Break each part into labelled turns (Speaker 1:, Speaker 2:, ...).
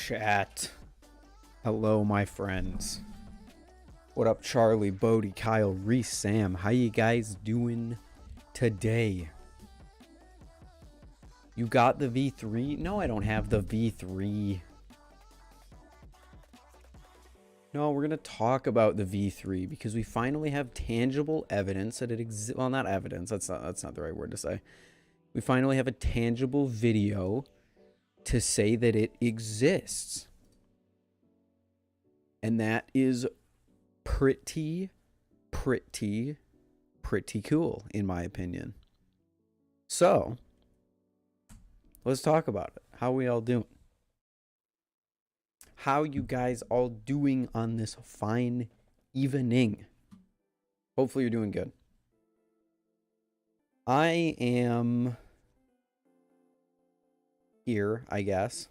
Speaker 1: Chat. Hello, my friends. What up, Charlie, Bodie, Kyle, Reese, Sam? How you guys doing today? You got the V3? No, I don't have the V3. No, we're going to talk about the V3 because we finally have tangible evidence that it exists. Well, not evidence. That's not the right word to say. We finally have a tangible video to say that it exists. And that is pretty cool, in my opinion. So, let's talk about it. How we all doing? How you guys all doing on this fine evening? Hopefully you're doing good. I am here, I guess.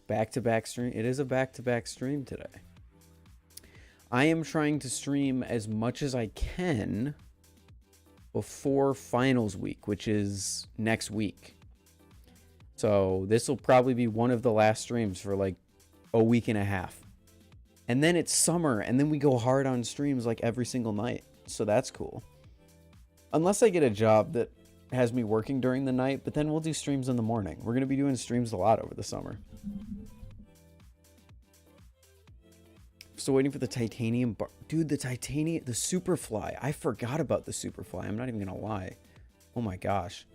Speaker 1: Back-to-back stream. It is a back-to-back stream today. I am trying to stream as much as I can before finals week, which is next week. So this will probably be one of the last streams for like a week and a half. And then it's summer, and then we go hard on streams like every single night. So that's cool. Unless I get a job that has me working during the night, but then we'll do streams in the morning. We're going to be doing streams a lot over the summer. Still waiting for the titanium bar. Dude, the titanium, the Superfly. I forgot about the Superfly. I'm not even going to lie. Oh my gosh.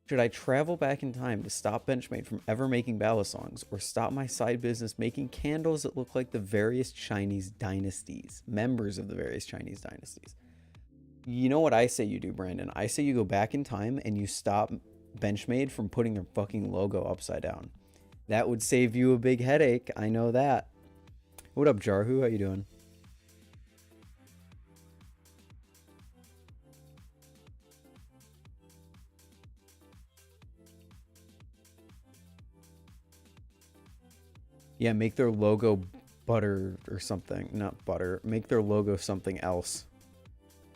Speaker 1: Should I travel back in time to stop Benchmade from ever making Balisongs, or stop my side business making candles that look like the various Chinese dynasties, members of the various Chinese dynasties? You know what I say you do, Brandon? I say you go back in time and you stop Benchmade from putting their fucking logo upside down. That would save you a big headache. I know that. What up, Jarhu? How you doing? Yeah, make their logo butter or something. Not butter. Make their logo something else,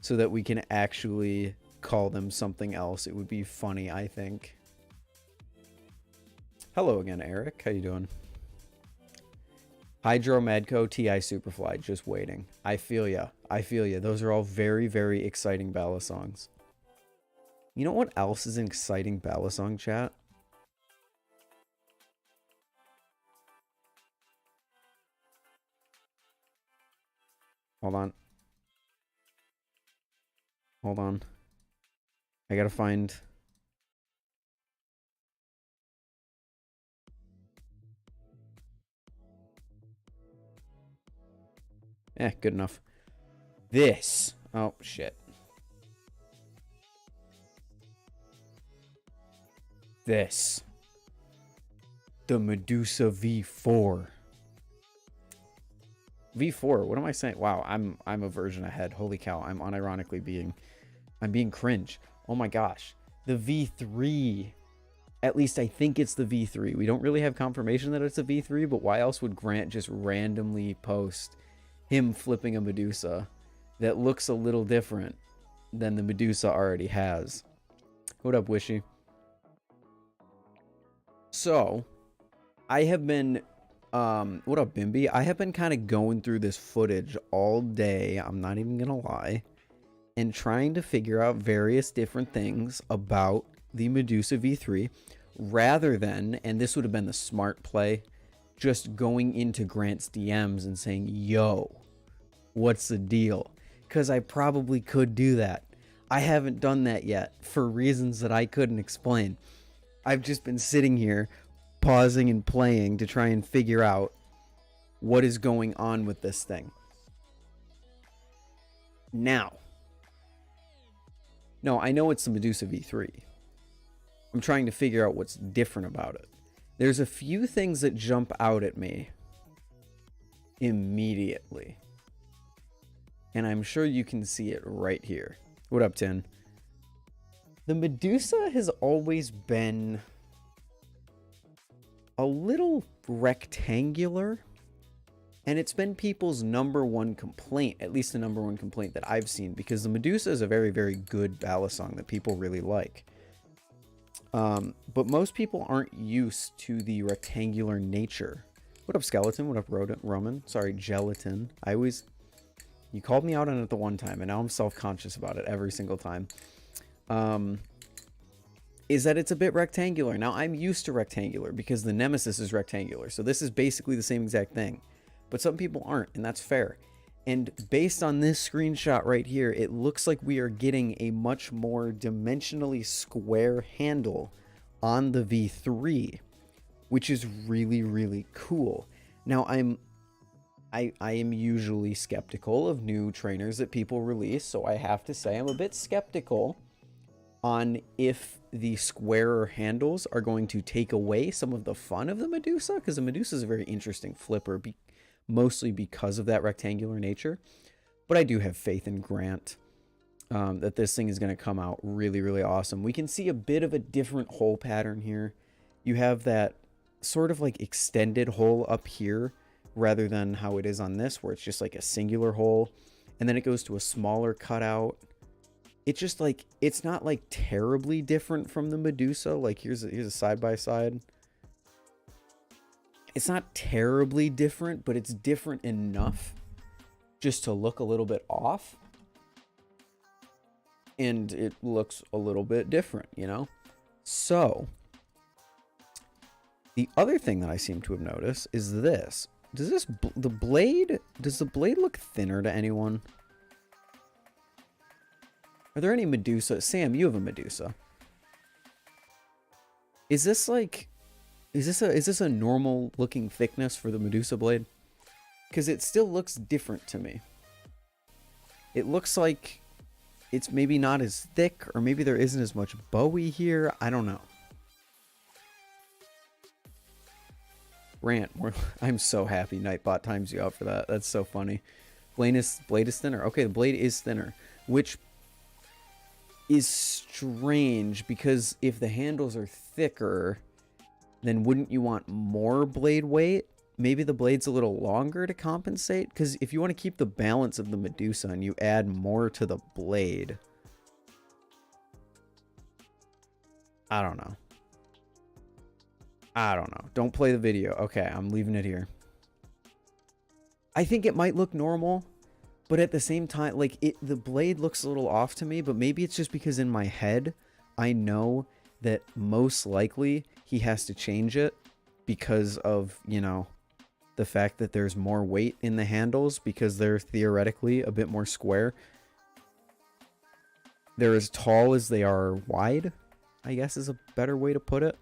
Speaker 1: so that we can actually call them something else. It would be funny, I think. Hello again, Eric. How you doing? Hydro Medco, TI Superfly, just waiting. I feel ya. I feel ya. Those are all very, very exciting Balisongs. You know what else is an exciting Balisong, chat? Hold on. Hold on. I gotta find... good enough. This. Oh, shit. This. The Medusa V4. V4, what am I saying? Wow, I'm a version ahead. Holy cow, I'm unironically being cringe. Oh my gosh. The V3. At least I think it's the V3. We don't really have confirmation that it's a V3, but why else would Grant just randomly post him flipping a Medusa that looks a little different than the Medusa already has? What up, Wishy? So, I have been... what up, Bimby? I have been kind of going through this footage all day, I'm not even gonna lie, and trying to figure out various different things about the Medusa V3, rather than, and this would have been the smart play, just going into Grant's DMs and saying, yo, what's the deal? Because I probably could do that. I haven't done that yet, for reasons that I couldn't explain. I've just been sitting here pausing and playing to try and figure out what is going on with this thing. Now, no, I know it's the Medusa V3. I'm trying to figure out what's different about it. There's a few things that jump out at me immediately. And I'm sure you can see it right here. What up, Tin? The Medusa has always been a little rectangular And it's been people's #1 complaint, at least the #1 complaint that I've seen, because the Medusa is a very, very good Balisong that people really like. But most people aren't used to the rectangular nature. What up, Skeleton? What up, Roman? Sorry, Gelatin. You called me out on it the one time, and now I'm self-conscious about it every single time. Is that it's a bit rectangular. Now, I'm used to rectangular because the Nemesis is rectangular. So this is basically the same exact thing. But some people aren't, and that's fair. And based on this screenshot right here, it looks like we are getting a much more dimensionally square handle on the V3, which is really, really cool. Now, I am usually skeptical of new trainers that people release, so I have to say I'm a bit skeptical on if the squarer handles are going to take away some of the fun of the Medusa, because the Medusa is a very interesting flipper, mostly because of that rectangular nature. But I do have faith in Grant that this thing is going to come out really, really awesome. We can see a bit of a different hole pattern here. You have that sort of like extended hole up here rather than how it is on this, where it's just like a singular hole, and then it goes to a smaller cutout. It's just like, it's not like terribly different from the Medusa. Like here's a side by side. It's not terribly different, but it's different enough just to look a little bit off. And it looks a little bit different, you know? So, the other thing that I seem to have noticed is this. Does the blade look thinner to anyone? Are there any Medusa? Sam, you have a Medusa. Is this a normal looking thickness for the Medusa blade? Because it still looks different to me. It looks like it's maybe not as thick, or maybe there isn't as much Bowie here. I don't know. Rant. I'm so happy Nightbot times you out for that. That's so funny. Blade is thinner. Okay, the blade is thinner, which is strange because if the handles are thicker, then wouldn't you want more blade weight? Maybe the blade's a little longer to compensate, because if you want to keep the balance of the Medusa and you add more to the blade, I don't know. Don't play the video. Okay, I'm leaving it here. I think it might look normal, but at the same time, like the blade looks a little off to me, but maybe it's just because in my head, I know that most likely he has to change it because of, you know, the fact that there's more weight in the handles because they're theoretically a bit more square. They're as tall as they are wide, I guess is a better way to put it.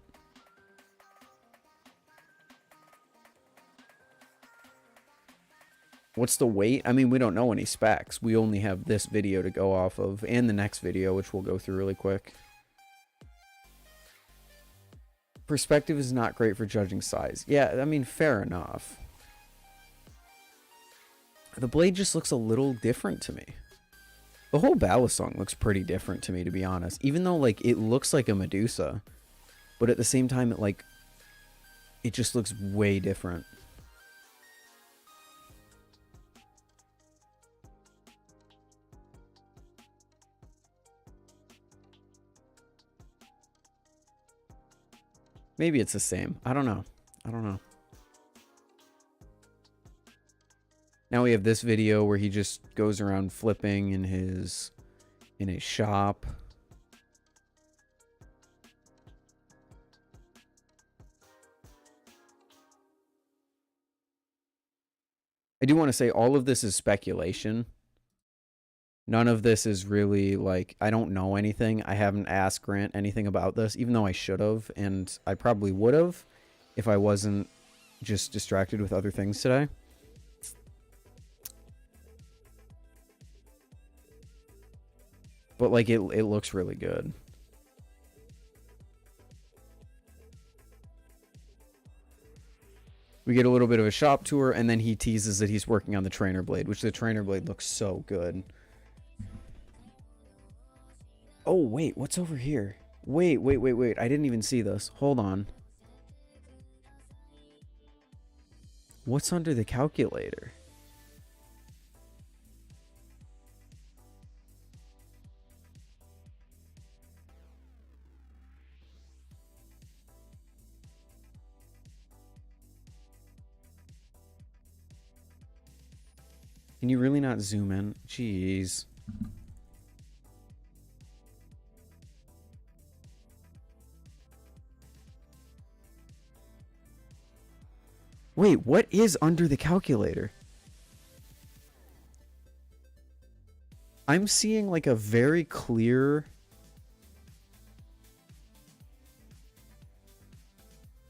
Speaker 1: What's the weight? I mean, we don't know any specs. We only have this video to go off of and the next video, which we'll go through really quick. Perspective is not great for judging size. Yeah, I mean, fair enough. The blade just looks a little different to me. The whole Balisong looks pretty different to me, to be honest. Even though, like, it looks like a Medusa. But at the same time, it just looks way different. Maybe it's the same. I don't know. Now we have this video where he just goes around flipping in his shop. I do want to say all of this is speculation. None of this is really, like, I don't know anything. I haven't asked Grant anything about this, even though I should have, and I probably would have if I wasn't just distracted with other things today. But, like, it looks really good. We get a little bit of a shop tour, and then he teases that he's working on the trainer blade, which the trainer blade looks so good. Oh, wait, what's over here? Wait. I didn't even see this. Hold on. What's under the calculator? Can you really not zoom in? Jeez. Wait, what is under the calculator? I'm seeing like a very clear...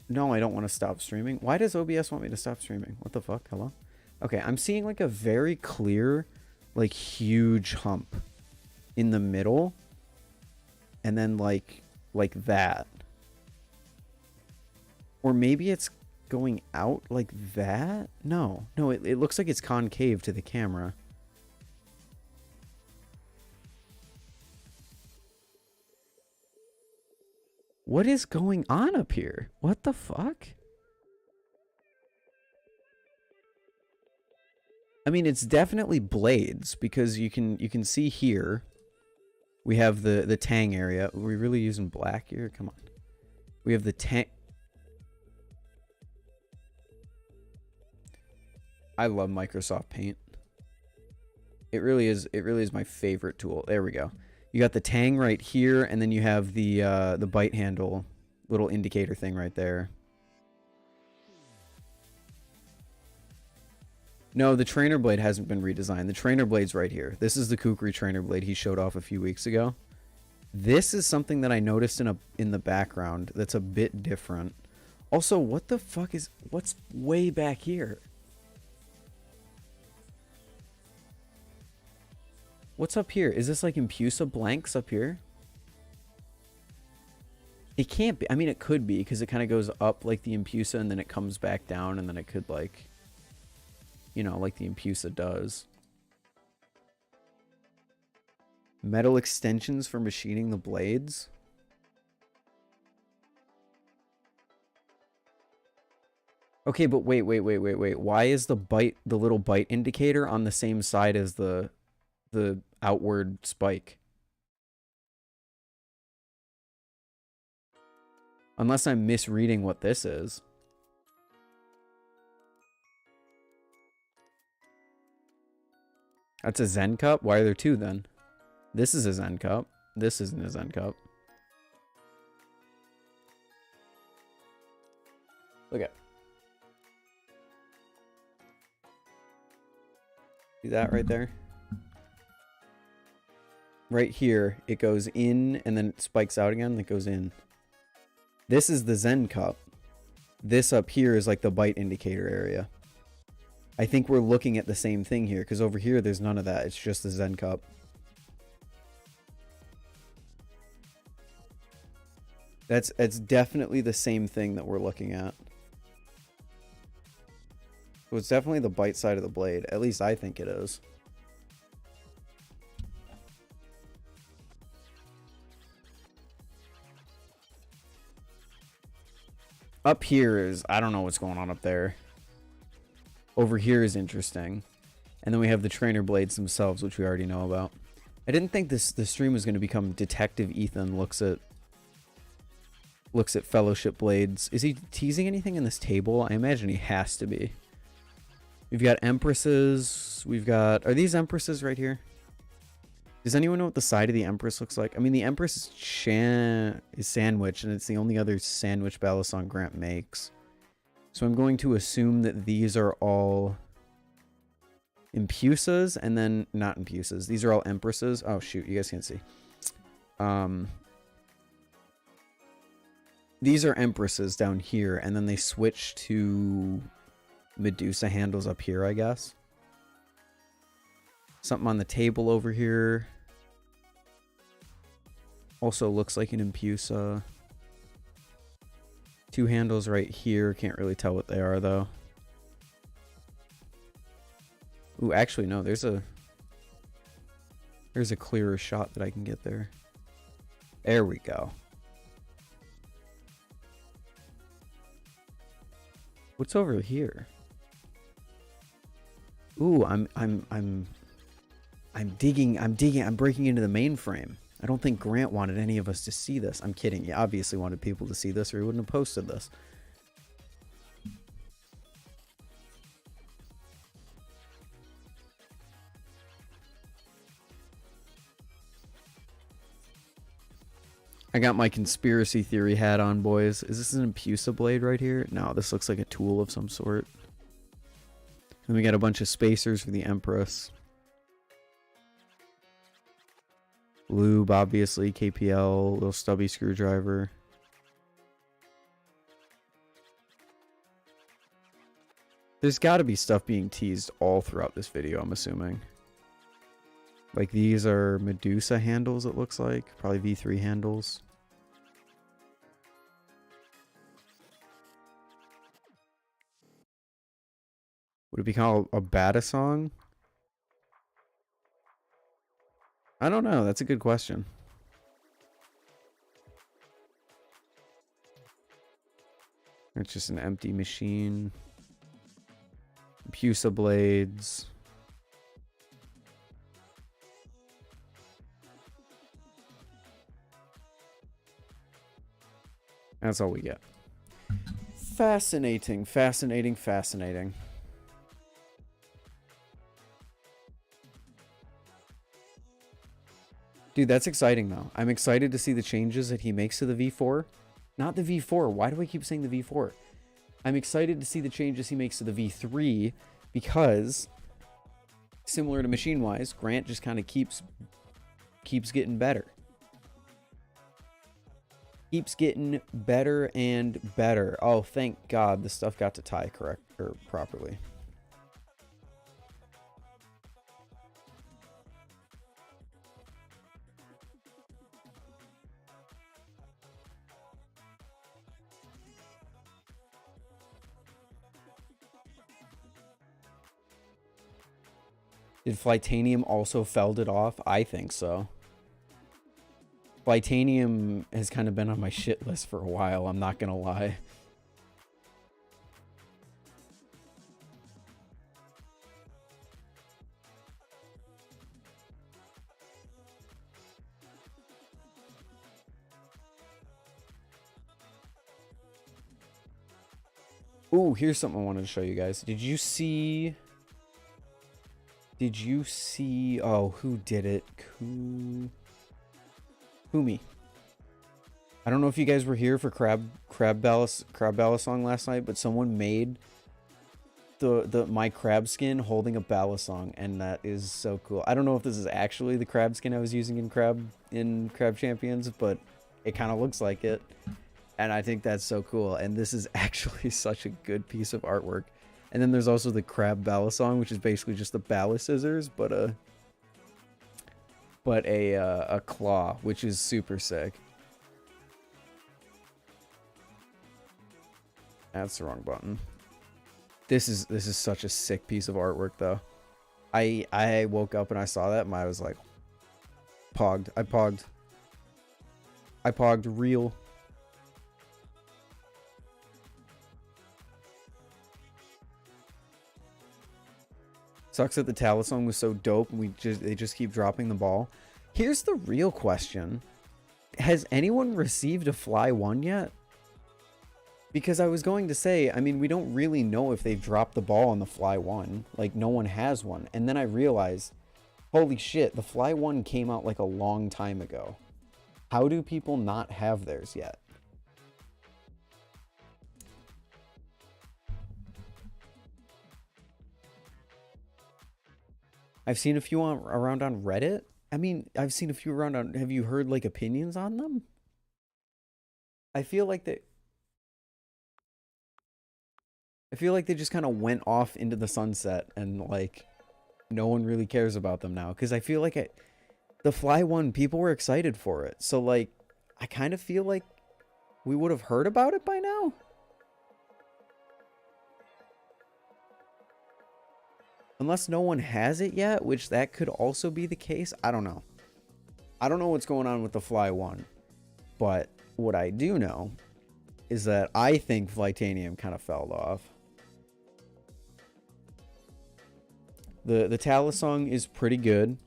Speaker 1: No, I don't want to stop streaming. Why does OBS want me to stop streaming? What the fuck? Hello? Okay, I'm seeing like a very clear, like huge hump in the middle. And then like that. Or maybe it's going out like that? No, it looks like it's concave to the camera. What is going on up here? What the fuck? I mean, it's definitely blades because you can see here we have the tang area. Are we really using black here? Come on. We have the tang. I love Microsoft Paint. It really is my favorite tool. There we go. You got the tang right here, and then you have the bite handle little indicator thing right there. No, the trainer blade hasn't been redesigned. The trainer blade's right here. This is the Kukri trainer blade he showed off a few weeks ago. This is something that I noticed in the background that's a bit different. Also, what the fuck is... What's way back here? What's up here? Is this like Empusa blanks up here? It can't be. I mean, it could be because it kind of goes up like the Empusa and then it comes back down and then it could like... You know, like the Empusa does. Metal extensions for machining the blades. Okay, but wait. Why is the little bite indicator on the same side as the outward spike? Unless I'm misreading what this is. That's a Zen cup? Why are there two then? This is a Zen cup. This isn't a Zen cup. Look at. See that right there? Right here, it goes in and then it spikes out again. It goes in. This is the Zen cup. This up here is like the bite indicator area. I think we're looking at the same thing here because over here there's none of that. It's just the Zen cup. It's definitely the same thing that we're looking at. So it's definitely the bite side of the blade. At least I think it is. Up here is... I don't know what's going on up there. Over here is interesting. And then we have the trainer blades themselves, which we already know about. I didn't think the stream was going to become Detective Ethan looks at Fellowship blades. Is he teasing anything in this table? I imagine he has to be. We've got Empresses. We've got... Are these Empresses right here? Does anyone know what the side of the Empress looks like? I mean, the Empress is sandwich, and it's the only other sandwich Balisong Grant makes. So I'm going to assume that these are all Empusas, and then not Empusas. These are all Empresses. Oh, shoot. You guys can't see. These are Empresses down here, and then they switch to Medusa handles up here, I guess. Something on the table over here. Also looks like an Empusa. Two handles right here. Can't really tell what they are, though. Ooh, actually, no. There's a clearer shot that I can get there. There we go. What's over here? Ooh, I'm breaking into the mainframe. I don't think Grant wanted any of us to see this. I'm kidding. He obviously wanted people to see this or he wouldn't have posted this. I got my conspiracy theory hat on, boys. Is this an Empusa blade right here? No, this looks like a tool of some sort. Then we got a bunch of spacers for the Empress. Lube, obviously. KPL, little stubby screwdriver. There's got to be stuff being teased all throughout this video, I'm assuming. Like, these are Medusa handles, it looks like. Probably V3 handles. Would it be called a Balisong? I don't know. That's a good question. It's just an empty machine. Empusa blades. That's all we get. Fascinating, fascinating, fascinating. Dude, that's exciting though. I'm excited to see the changes that he makes to the V4. Not the V4. Why do I keep saying the V4? I'm excited to see the changes he makes to the V3 because, similar to Machine-Wise, Grant just kind of keeps getting better. Keeps getting better and better. Oh, thank God the stuff got to tie correct or properly. Did Flightanium also felled it off? I think so. Flightanium has kind of been on my shit list for a while, I'm not gonna lie. Ooh, here's something I wanted to show you guys. Did you see... Oh, who did it? Kumi. I don't know if you guys were here for Crab Balisong last night, but someone made my crab skin holding a Balisong, and that is so cool. I don't know if this is actually the crab skin I was using in Crab Champions, but it kind of looks like it. And I think that's so cool. And this is actually such a good piece of artwork. And then there's also the crab Balisong, which is basically just the ballast scissors, but a claw, which is super sick. That's the wrong button. This is such a sick piece of artwork, though. I woke up and I saw that, and I was like, pogged. I pogged real. Sucks that the Talisong was so dope and they just keep dropping the ball. Here's the real question. Has anyone received a Fly 1 yet? Because I was going to say, I mean, we don't really know if they've dropped the ball on the Fly 1. Like, no one has one. And then I realized, holy shit, the Fly 1 came out like a long time ago. How do people not have theirs yet? I've seen a few around on Reddit. I mean, I've seen a few around on... Have you heard, like, opinions on them? I feel like they just kind of went off into the sunset and, like, no one really cares about them now. Because I feel like the Fly 1, people were excited for it. So, like, I kind of feel like we would have heard about it by now. Unless no one has it yet, which that could also be the case. I don't know. I don't know what's going on with the Fly 1. But what I do know is that I think Flightanium kind of fell off. The Talisong is pretty good.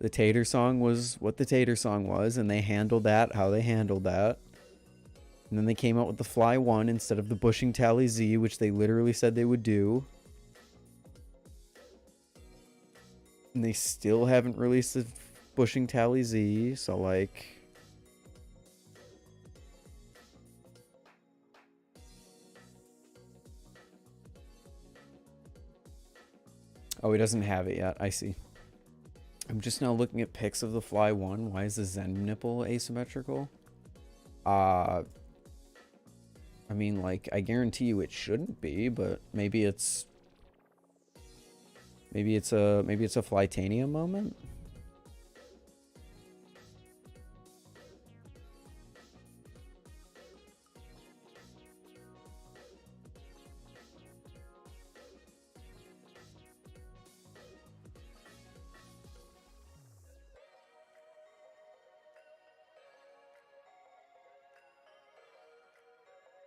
Speaker 1: The Tater Song was what the Tater Song was, and they handled that how they handled that. And then they came out with the Fly 1 instead of the Bushing Tally Z, which they literally said they would do. And they still haven't released the Bushing Tally Z, so like... Oh, he doesn't have it yet. I see. I'm just now looking at pics of the Fly 1. Why is the Zen nipple asymmetrical? I mean, like, I guarantee you it shouldn't be, but maybe it's... Maybe it's a Flightanium moment?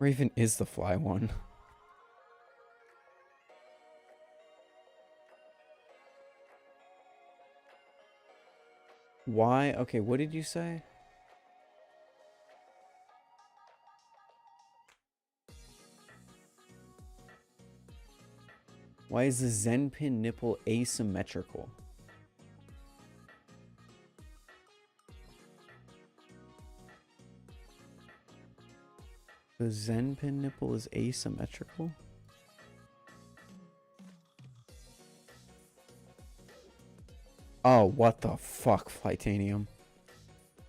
Speaker 1: Or even is the Fly 1? Why? Okay, what did you say? Why is the Zen pin nipple asymmetrical? The Zen pin nipple is asymmetrical? Oh, what the fuck, Flightanium?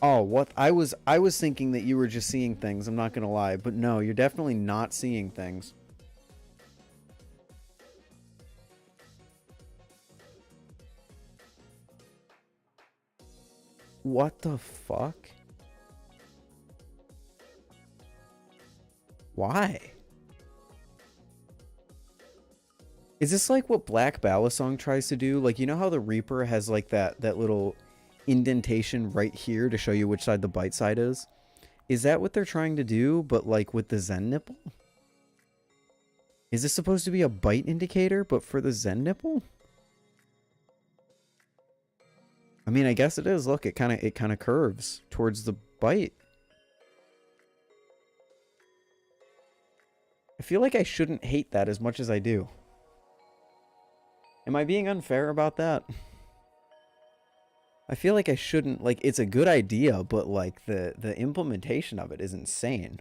Speaker 1: Oh, what? I was thinking that you were just seeing things, I'm not gonna lie. But no, you're definitely not seeing things. What the fuck? Why? Is this like what Black Balisong tries to do? Like, you know how the Reaper has like that little indentation right here to show you which side the bite side is? Is that what they're trying to do, but like with the Zen nipple? Is this supposed to be a bite indicator, but for the Zen nipple? I mean, I guess it is. Look, it kind of curves towards the bite. I feel like I shouldn't hate that as much as I do. Am I being unfair about that? I feel like I shouldn't, like, it's a good idea, but like the implementation of it is insane.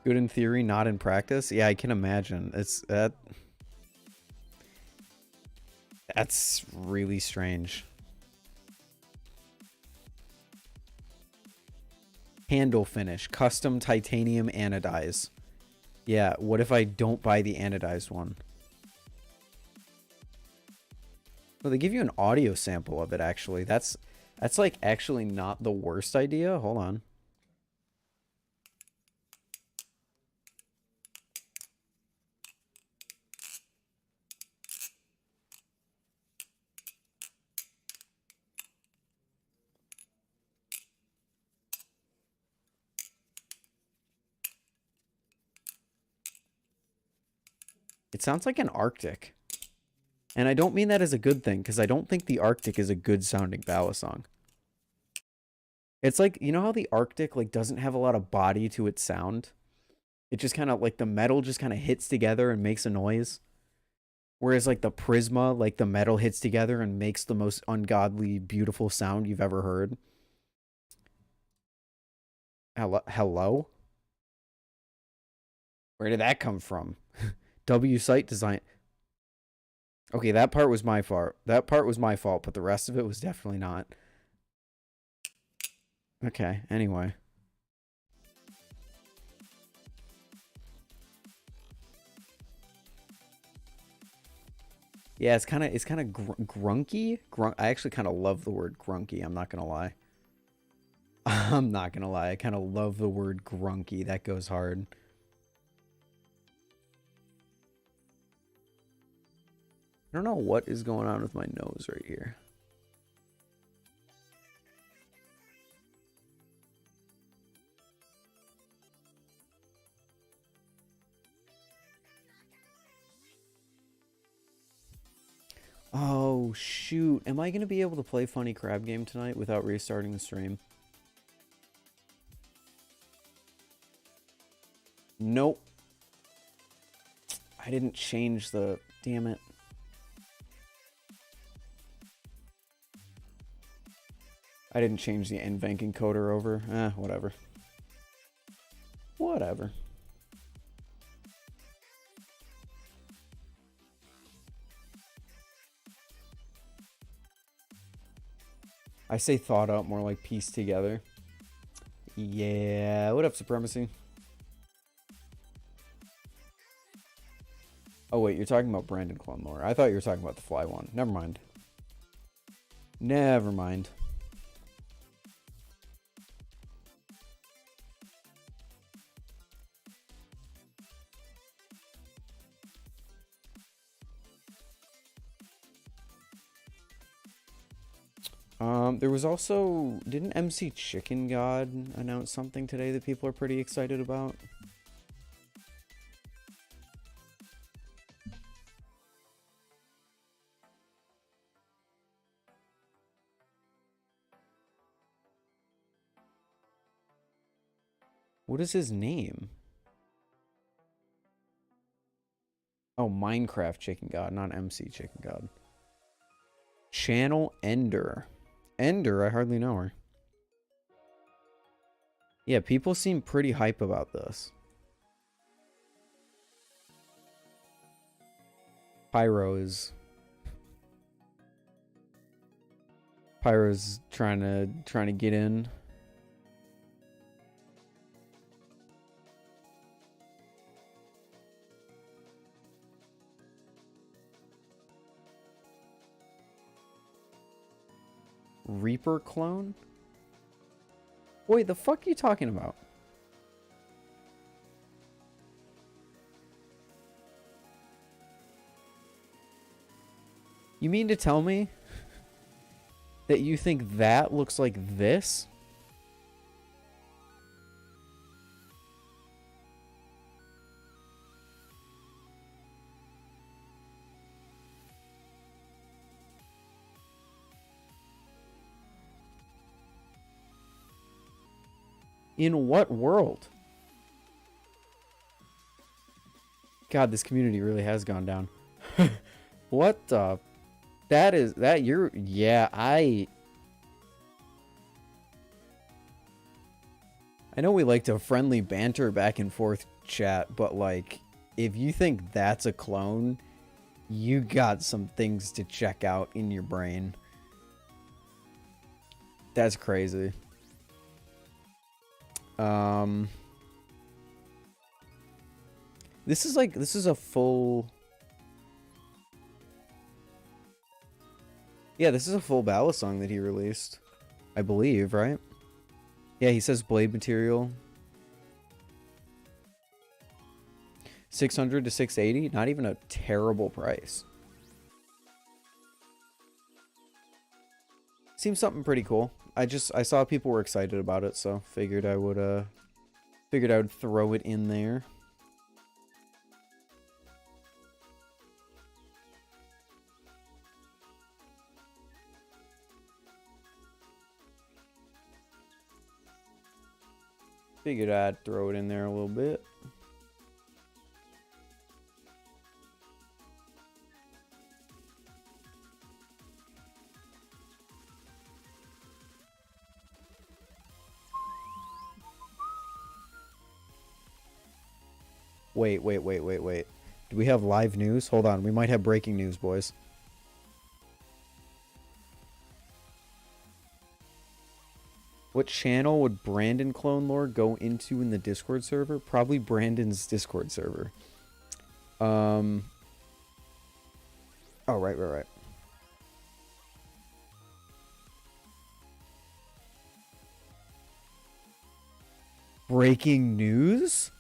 Speaker 1: Good in theory, not in practice. Yeah, I can imagine. That's really strange. Handle finish, custom titanium anodize. Yeah, what if I don't buy the anodized one? Well, they give you an audio sample of it, actually. That's like actually not the worst idea. Hold on. It sounds like an Arctic. And I don't mean that as a good thing, because I don't think the Arctic is a good sounding Balisong. It's like, you know how the Arctic like doesn't have a lot of body to its sound? It just kind of like the metal just kind of hits together and makes a noise. Whereas like the Prisma, like the metal hits together and makes the most ungodly beautiful sound you've ever heard. Hello? Where did that come from? W site design. Okay, that part was my fault. That part was my fault, but the rest of it was definitely not. Okay, anyway. Yeah, it's kind of grunky. I actually kind of love the word grunky, I'm not going to lie. I'm not going to lie. I kind of love the word grunky. That goes hard. I don't know what is going on with my nose right here. Oh, shoot. Am I going to be able to play Funny Crab Game tonight without restarting the stream? Nope. I didn't change the... Damn it. I didn't change the NVENC encoder over. Whatever. Whatever. I say thought out, more like piece together. Yeah, what up, Supremacy? Oh wait, you're talking about Brandon Clone Lore. I thought you were talking about the Fly one. Never mind. Never mind. There was also... Didn't MC Chicken God announce something today that people are pretty excited about? What is his name? Oh, Minecraft Chicken God, not MC Chicken God. Channel Ender. Ender, I hardly know her. Yeah, people seem pretty hype about this. Pyro's trying to get in. Reaper clone? Wait, the fuck are you talking about? You mean to tell me that you think that looks like this? In what world? God, this community really has gone down. What the... That is... That you're... Yeah, I know we like to friendly banter back and forth chat, but like, if you think that's a clone, you got some things to check out in your brain. That's crazy. This is a full... Yeah, this is a full Balisong that he released. I believe, right? Yeah, he says blade material. 600 to 680, not even a terrible price. Seems something pretty cool. I saw people were excited about it, so figured I would throw it in there. Figured I'd throw it in there a little bit. Wait. Do we have live news? Hold on, we might have breaking news, boys. What channel would Brandon Clone Lore go into in the Discord server? Probably Brandon's Discord server. Oh, right. Breaking news?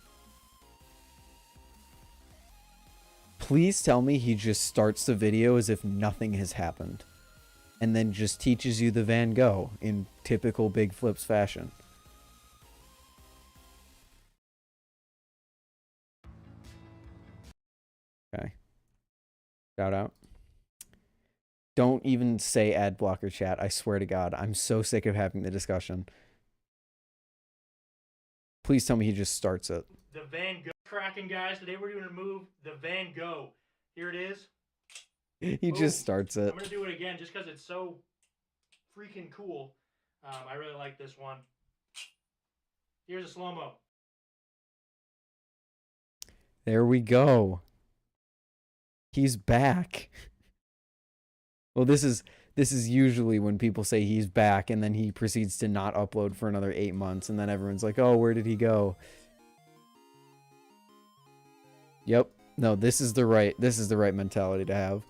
Speaker 1: Please tell me he just starts the video as if nothing has happened. And then just teaches you the Van Gogh in typical Big Flips fashion. Okay. Shout out. Don't even say ad blocker chat. I swear to God. I'm so sick of having the discussion. Please tell me he just starts it.
Speaker 2: The Van Gogh Kraken, guys. Today we're doing a move. The Van Gogh. Here it is.
Speaker 1: He just starts it.
Speaker 2: I'm going to do it again just because it's so freaking cool. I really like this one. Here's a slow-mo.
Speaker 1: There we go. He's back. Well, this is usually when people say he's back and then he proceeds to not upload for another 8 months and then everyone's like, "Oh, where did he go?" Yep. No, this is the right mentality to have.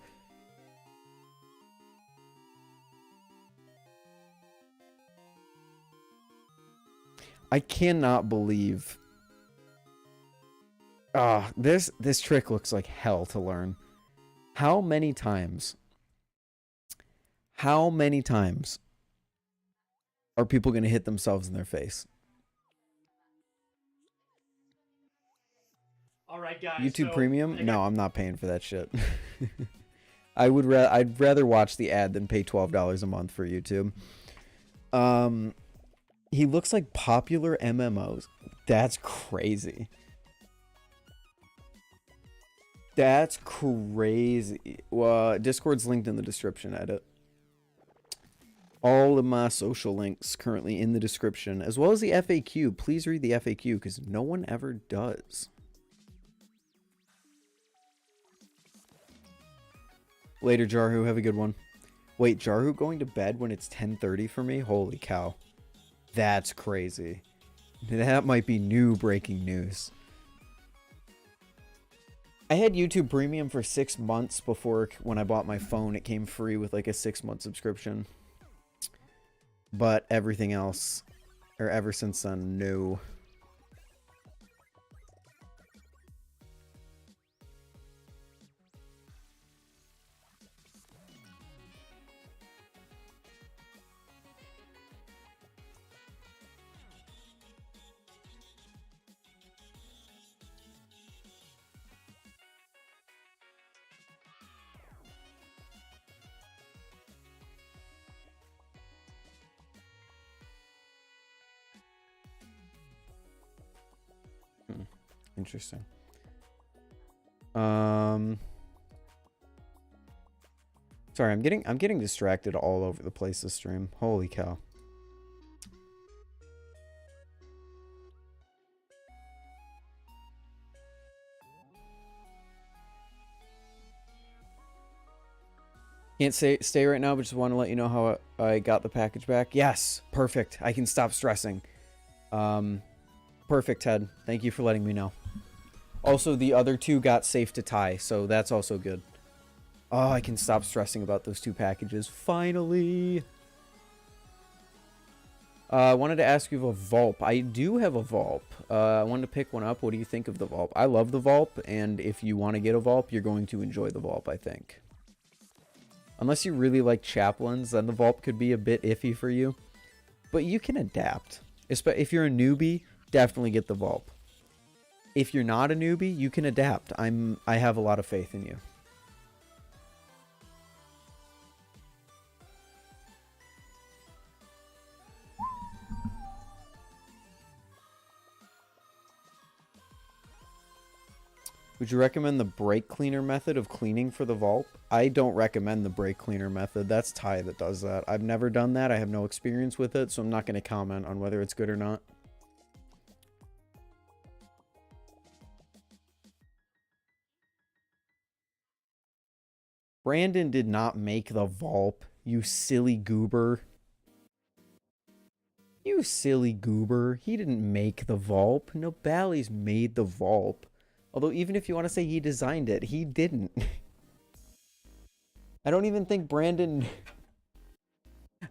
Speaker 1: I cannot believe this trick looks like hell to learn. How many times are people going to hit themselves in their face?
Speaker 2: All right, guys.
Speaker 1: YouTube
Speaker 2: so
Speaker 1: Premium? No, I'm not paying for that shit. I'd rather watch the ad than pay $12 a month for YouTube. He looks like popular MMOs. That's crazy. That's crazy. Well, Discord's linked in the description, edit. All of my social links currently in the description, as well as the FAQ. Please read the FAQ because no one ever does. Later, Jarhu. Have a good one. Wait, Jarhu going to bed when it's 10:30 for me? Holy cow. That's crazy. That might be new breaking news. I had YouTube Premium for 6 months before, when I bought my phone, it came free with like a 6-month subscription. But everything else, or ever since then, no. Interesting. Sorry, I'm getting distracted all over the place this stream. Holy cow. Can't stay right now, but just want to let you know how I got the package back. Yes, perfect. I can stop stressing. Perfect, Ted. Thank you for letting me know. Also, the other two got safe to tie, so that's also good. Oh, I can stop stressing about those 2 packages. Finally! I wanted to ask you of a Vulp. I do have a Vulp. I wanted to pick one up. What do you think of the Vulp? I love the Vulp, and if you want to get a Vulp, you're going to enjoy the Vulp, I think. Unless you really like Chaplains, then the Vulp could be a bit iffy for you. But you can adapt. If you're a newbie, definitely get the Vulp. If you're not a newbie, you can adapt. I have a lot of faith in you. Would you recommend the brake cleaner method of cleaning for the Vulp? I don't recommend the brake cleaner method. That's Ty that does that. I've never done that. I have no experience with it, so I'm not going to comment on whether it's good or not. Brandon did not make the Vulp, you silly goober. You silly goober. He didn't make the Vulp. No, Bally's made the Vulp. Although, even if you want to say he designed it, he didn't. I don't even think Brandon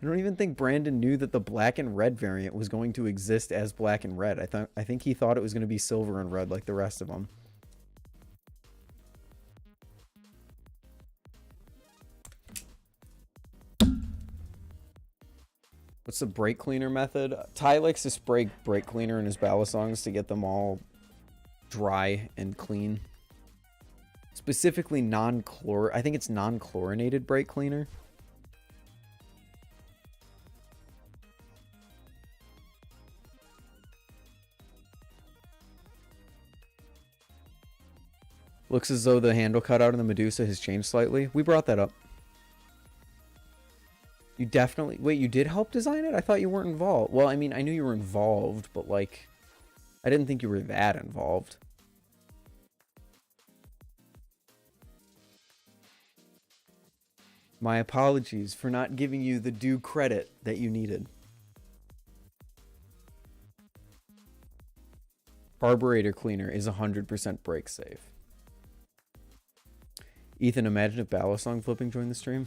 Speaker 1: knew that the black and red variant was going to exist as black and red. I think he thought it was going to be silver and red like the rest of them. What's the brake cleaner method? Ty likes to spray brake cleaner in his Balisongs to get them all dry and clean. Specifically I think it's non-chlorinated brake cleaner. Looks as though the handle cutout on the Medusa has changed slightly. We brought that up. You definitely... Wait, you did help design it? I thought you weren't involved. Well, I mean, I knew you were involved, but, like... I didn't think you were that involved. My apologies for not giving you the due credit that you needed. Carburetor cleaner is 100% brake safe. Ethan, imagine if Balisong flipping joined the stream.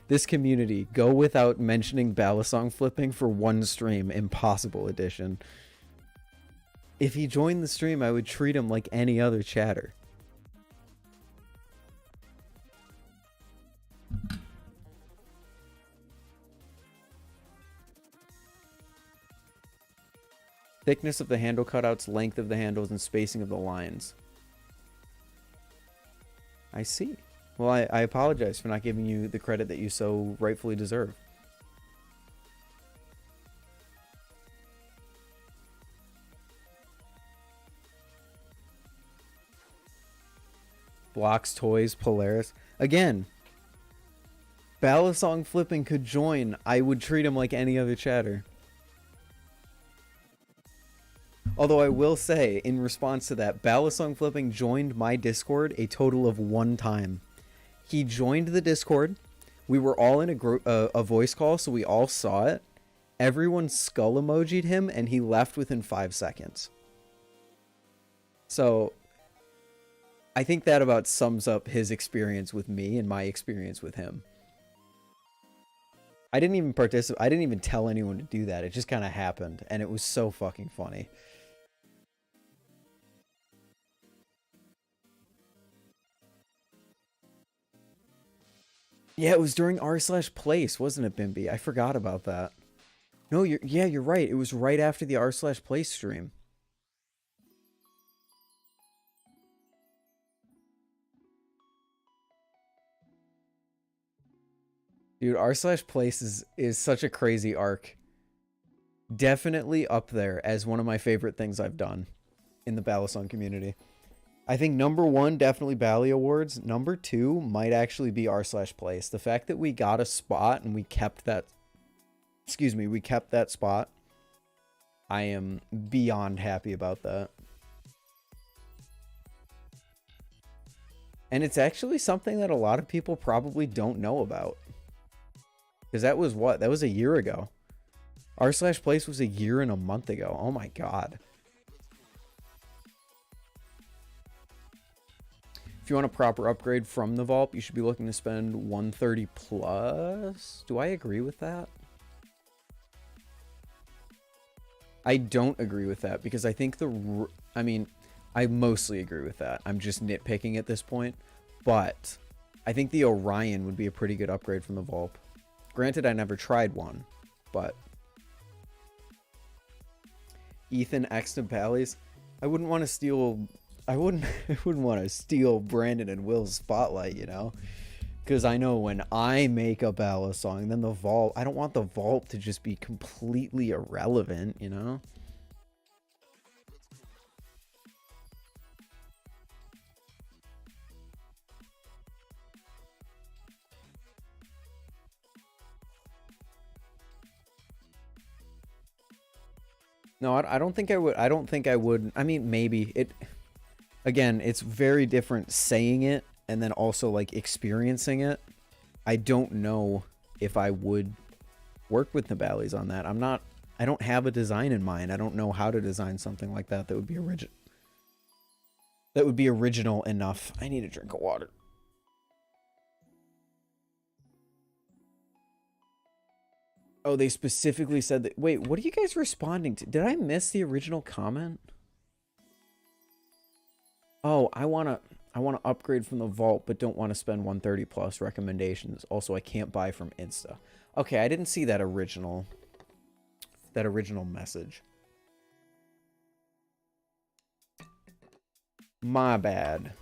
Speaker 1: This community, go without mentioning Balisong flipping for one stream. Impossible edition. If he joined the stream, I would treat him like any other chatter. Thickness of the handle cutouts, length of the handles, and spacing of the lines. I see. Well, I apologize for not giving you the credit that you so rightfully deserve. Blocks, Toys, Polaris. Again, Balisong flipping could join. I would treat him like any other chatter. Although I will say, in response to that, Balisong flipping joined my Discord a total of 1 time. He joined the Discord. We were all in a voice call, so we all saw it. Everyone skull emojied him, and he left within 5 seconds. So, I think that about sums up his experience with me and my experience with him. I didn't even participate. I didn't even tell anyone to do that. It just kind of happened, and it was so fucking funny. Yeah, it was during r/place, wasn't it, Bimby? I forgot about that. No, you're right. It was right after the r/place stream. Dude, r/place is such a crazy arc. Definitely up there as one of my favorite things I've done in the Balisong community. I think number 1, definitely Bally Awards. Number 2 might actually be r/place. The fact that we got a spot and we kept that... Excuse me, we kept that spot. I am beyond happy about that. And it's actually something that a lot of people probably don't know about. Because that was what? That was a year ago. r/place was a year and a month ago. Oh my god. If you want a proper upgrade from the vault, you should be looking to spend 130 plus. Do I agree with that? I don't agree with that because I think I mean, I mostly agree with that. I'm just nitpicking at this point. But I think the Orion would be a pretty good upgrade from the vault. Granted, I never tried one, but... Ethan X to Bally's. I wouldn't want to steal... I wouldn't want to steal Brandon and Will's spotlight, you know? Because I know when I make a Balisong, then the vault... I don't want the vault to just be completely irrelevant, you know? No, I don't think I would. I don't think I would. I mean, maybe. Again, it's very different saying it and then also, like, experiencing it. I don't know if I would work with Nibali's on that. I don't have a design in mind. I don't know how to design something like that that would be original. That would be original enough. I need a drink of water. Oh, they specifically said that... Wait, what are you guys responding to? Did I miss the original comment? Oh, I want to... I want to upgrade from the vault, but don't want to spend 130 plus. Recommendations. Also, I can't buy from Insta. Okay, I didn't see that original message. My bad.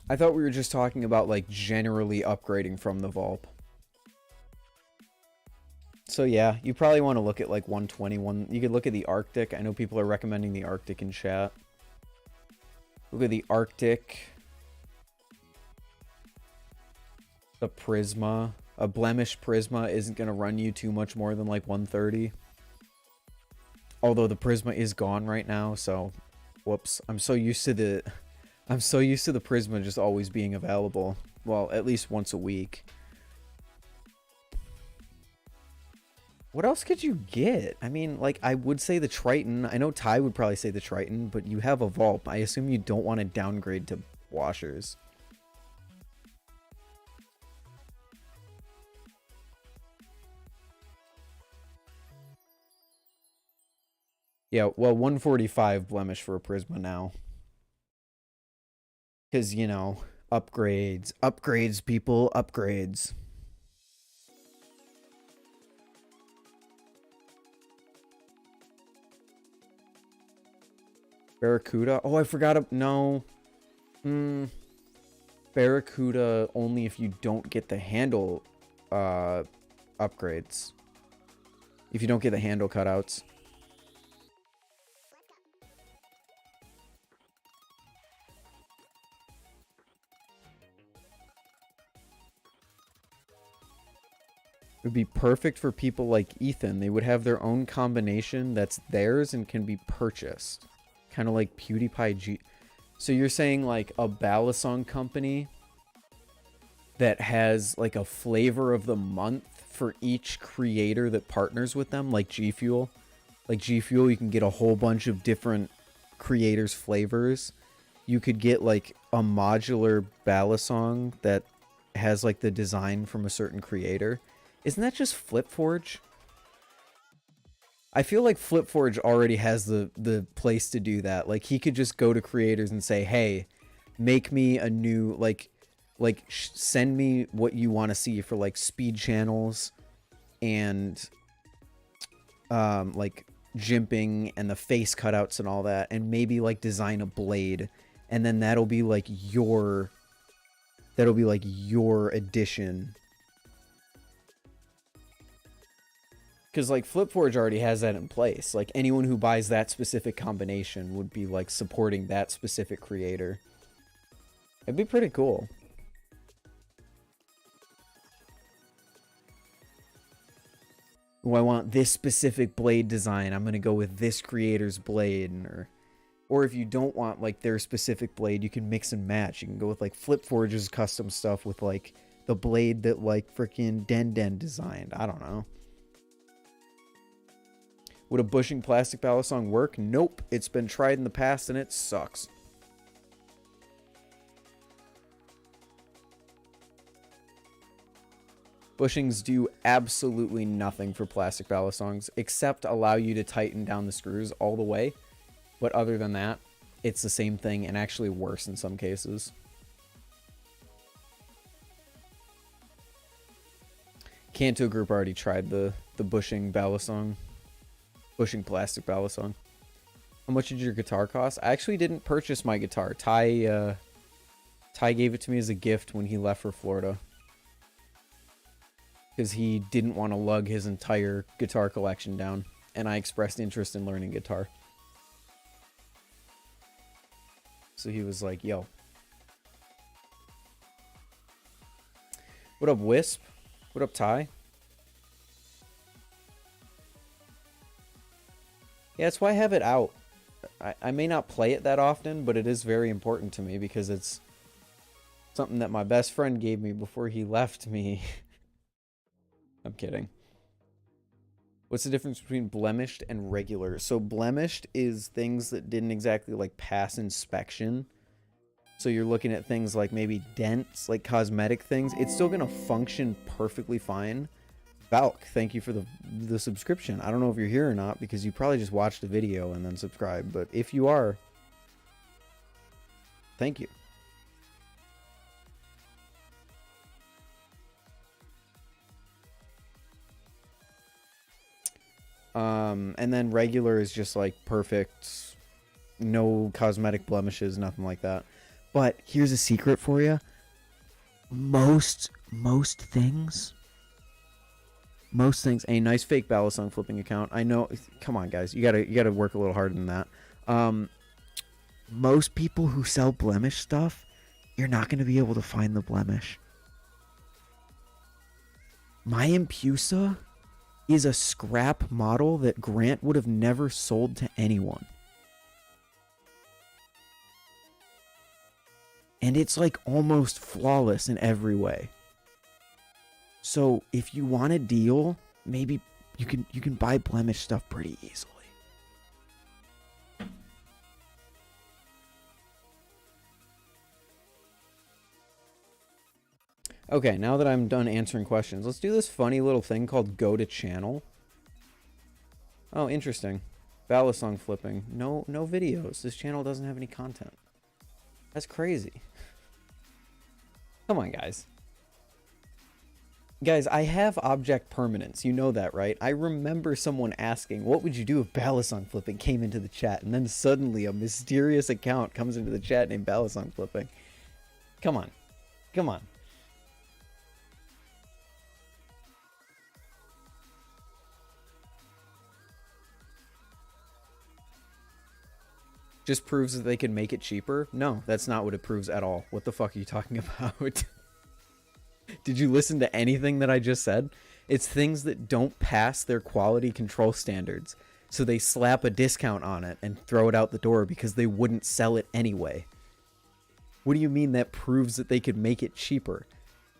Speaker 1: I thought we were just talking about, like, generally upgrading from the vault. So yeah, you probably want to look at like 121. You could look at the Arctic. I know people are recommending the Arctic in chat. Look at the Arctic. The Prisma. A blemished Prisma isn't going to run you too much more than like 130. Although the Prisma is gone right now, so whoops. I'm so used to the Prisma just always being available. Well, at least once a week. What else could you get? I mean, like, I would say the Triton. I know Ty would probably say the Triton, but you have a vault. I assume you don't want to downgrade to washers. Yeah, well, 145 blemish for a Prisma now. Because, you know, upgrades. Upgrades, people. Upgrades. Barracuda? Oh, I forgot. No. Barracuda only if you don't get the handle upgrades. If you don't get the handle cutouts. It would be perfect for people like Ethan. They would have their own combination that's theirs and can be purchased. Kind of like PewDiePie G. So you're saying like a Balisong company that has like a flavor of the month for each creator that partners with them, like G Fuel. Like G Fuel, you can get a whole bunch of different creators' flavors. You could get like a modular Balisong that has like the design from a certain creator. Isn't that just FlipForge? I feel like FlipForge already has the place to do that. Like, he could just go to creators and say, hey, make me a new, send me what you want to see for, like, speed channels and, like, jimping and the face cutouts and all that. And maybe, like, design a blade. And then that'll be, like, your addition. Because, like, FlipForge already has that in place. Like, anyone who buys that specific combination would be, like, supporting that specific creator. It'd be pretty cool. Oh, I want this specific blade design. I'm going to go with this creator's blade. Or if you don't want, like, their specific blade, you can mix and match. You can go with, like, FlipForge's custom stuff with, like, the blade that, like, frickin' Den designed. I don't know. Would a bushing plastic Balisong work? Nope. It's been tried in the past and it sucks. Bushings do absolutely nothing for plastic Balisongs except allow you to tighten down the screws all the way. But other than that, it's the same thing and actually worse in some cases. Canto Group already tried the bushing Balisong. Bushing plastic Balisong. How much did your guitar cost? I actually didn't purchase my guitar. Ty gave it to me as a gift when he left for Florida. Because he didn't want to lug his entire guitar collection down. And I expressed interest in learning guitar. So he was like, yo. What up, Wisp? What up, Ty? Yeah, that's why I have it out. I may not play it that often, but it is very important to me because it's something that my best friend gave me before he left me. I'm kidding. What's the difference between blemished and regular? So blemished is things that didn't exactly like pass inspection. So you're looking at things like maybe dents, like cosmetic things. It's still going to function perfectly fine, Valk, thank you for the subscription. I don't know if you're here or not because you probably just watched the video and then subscribed, but if you are, thank you. And then regular is just like perfect, no cosmetic blemishes, nothing like that. But here's a secret for you. Most things, a nice fake Balisong flipping account. I know, come on guys, you gotta work a little harder than that. Most people who sell blemish stuff, you're not gonna be able to find the blemish. My Empusa is a scrap model that Grant would have never sold to anyone. And it's like almost flawless in every way. So if you want a deal, maybe you can buy blemish stuff pretty easily. Okay, now that I'm done answering questions, let's do this funny little thing called go to channel. Oh, interesting. Balisong flipping. No videos. This channel doesn't have any content. That's crazy. Come on, guys. Guys, I have object permanence. You know that, right? I remember someone asking, what would you do if Balisong flipping came into the chat? And then suddenly a mysterious account comes into the chat named Balisong flipping. Come on. Come on. Just proves that they can make it cheaper? No, that's not what it proves at all. What the fuck are you talking about? Did you listen to anything that I just said? It's things that don't pass their quality control standards. So they slap a discount on it and throw it out the door because they wouldn't sell it anyway. What do you mean that proves that they could make it cheaper?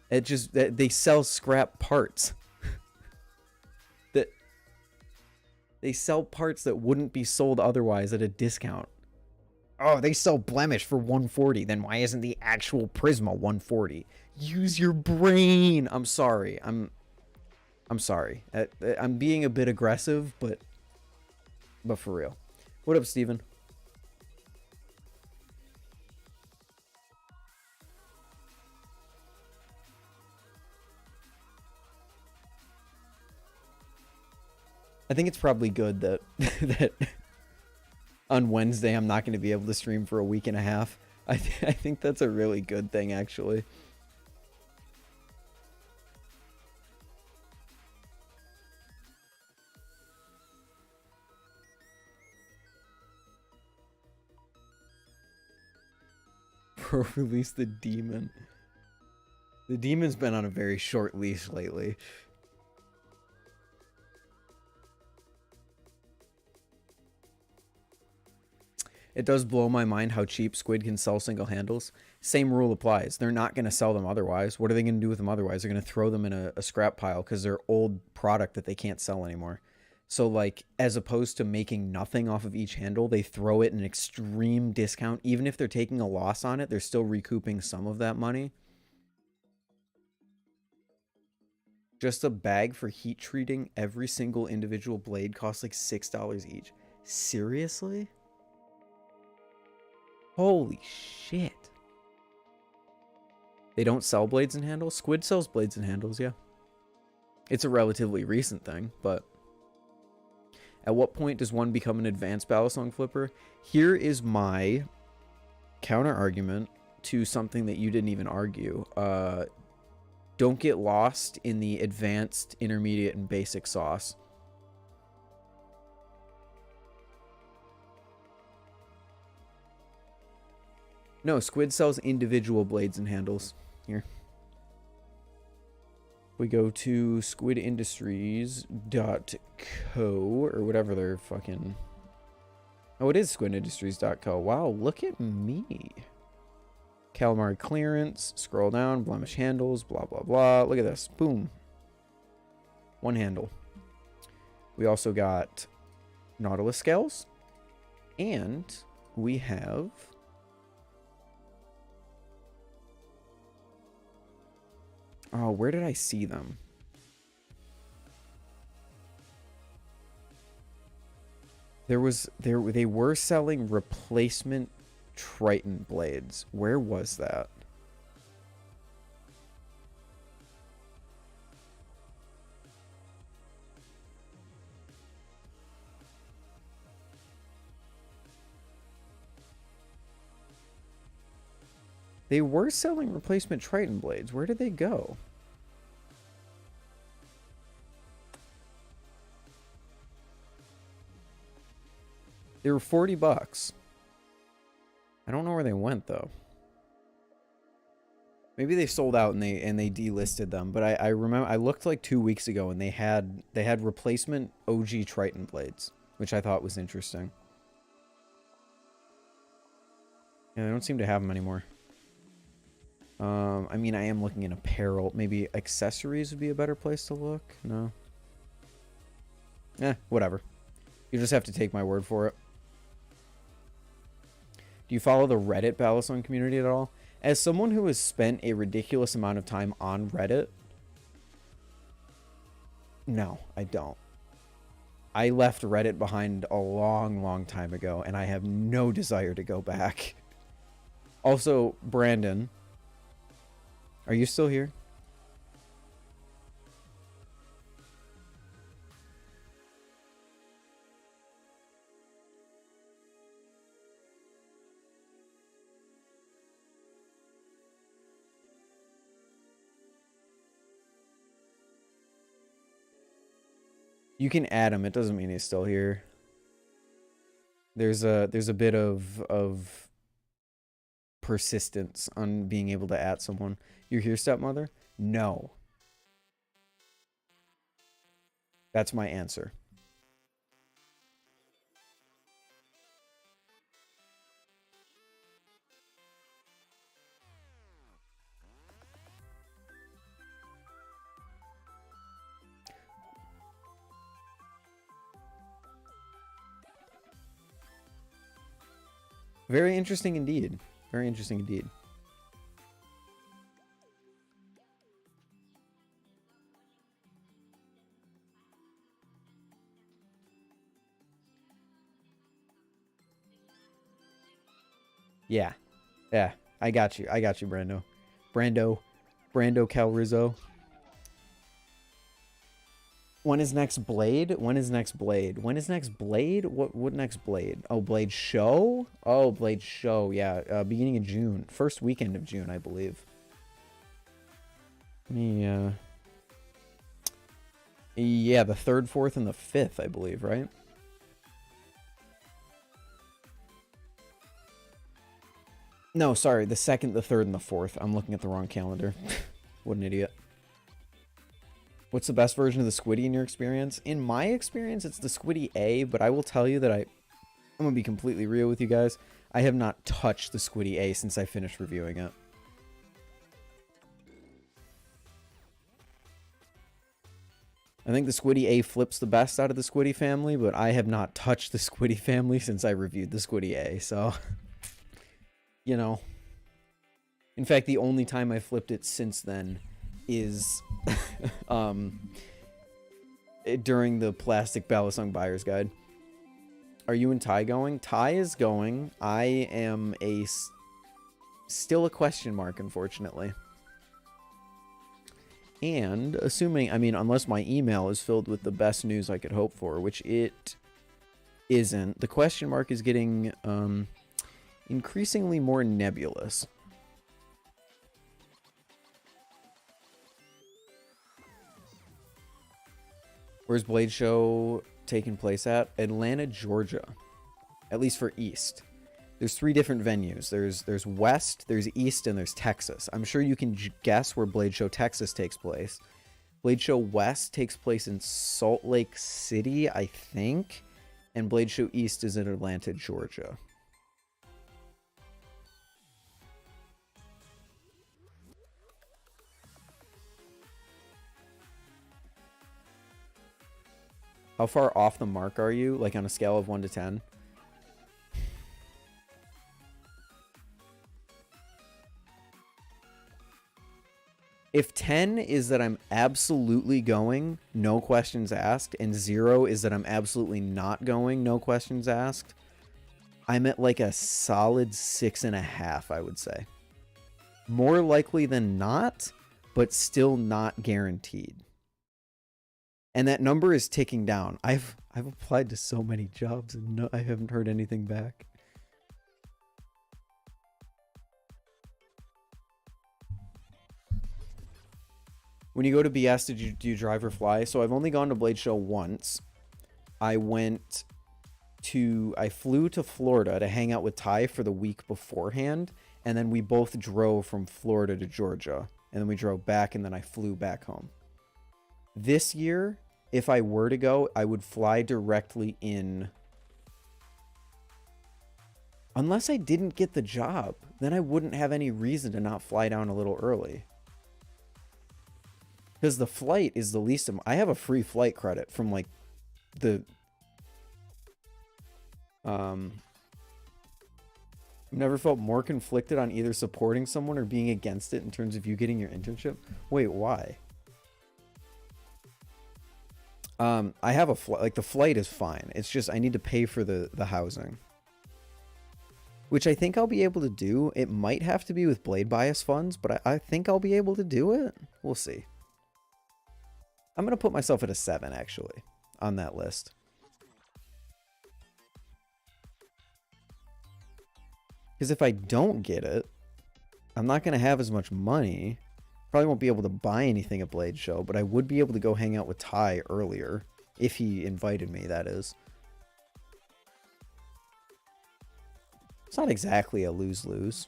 Speaker 1: It just, they sell scrap parts. They sell parts that wouldn't be sold otherwise at a discount. Oh, they sell blemish for 140. Then why isn't the actual Prisma 140? Use your brain. I'm sorry. I'm sorry. I'm being a bit aggressive, but for real. What up, Steven? I think it's probably good that that on Wednesday I'm not going to be able to stream for a week and a half. I think that's a really good thing, actually. Bro, release the demon. The demon's been on a very short leash lately. It does blow my mind how cheap Squid can sell single handles. Same rule applies. They're not going to sell them otherwise. What are they going to do with them otherwise? They're going to throw them in a scrap pile because they're old product that they can't sell anymore. So, like, as opposed to making nothing off of each handle, they throw it in an extreme discount. Even if they're taking a loss on it, they're still recouping some of that money. Just a bag for heat treating every single individual blade costs like $6 each. Seriously? Holy shit. They don't sell blades and handles? Squid sells blades and handles, yeah. It's a relatively recent thing, but at what point does one become an advanced Balisong flipper? Here is my counter argument to something that you didn't even argue. Don't get lost in the advanced, intermediate, and basic sauce. No, Squid sells individual blades and handles. Here. We go to squidindustries.co or whatever they're fucking... Oh, it is squidindustries.co. Wow, look at me. Calamari clearance. Scroll down. Blemish handles. Blah, blah, blah. Look at this. Boom. One handle. We also got Nautilus scales. And we have... Oh, where did I see them? They were selling replacement Triton blades. Where was that? They were selling replacement Triton blades. Where did they go? They were $40. I don't know where they went though. Maybe they sold out and they delisted them. But I remember I looked like 2 weeks ago and they had replacement OG Triton blades, which I thought was interesting. Yeah, they don't seem to have them anymore. I mean, I am looking in apparel. Maybe accessories would be a better place to look. No. Whatever. You just have to take my word for it. Do you follow the Reddit Balisong community at all? As someone who has spent a ridiculous amount of time on Reddit, no, I don't. I left Reddit behind a long, long time ago, and I have no desire to go back. Also, Brandon, are you still here? You can add him. It doesn't mean he's still here. There's a bit of persistence on being able to add someone. You're here, stepmother? No. That's my answer. Very interesting indeed. Very interesting indeed. Yeah. Yeah. I got you. I got you, Brando. Brando Calrizo. When is next Blade? When is next Blade? When is next Blade? What next Blade? Oh, Blade Show? Oh, Blade Show. Yeah, beginning of June. First weekend of June, I believe. Yeah, the 3rd, 4th, and the 5th, I believe, right? No, sorry, the 2nd, the 3rd, and the 4th. I'm looking at the wrong calendar. What an idiot. What's the best version of the Squiddy in your experience? In my experience, it's the Squiddy A, but I will tell you that I'm going to be completely real with you guys. I have not touched the Squiddy A since I finished reviewing it. I think the Squiddy A flips the best out of the Squiddy family, but I have not touched the Squiddy family since I reviewed the Squiddy A, so... You know. In fact, the only time I flipped it since then is during the plastic Balisong buyer's guide. Are you and Ty going? Ty is going. I am still a question mark, unfortunately. And assuming, I mean, unless my email is filled with the best news I could hope for, which it isn't, the question mark is getting increasingly more nebulous. Where's Blade Show taking place at? Atlanta, Georgia. At least for East. There's 3 different venues. There's West, there's East, and there's Texas. I'm sure you can guess where Blade Show Texas takes place. Blade Show West takes place in Salt Lake City, I think. And Blade Show East is in Atlanta, Georgia. How far off the mark are you? Like on a scale of 1 to 10? If 10 is that I'm absolutely going, no questions asked, and 0 is that I'm absolutely not going, no questions asked, I'm at like a solid 6.5, I would say. More likely than not, but still not guaranteed. And that number is ticking down. I've applied to so many jobs and I haven't heard anything back. When you go to BS, do you drive or fly? So I've only gone to Blade Show once. I flew to Florida to hang out with Ty for the week beforehand, and then we both drove from Florida to Georgia, and then we drove back, and then I flew back home. This year, if I were to go, I would fly directly in. Unless I didn't get the job, then I wouldn't have any reason to not fly down a little early. Because the flight is the least of... I have a free flight credit from, like, the... I've never felt more conflicted on either supporting someone or being against it in terms of you getting your internship. Wait, why? I have a flight... Like, the flight is fine. It's just I need to pay for the housing. Which I think I'll be able to do. It might have to be with Blade Bias funds, but I think I'll be able to do it. We'll see. I'm going to put myself at a 7, actually, on that list. Because if I don't get it, I'm not going to have as much money. Probably won't be able to buy anything at Blade Show, but I would be able to go hang out with Ty earlier. If he invited me, that is. It's not exactly a lose-lose.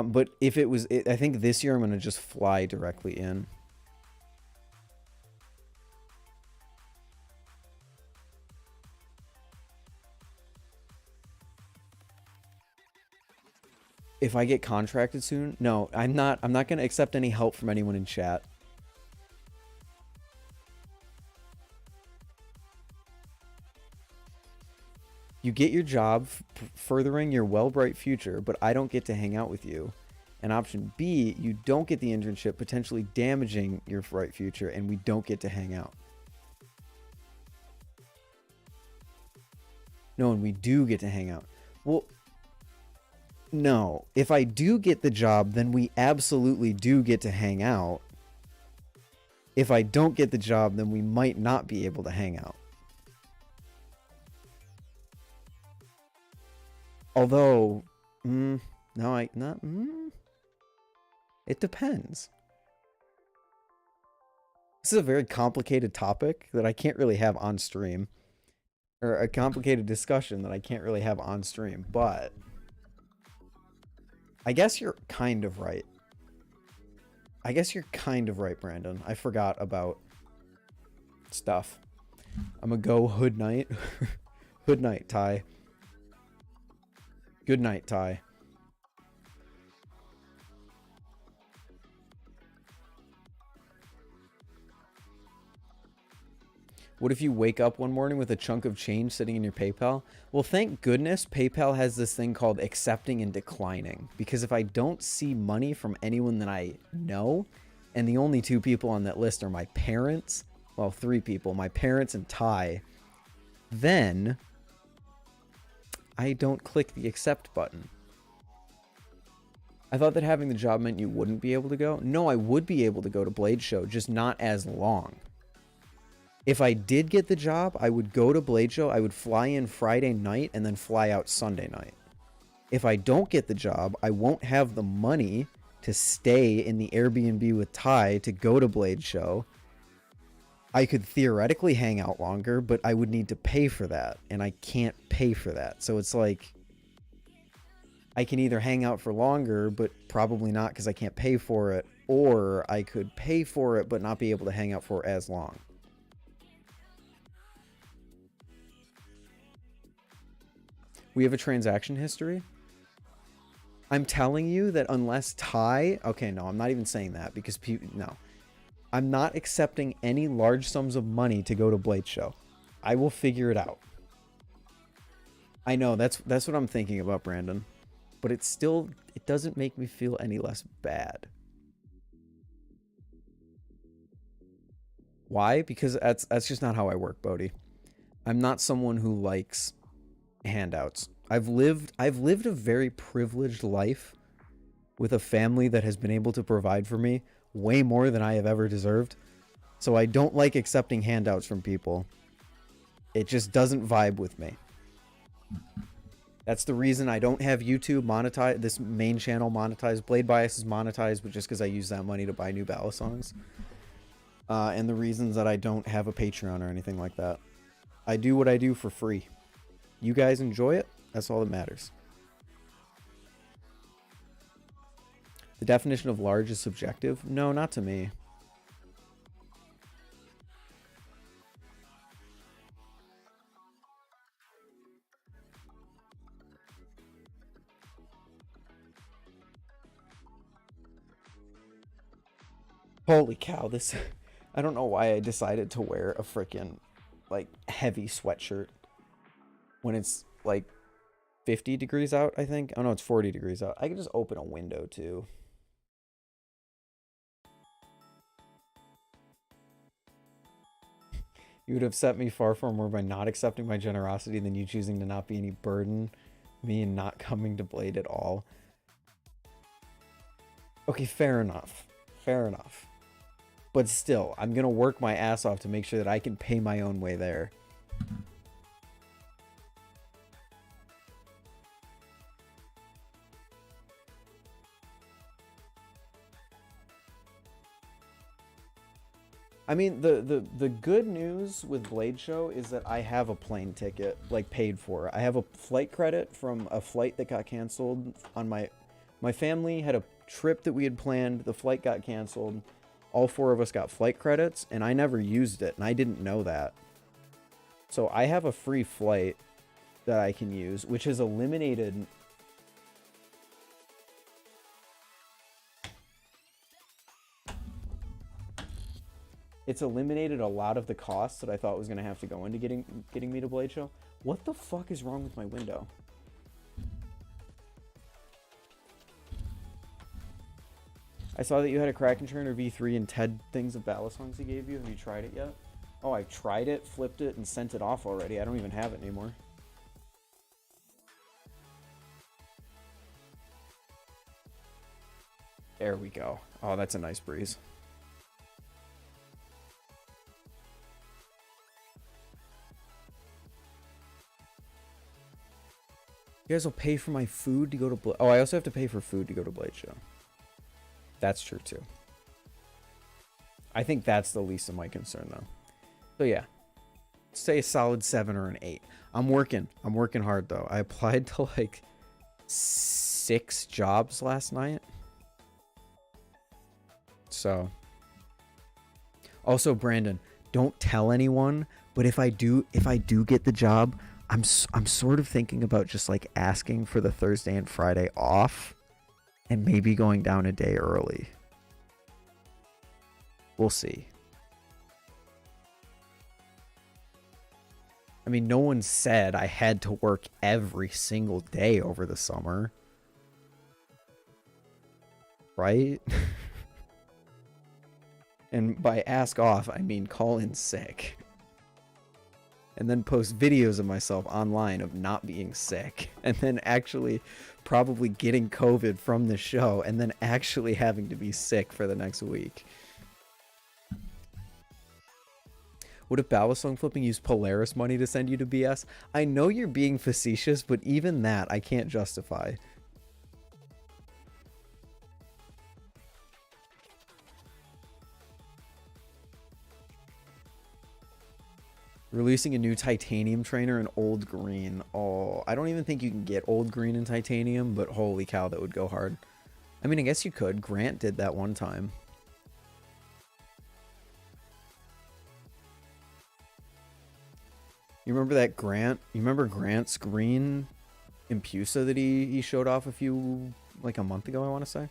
Speaker 1: But if it was... I think this year I'm going to just fly directly in. If I get contracted soon? No, I'm not going to accept any help from anyone in chat. You get your job furthering your well-bright future, but I don't get to hang out with you. And option B, you don't get the internship, potentially damaging your bright future, and we don't get to hang out. No, and we do get to hang out. Well, no. If I do get the job, then we absolutely do get to hang out. If I don't get the job, then we might not be able to hang out. Although, it depends. This is a very complicated topic that I can't really have on stream. Or a complicated discussion that I can't really have on stream, but I guess you're kind of right. Brandon. I forgot about stuff. I'm gonna go Hood Night. Hood Night, Ty. Good night, Ty. What if you wake up one morning with a chunk of change sitting in your PayPal? Well, thank goodness PayPal has this thing called accepting and declining. Because if I don't see money from anyone that I know, and the only 2 people on that list are my parents, well, 3 people, my parents and Ty, then I don't click the accept button. I thought that having the job meant you wouldn't be able to go. No, I would be able to go to Blade Show, just not as long. If I did get the job, I would go to Blade Show, I would fly in Friday night and then fly out Sunday night. If I don't get the job, I won't have the money to stay in the Airbnb with Ty to go to Blade Show. I could theoretically hang out longer, but I would need to pay for that, and I can't pay for that. So it's like, I can either hang out for longer, but probably not because I can't pay for it, or I could pay for it but not be able to hang out for as long. We have a transaction history. I'm telling you that unless Ty... Okay, no, I'm not even saying that because people... No. I'm not accepting any large sums of money to go to Blade Show. I will figure it out. I know that's what I'm thinking about, Brandon. But it doesn't make me feel any less bad. Why? Because that's just not how I work, Bodhi. I'm not someone who likes handouts. I've lived a very privileged life with a family that has been able to provide for me way more than I have ever deserved. So I don't like accepting handouts from people. It just doesn't vibe with me. That's the reason I don't have YouTube monetized, this main channel monetized. Blade Bias is monetized, but just because I use that money to buy new Balisongs. And the reasons that I don't have a Patreon or anything like that. I do what I do for free. You guys enjoy it? That's all that matters. The definition of large is subjective? No, not to me. Holy cow, this... I don't know why I decided to wear a freaking, like, heavy sweatshirt when it's, like, 50 degrees out, I think. Oh, no, it's 40 degrees out. I can just open a window, too. You would have set me far more by not accepting my generosity than you choosing to not be any burden, me and not coming to Blade at all. Okay, fair enough. Fair enough. But still, I'm going to work my ass off to make sure that I can pay my own way there. I mean, the good news with Blade Show is that I have a plane ticket, like, paid for. I have a flight credit from a flight that got canceled on my family had a trip that we had planned. The flight got canceled. All 4 of us got flight credits, and I never used it, and I didn't know that. So I have a free flight that I can use, which has eliminated... It's eliminated a lot of the costs that I thought was going to have to go into getting me to Blade Show. What the fuck is wrong with my window? I saw that you had a Kraken Trainer V3 and TED things of Balisongs he gave you. Have you tried it yet? Oh, I tried it, flipped it, and sent it off already. I don't even have it anymore. There we go. Oh, that's a nice breeze. You guys will pay for my food to go to Blade... Oh, I also have to pay for food to go to Blade Show. That's true, too. I think that's the least of my concern, though. So, yeah. Say a solid 7 or an 8. I'm working hard, though. I applied to, like, 6 jobs last night. So. Also, Brandon, don't tell anyone, but if I do get the job... I'm sort of thinking about just like asking for the Thursday and Friday off and maybe going down a day early. We'll see. I mean, no one said I had to work every single day over the summer. Right? And by ask off, I mean call in sick. And then post videos of myself online of not being sick, and then actually probably getting COVID from the show, and then actually having to be sick for the next week. What if Balisong flipping used Polaris money to send you to BS? I know you're being facetious, but even that I can't justify. Releasing a new titanium trainer in old green. Oh, I don't even think you can get old green in titanium, but holy cow, that would go hard. I mean, I guess you could. Grant did that one time. You remember that Grant? You remember Grant's green Empusa that he showed off like a month ago, I want to say?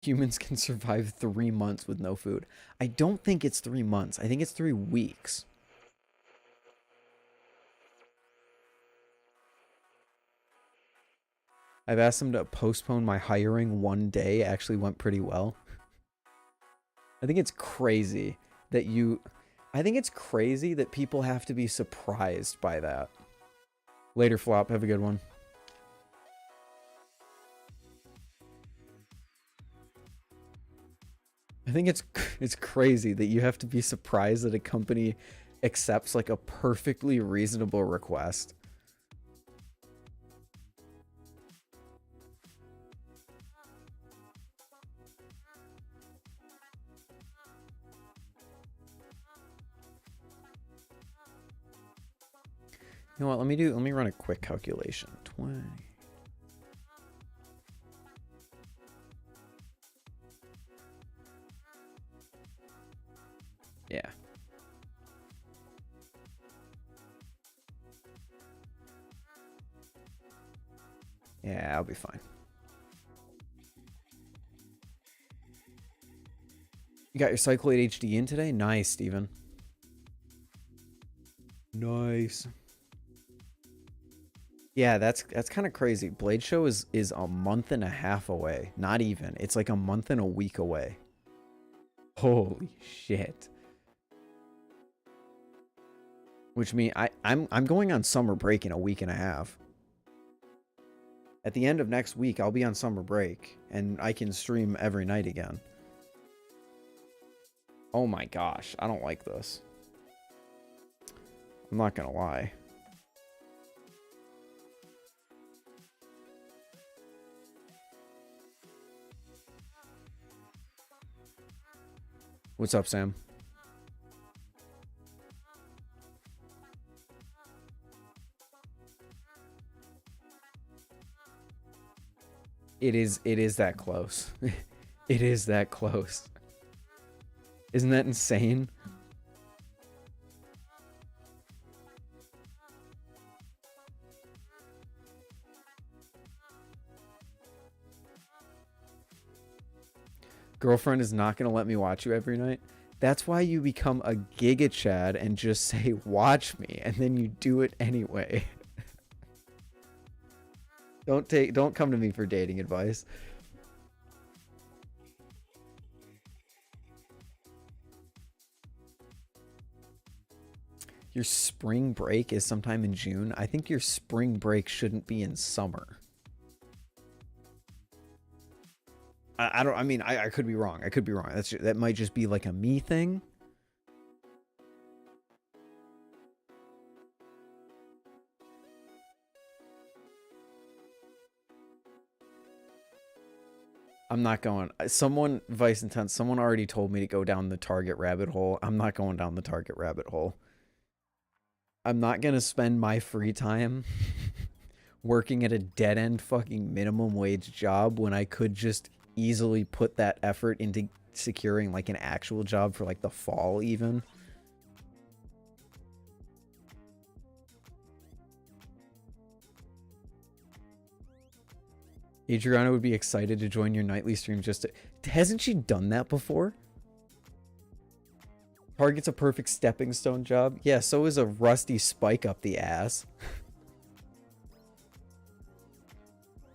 Speaker 1: Humans can survive 3 months with no food. I don't think it's 3 months. I think it's 3 weeks. I've asked them to postpone my hiring 1 day. Actually went pretty well. I think it's crazy that I think it's crazy that people have to be surprised by that. Later, Flop. Have a good one. I think it's crazy that you have to be surprised that a company accepts like a perfectly reasonable request. You know what? Let me run a quick calculation. 20. Yeah. Yeah, I'll be fine. You got your Cycloid HD in today? Nice, Steven. Nice. Yeah, that's kind of crazy. Blade Show is a month and a half away. Not even. It's like a month and a week away. Holy shit. Which means I'm going on summer break in a week and a half. At the end of next week, I'll be on summer break and I can stream every night again. Oh my gosh, I don't like this. I'm not gonna lie. What's up, Sam? It is that close. It is that close. Isn't that insane? Girlfriend is not going to let me watch you every night. That's why you become a Giga Chad and just say, watch me, and then you do it anyway. Don't come to me for dating advice. Your spring break is sometime in June. I think your spring break shouldn't be in summer. I mean, I could be wrong. I could be wrong. That might just be like a me thing. I'm not going. Someone, Vice Intense, someone already told me to go down the Target rabbit hole. I'm not going down the Target rabbit hole. I'm not going to spend my free time working at a dead-end fucking minimum wage job when I could just easily put that effort into securing like an actual job for like the fall even. Adriana would be excited to join your nightly stream just to... Hasn't she done that before? Target's a perfect stepping stone job. Yeah, so is a rusty spike up the ass.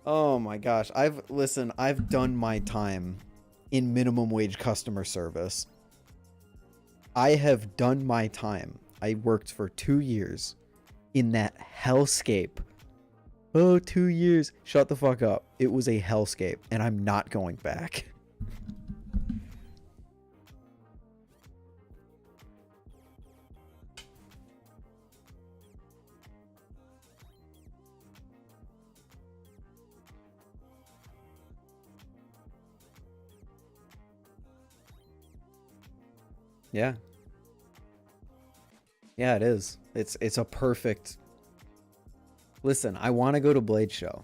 Speaker 1: Oh my gosh. I've done my time in minimum wage customer service. I have done my time. I worked for 2 years in that hellscape. Oh, 2 years. Shut the fuck up. It was a hellscape, and I'm not going back. Yeah. Yeah, it is. It's a perfect... Listen, I want to go to Blade Show.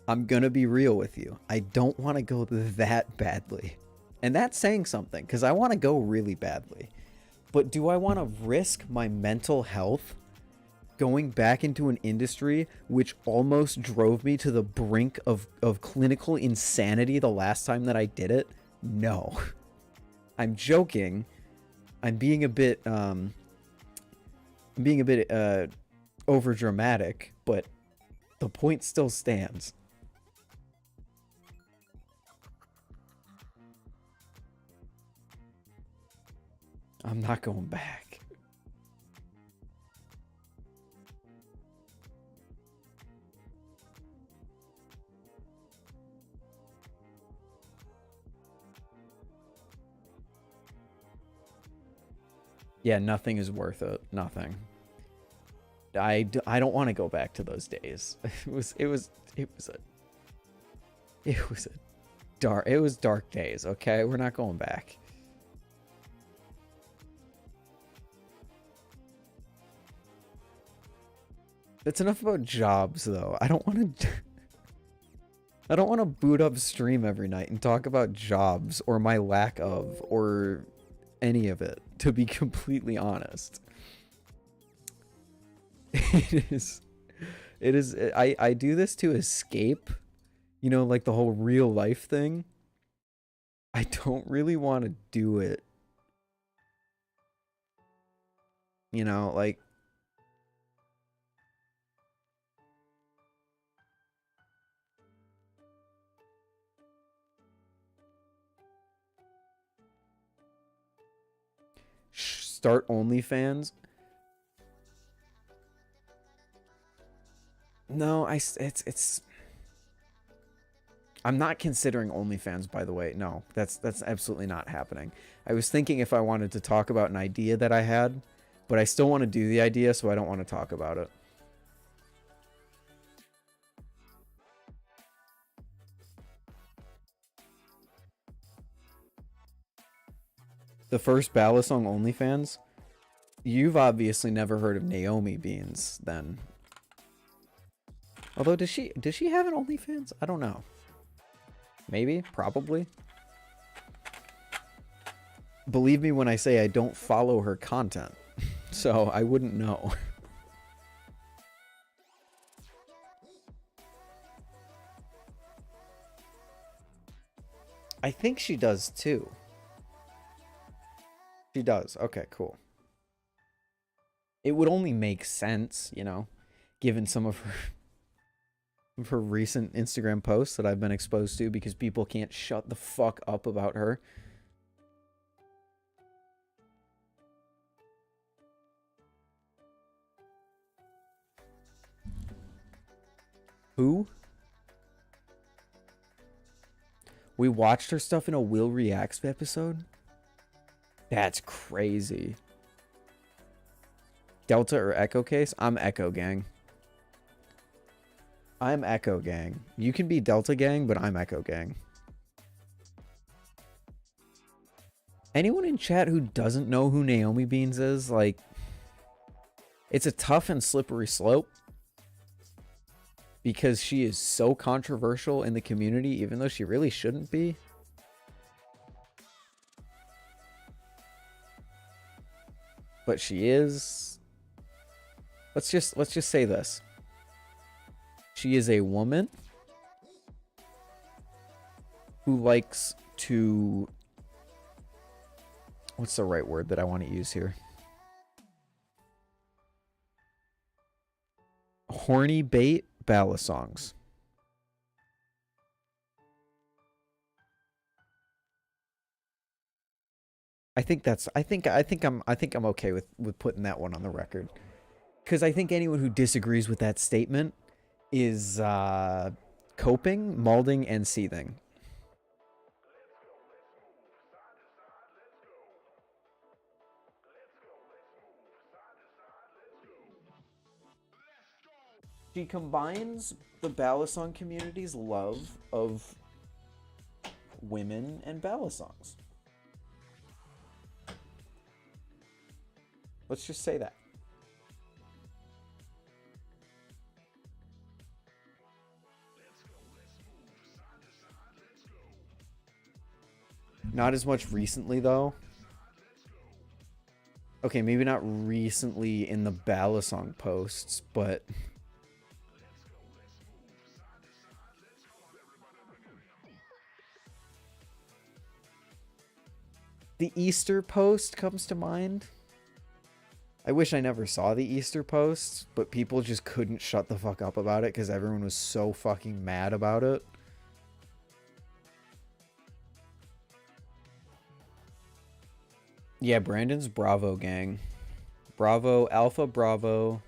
Speaker 1: I'm going to be real with you. I don't want to go that badly. And that's saying something, because I want to go really badly. But do I want to risk my mental health going back into an industry which almost drove me to the brink of clinical insanity the last time that I did it? No. I'm joking. I'm being a bit over dramatic, but the point still stands. I'm not going back. Yeah, nothing is worth it. Nothing. I don't want to go back to those days. It was dark days, okay? We're not going back. That's enough about jobs, though. I don't want to boot up stream every night and talk about jobs or my lack of or any of it, to be completely honest. I do this to escape, you know, like the whole real life thing. I don't really want to do it. You know, like start OnlyFans. No, it's I'm not considering OnlyFans, by the way. No, that's absolutely not happening. I was thinking if I wanted to talk about an idea that I had, but I still want to do the idea, so I don't want to talk about it. The first Balisong OnlyFans? You've obviously never heard of Naomi Beans, then. Although, does she have an OnlyFans? I don't know. Maybe, probably. Believe me when I say I don't follow her content, so I wouldn't know. I think she does too. She does. Okay, cool. It would only make sense, you know, given some of her recent Instagram posts that I've been exposed to, because people can't shut the fuck up about her. Who? We watched her stuff in a Will Reacts episode? That's crazy. Delta or Echo case? I'm Echo gang. I'm Echo gang. You can be Delta gang, but I'm Echo gang. Anyone in chat who doesn't know who Naomi Beans is, like, it's a tough and slippery slope, because she is so controversial in the community, even though she really shouldn't be. But she is. Let's just say this. She is a woman who likes to... What's the right word that I want to use here? Horny bait Balisongs. I think I'm okay with putting that one on the record. Because I think anyone who disagrees with that statement is coping, molding, and seething. She combines the Balisong community's love of women and Balisongs. Let's just say that. Not as much recently, though. Okay, maybe not recently in the Balisong posts, but... The Easter post comes to mind. I wish I never saw the Easter post, but people just couldn't shut the fuck up about it because everyone was so fucking mad about it. Yeah, Brandon's Bravo gang. Bravo, Alpha, Bravo.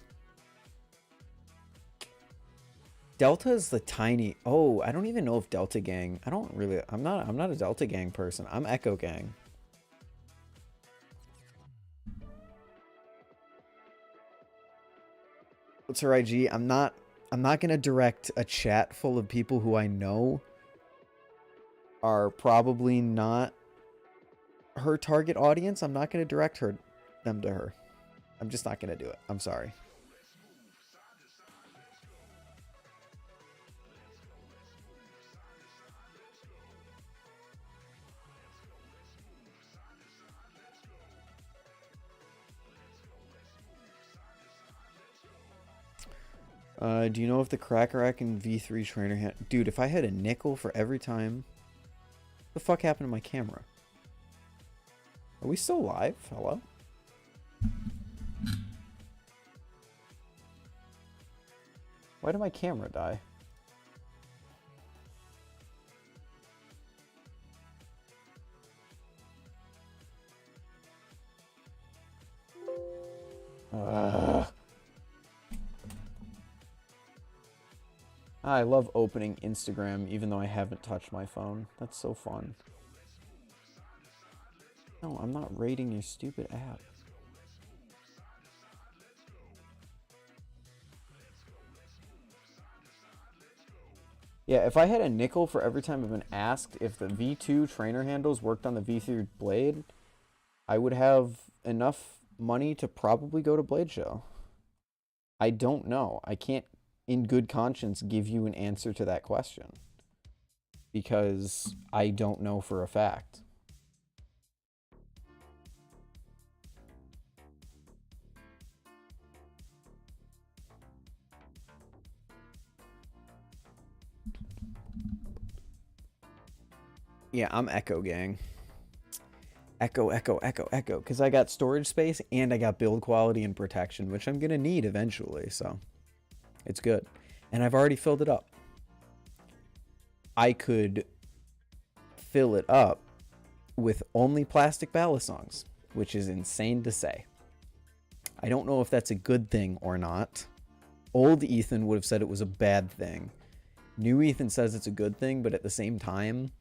Speaker 1: Delta is the tiny... Oh, I don't even know if Delta gang... I'm not a Delta gang person. I'm Echo gang. What's her IG? I'm not gonna direct a chat full of people who I know are probably not her target audience. I'm not gonna direct them to her. I'm just not gonna do it. I'm sorry. Do you know if the Raken V3 trainer had... Dude, if I had a nickel for every time... What the fuck happened to my camera? Are we still live? Hello? Why did my camera die? I love opening Instagram even though I haven't touched my phone. That's so fun. No, I'm not rating your stupid app. Yeah, if I had a nickel for every time I've been asked if the V2 trainer handles worked on the V3 blade, I would have enough money to probably go to Blade Show. I don't know. I can't, in good conscience, give you an answer to that question. Because I don't know for a fact. Yeah, I'm Echo gang. Echo, echo, echo, echo. Because I got storage space and I got build quality and protection, which I'm going to need eventually, so it's good. And I've already filled it up. I could fill it up with only plastic Balisongs, which is insane to say. I don't know if that's a good thing or not. Old Ethan would have said it was a bad thing. New Ethan says it's a good thing, but at the same time,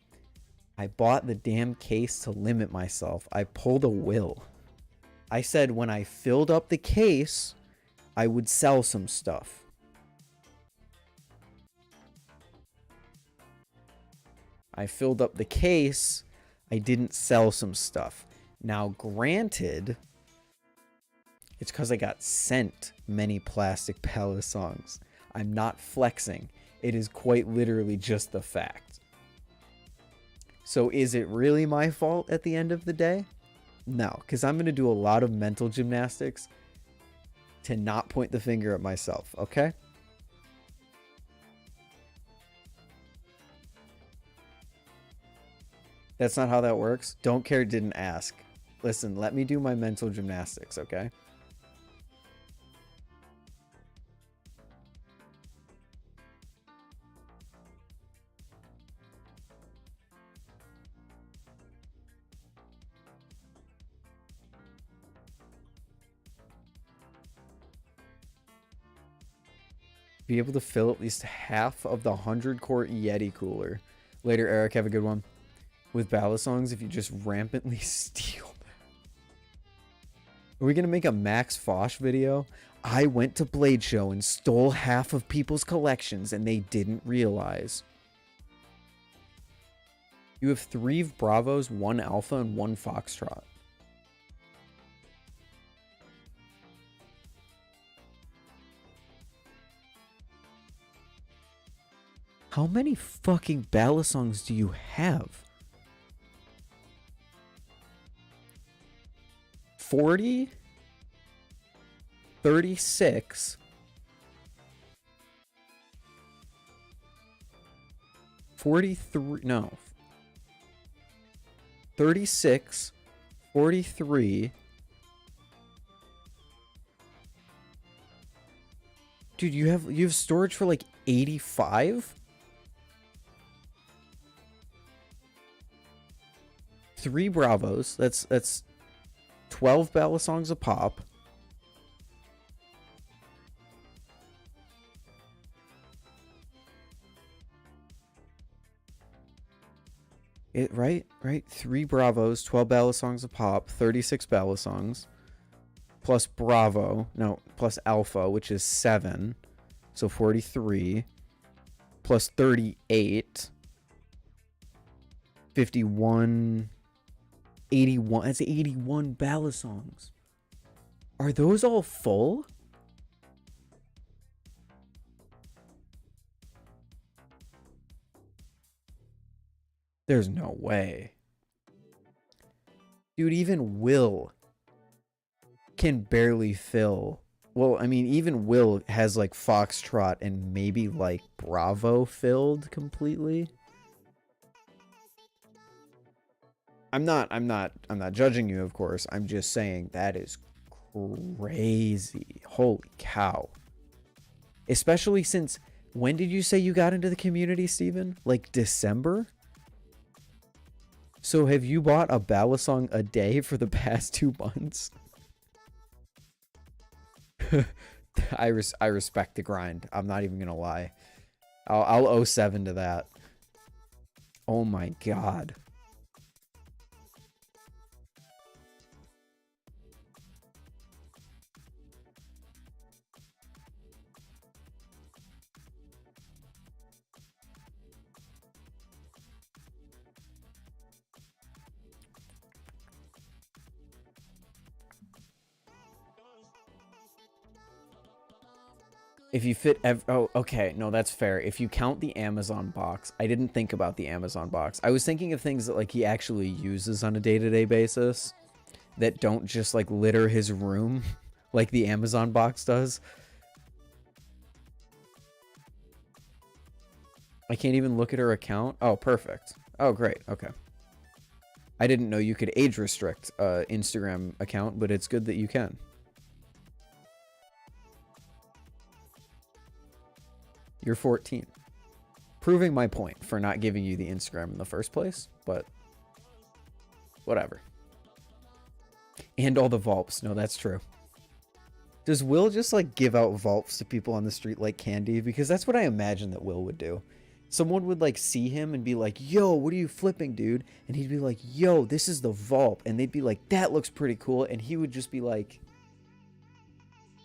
Speaker 1: I bought the damn case to limit myself. I pulled a Will. I said when I filled up the case, I would sell some stuff. I filled up the case. I didn't sell some stuff. Now, granted, it's because I got sent many plastic Balisongs. I'm not flexing. It is quite literally just the fact. So is it really my fault at the end of the day? No, because I'm going to do a lot of mental gymnastics to not point the finger at myself, okay? That's not how that works. Don't care, didn't ask. Listen, let me do my mental gymnastics, okay? Be able to fill at least half of the 100-quart Yeti cooler. Later, Eric. Have a good one. With Balisongs, if you just rampantly steal them. Are we going to make a Max Fosh video? I went to Blade Show and stole half of people's collections and they didn't realize. You have 3 Bravos, 1 Alpha, and 1 Foxtrot. How many fucking Balisongs do you have? 40? 36? 43? No. 36, 43. Dude, you have storage for like 85? 3 Bravos. That's 12 Balisongs a pop. Right? 3 Bravos, 12 Balisongs a pop, 36 Balisongs. Plus Bravo, no, plus Alpha, which is 7. So 43. Plus 38. 51. 81. That's 81 Balisongs. Are those all full? There's no way. Dude, even Will can barely fill. Well, I mean, even Will has like Foxtrot and maybe like Bravo filled completely. I'm not judging you, of course. I'm just saying that is crazy. Holy cow. Especially since, when did you say you got into the community, Steven? Like December? So have you bought a Balisong a day for the past 2 months? I respect the grind. I'm not even gonna lie. I'll owe 7 to that. Oh my god. If you fit oh, okay, no, that's fair. If you count the Amazon box, I didn't think about the Amazon box. I was thinking of things that like he actually uses on a day-to-day basis that don't just like litter his room like the Amazon box does. I can't even look at her account. Oh, perfect. Oh, great. Okay. I didn't know you could age restrict Instagram account, but it's good that you can. You're 14. Proving my point for not giving you the Instagram in the first place, but whatever. And all the Vulps. No, that's true. Does Will just like give out Vulps to people on the street like candy? Because that's what I imagine that Will would do. Someone would like see him and be like, yo, what are you flipping, dude? And he'd be like, yo, this is the Vulp. And they'd be like, that looks pretty cool. And he would just be like,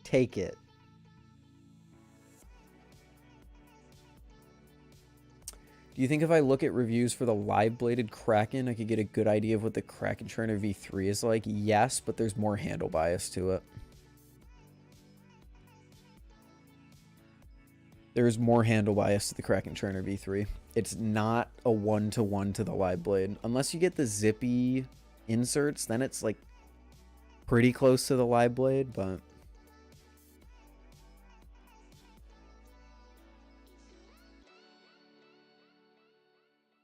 Speaker 1: take it. Do you think if I look at reviews for the live-bladed Kraken, I could get a good idea of what the Kraken Trainer V3 is like? Yes, but there's more handle bias to it. There's more handle bias to the Kraken Trainer V3. It's not a one-to-one to the live blade. Unless you get the zippy inserts, then it's like pretty close to the live blade, but...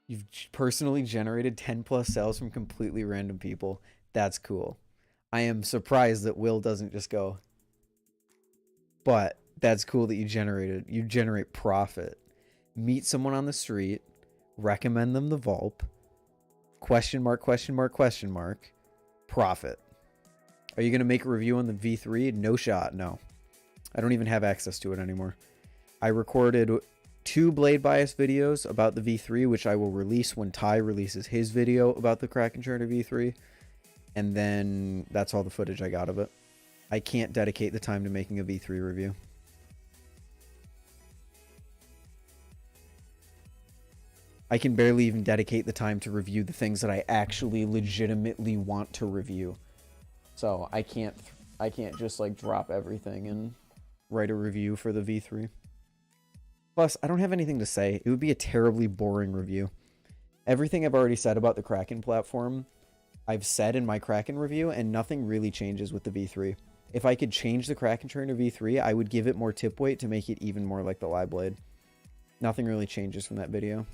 Speaker 1: You've personally generated 10 plus sales from completely random people. That's cool. I am surprised that Will doesn't just go, but that's cool that you generate profit. Meet someone on the street, recommend them the Vulp, question mark, question mark, question mark, profit. Are you going to make a review on the V3? No shot, no. I don't even have access to it anymore. I recorded 2 blade bias videos about the V3, which I will release when Ty releases his video about the Kraken Trainer V3. And then that's all the footage I got of it. I can't dedicate the time to making a V3 review. I can barely even dedicate the time to review the things that I actually legitimately want to review. So I can't just like drop everything and write a review for the V3. Plus, I don't have anything to say. It would be a terribly boring review. Everything I've already said about the Kraken platform, I've said in my Kraken review, and nothing really changes with the V3. If I could change the Kraken Trainer V3, I would give it more tip weight to make it even more like the live blade. Nothing really changes from that video.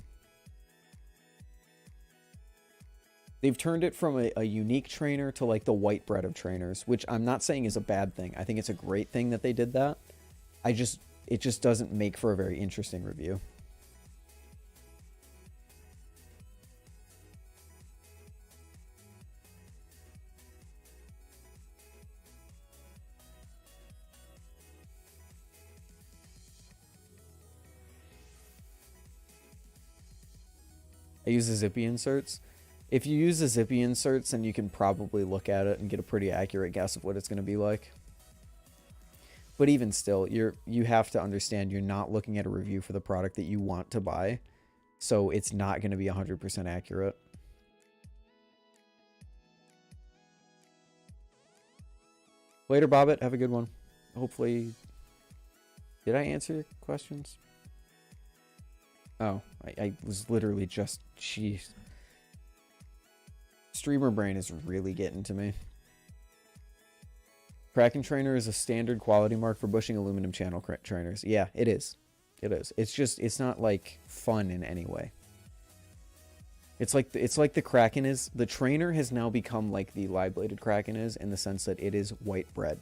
Speaker 1: They've turned it from a unique trainer to like the white bread of trainers, which I'm not saying is a bad thing. I think it's a great thing that they did that. It just doesn't make for a very interesting review. I use the zippy inserts. If you use the zippy inserts, then you can probably look at it and get a pretty accurate guess of what it's going to be like. But even still, you have to understand you're not looking at a review for the product that you want to buy. So it's not going to be 100% accurate. Later, Bobbit. Have a good one. Hopefully... Did I answer your questions? Oh, I was literally just... Jeez. Streamer brain is really getting to me. Kraken trainer is a standard quality mark for bushing aluminum channel trainers. Yeah, it is. It is. It's just, it's not like fun in any way. It's like the Kraken is. The trainer has now become like the live bladed Kraken is, in the sense that it is white bread.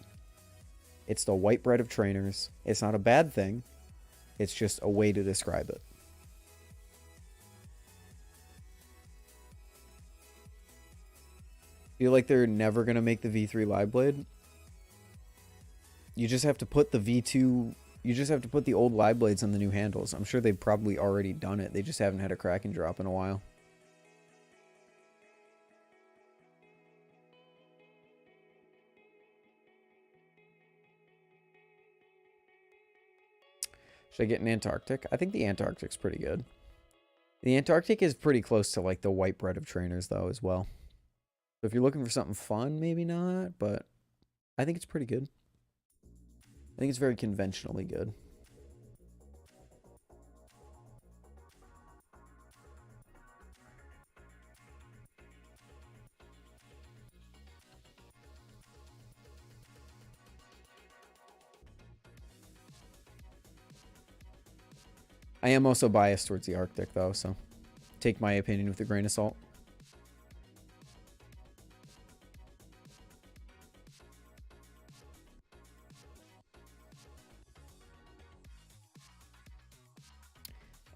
Speaker 1: It's the white bread of trainers. It's not a bad thing. It's just a way to describe it. Feel like they're never going to make the V3 live blade? You just have to put the V2... You just have to put the old live blades on the new handles. I'm sure they've probably already done it. They just haven't had a Kraken drop in a while. Should I get an Antarctic? I think the Antarctic's pretty good. The Antarctic is pretty close to like the white bread of trainers though as well. So if you're looking for something fun, maybe not, but I think it's pretty good. I think it's very conventionally good. I am also biased towards the Arctic though, so take my opinion with a grain of salt.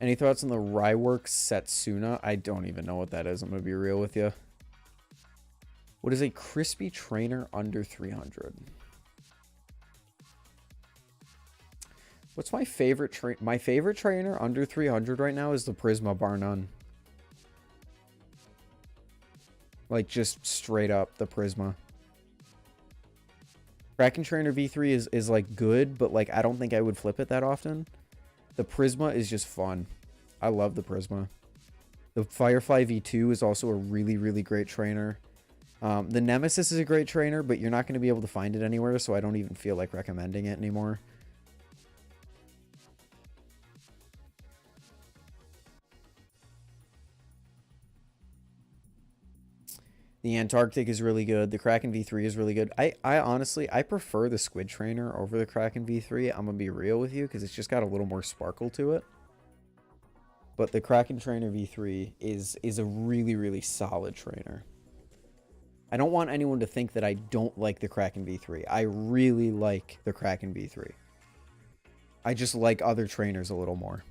Speaker 1: Any thoughts on the Ryworks Setsuna? I don't even know what that is. I'm going to be real with you. What is a crispy trainer under 300? What's my favorite trainer? My favorite trainer under 300 right now is the Prisma, bar none. Like, just straight up the Prisma. Raken Trainer V3 is like good, but like I don't think I would flip it that often. The Prisma is just fun. I love the Prisma. The Firefly V2 is also a really, really great trainer. The Nemesis is a great trainer, but you're not going to be able to find it anywhere, so I don't even feel like recommending it anymore. The Antarctic is really good. The Kraken V3 is really good. I honestly, I prefer the Squid Trainer over the Kraken V3. I'm going to be real with you because it's just got a little more sparkle to it. But the Kraken Trainer V3 is a really, really solid trainer. I don't want anyone to think that I don't like the Kraken V3. I really like the Kraken V3. I just like other trainers a little more.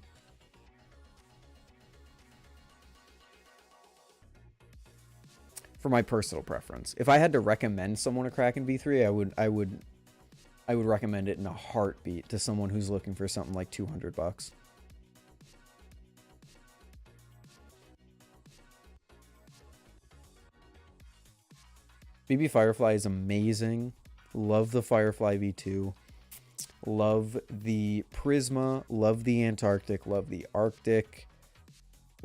Speaker 1: For my personal preference. If I had to recommend someone a Kraken V3, I would recommend it in a heartbeat to someone who's looking for something like $200. BB Firefly is amazing. Love the Firefly V2. Love the Prisma. Love the Antarctic. Love the Arctic.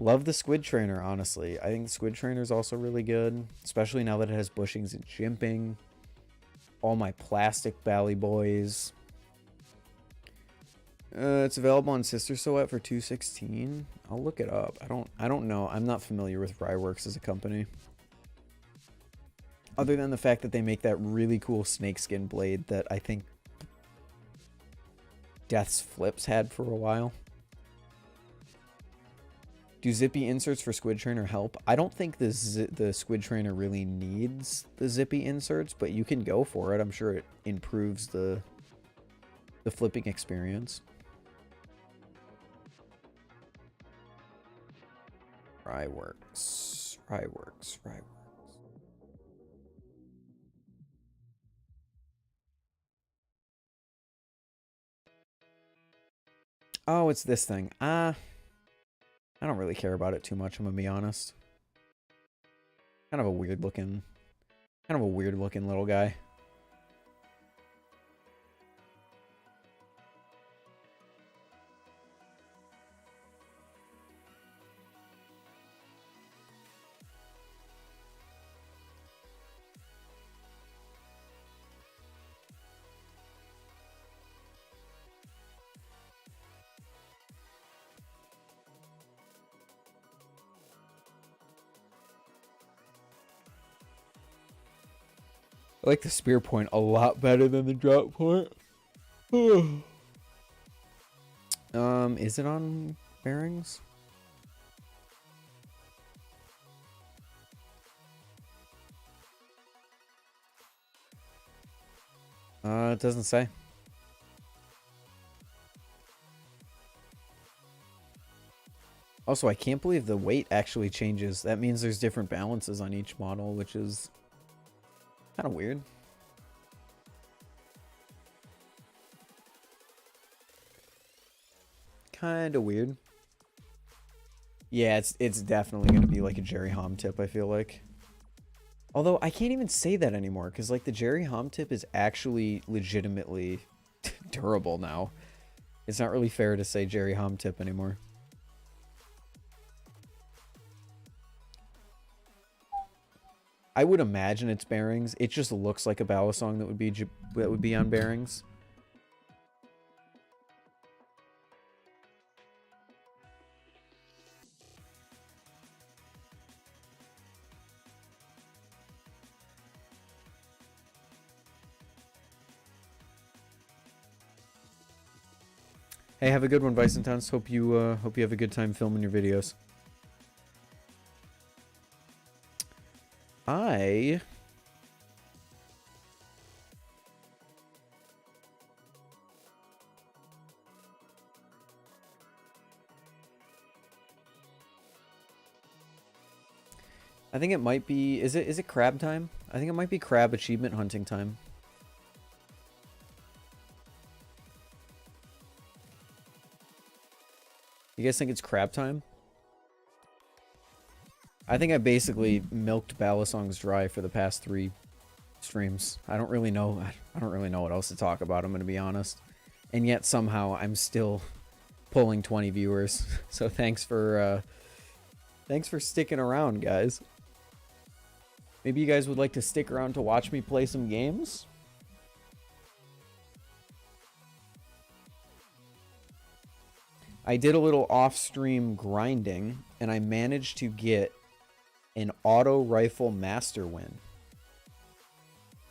Speaker 1: Love the Squid Trainer, honestly. I think the Squid Trainer is also really good, especially now that it has bushings and jimping. All my plastic Bally Boys. It's available on Sister Silhouette for $216. I'll look it up. I don't know. I'm not familiar with Ryworks as a company. Other than the fact that they make that really cool snakeskin blade that I think Death's Flips had for a while. Do zippy inserts for Squid Trainer help? I don't think the Squid Trainer really needs the zippy inserts, but you can go for it. I'm sure it improves the flipping experience. Fryworks. Fryworks. Fryworks. Oh, it's this thing. I don't really care about it too much, I'm gonna be honest. Kind of a weird looking little guy. I like the spear point a lot better than the drop point. Is it on bearings? It doesn't say. Also, I can't believe the weight actually changes. That means there's different balances on each model, which is kind of weird. Kind of weird. Yeah, it's definitely going to be like a Jerry Hom tip, I feel like. Although, I can't even say that anymore, because like the Jerry Hom tip is actually legitimately durable now. It's not really fair to say Jerry Hom tip anymore. I would imagine it's bearings. It just looks like a Balisong that would be on bearings. Hey, have a good one, Bison Tons. Hope you have a good time filming your videos. I think it might be, is it crab time? I think it might be crab achievement hunting time. You guys think it's crab time? I think I basically milked Balisongs dry for the past 3 streams. I don't really know what else to talk about, I'm going to be honest. And yet somehow I'm still pulling 20 viewers. So thanks for sticking around, guys. Maybe you guys would like to stick around to watch me play some games? I did a little off-stream grinding, and I managed to get an auto rifle master win.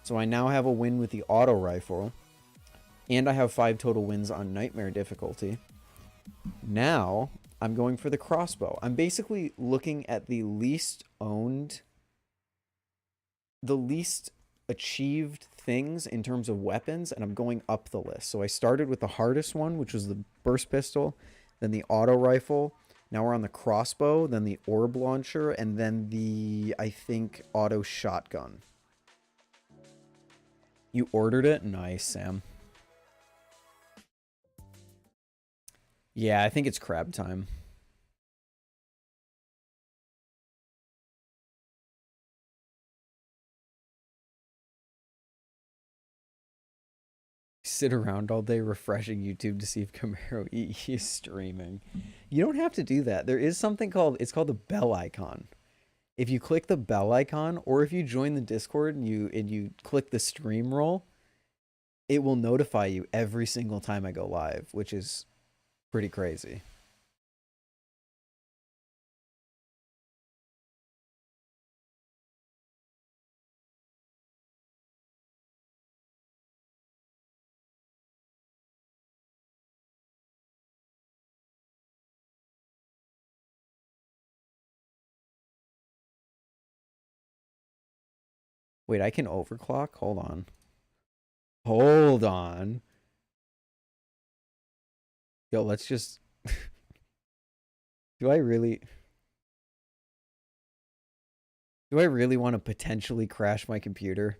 Speaker 1: So I now have a win with the auto rifle, and I have 5 total wins on nightmare difficulty. Now, I'm going for the crossbow. I'm basically looking at the least owned, the least achieved things in terms of weapons, and I'm going up the list. So I started with the hardest one, which was the burst pistol, then the auto rifle. Now we're on the crossbow, then the orb launcher, and then the, I think, auto shotgun. You ordered it? Nice, Sam. Yeah, I think it's crab time. Sit around all day refreshing YouTube to see if Camaro EE is streaming. You don't have to do that. There is something called, it's called the bell icon. If you click the bell icon, or if you join the Discord and you click the stream roll, it will notify you every single time I go live, which is pretty crazy. Wait, I can overclock? Hold on. Hold on. Yo, let's just... Do I really want to potentially crash my computer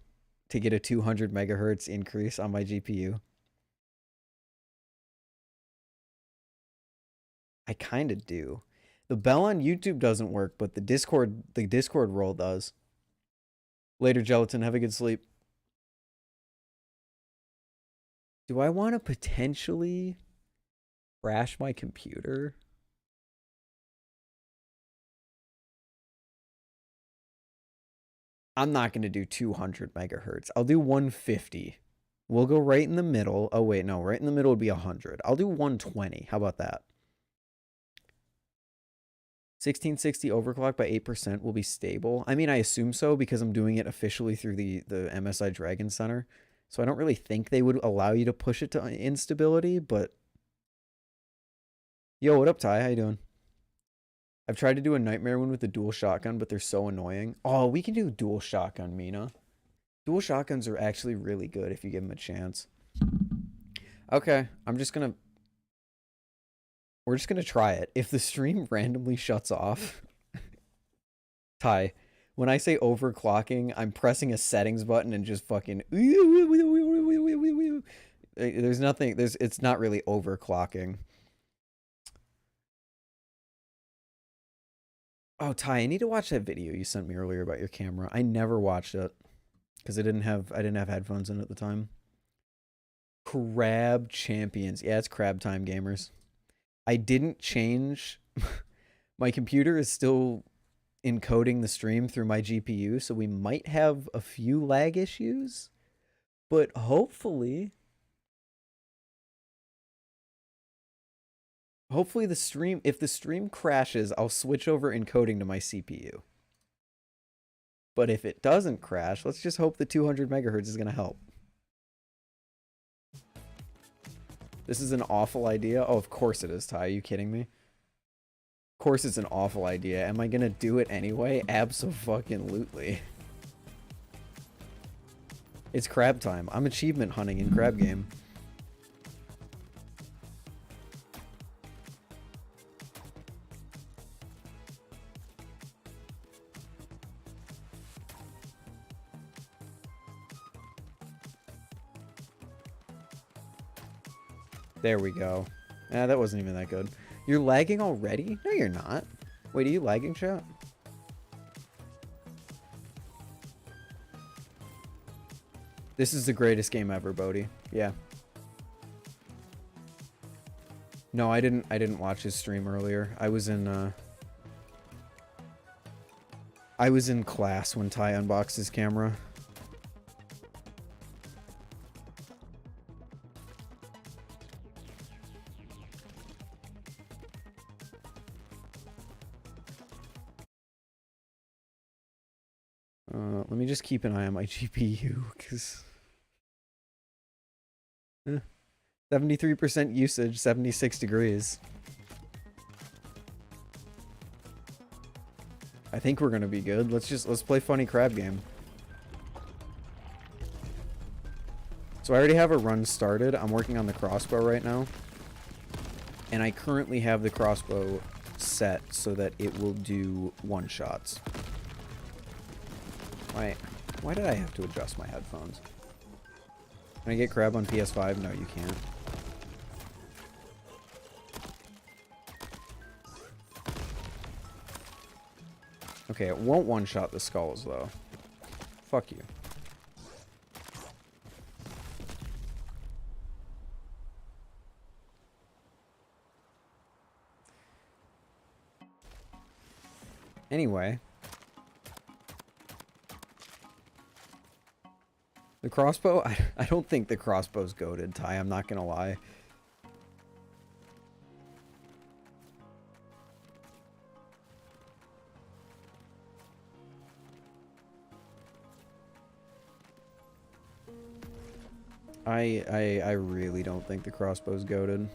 Speaker 1: to get a 200 megahertz increase on my GPU? I kind of do. The bell on YouTube doesn't work, but the Discord role does. Later, Gelatin. Have a good sleep. Do I want to potentially crash my computer? I'm not going to do 200 megahertz. I'll do 150. We'll go right in the middle. Oh, wait, no. Right in the middle would be 100. I'll do 120. How about that? 1660 overclock by 8% will be stable. I mean, I assume so because I'm doing it officially through the MSI Dragon Center. So I don't really think they would allow you to push it to instability, but... Yo, what up, Ty? How you doing? I've tried to do a nightmare one with the dual shotgun, but they're so annoying. Oh, we can do dual shotgun, Mina. Dual shotguns are actually really good if you give them a chance. Okay, we're just gonna try it. If the stream randomly shuts off, Ty, when I say overclocking, I'm pressing a settings button and just fucking... There's nothing... It's not really overclocking. Oh, Ty, I need to watch that video you sent me earlier about your camera. I never watched it because I didn't have headphones in at the time. Crab Champions. Yeah, it's crab time, gamers. I didn't change. My computer is still encoding the stream through my GPU, so we might have a few lag issues, but hopefully the stream, if the stream crashes, I'll switch over encoding to my CPU. But if it doesn't crash, let's just hope the 200 megahertz is going to help. This is an awful idea. Oh, of course it is, Ty. Are you kidding me? Of course it's an awful idea. Am I going to do it anyway? Abso-fucking-lutely. It's crab time. I'm achievement hunting in crab game. There we go. That wasn't even that good. You're lagging already? No, you're not. Wait, are you lagging, chat? This is the greatest game ever, Bodhi. Yeah. No, I didn't watch his stream earlier. I was in class when Ty unboxed his camera. Let me just keep an eye on my GPU, because... 73% usage, 76 degrees. I think we're gonna be good. Let's play funny crab game. So I already have a run started. I'm working on the crossbow right now. And I currently have the crossbow set so that it will do one-shots. Why did I have to adjust my headphones? Can I get crab on PS5? No, you can't. Okay, it won't one-shot the skulls, though. Fuck you. Anyway. The crossbow? I don't think the crossbow's goated, Ty. I'm not gonna lie. I really don't think the crossbow's goated.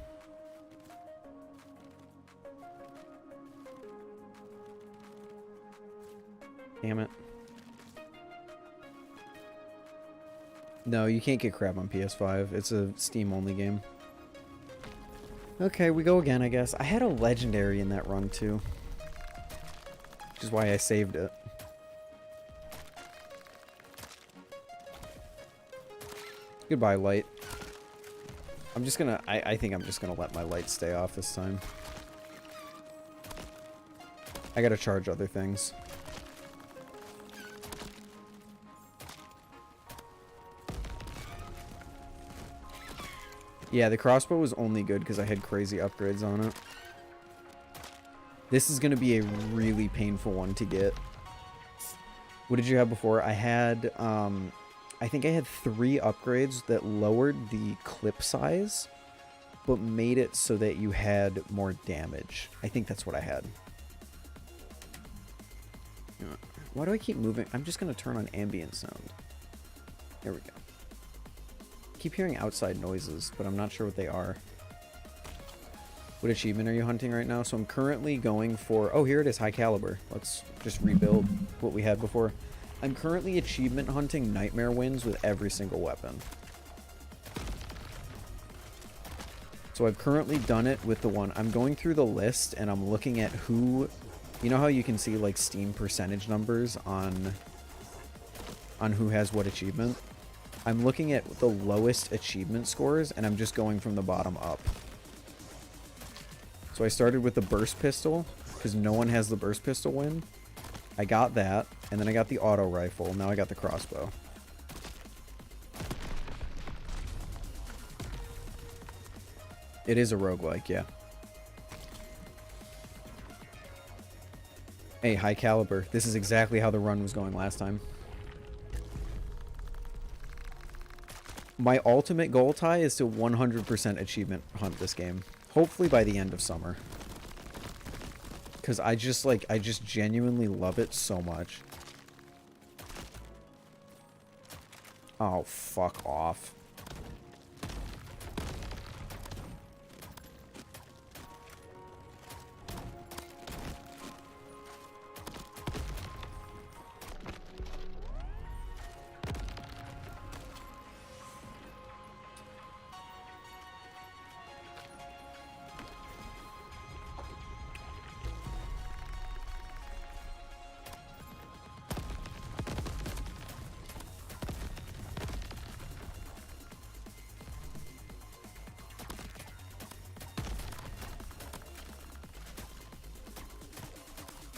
Speaker 1: Damn it. No, you can't get crab on PS5. It's a Steam-only game. Okay, we go again, I guess. I had a legendary in that run, too. Which is why I saved it. Goodbye, light. I'm just gonna... I think I'm just gonna let my light stay off this time. I gotta charge other things. Yeah, the crossbow was only good because I had crazy upgrades on it. This is gonna be a really painful one to get. What did you have before? I had, I think I had 3 upgrades that lowered the clip size, but made it so that you had more damage. I think that's what I had. Why do I keep moving? I'm just gonna turn on ambient sound. There we go. I keep hearing outside noises, but I'm not sure what they are. What achievement are you hunting right now? So I'm currently going for... Oh, here it is, high caliber. Let's just rebuild what we had before. I'm currently achievement hunting nightmare winds with every single weapon. So I've currently done it with the one... I'm going through the list and I'm looking at who... You know how you can see like Steam percentage numbers on who has what achievement? I'm looking at the lowest achievement scores and I'm just going from the bottom up. So I started with the burst pistol because no one has the burst pistol win. I got that and then I got the auto rifle. Now I got the crossbow. It is a roguelike, yeah. Hey, high caliber. This is exactly how the run was going last time. My ultimate goal, Ty, is to 100% achievement hunt this game. Hopefully by the end of summer. Because I just genuinely love it so much. Oh, fuck off.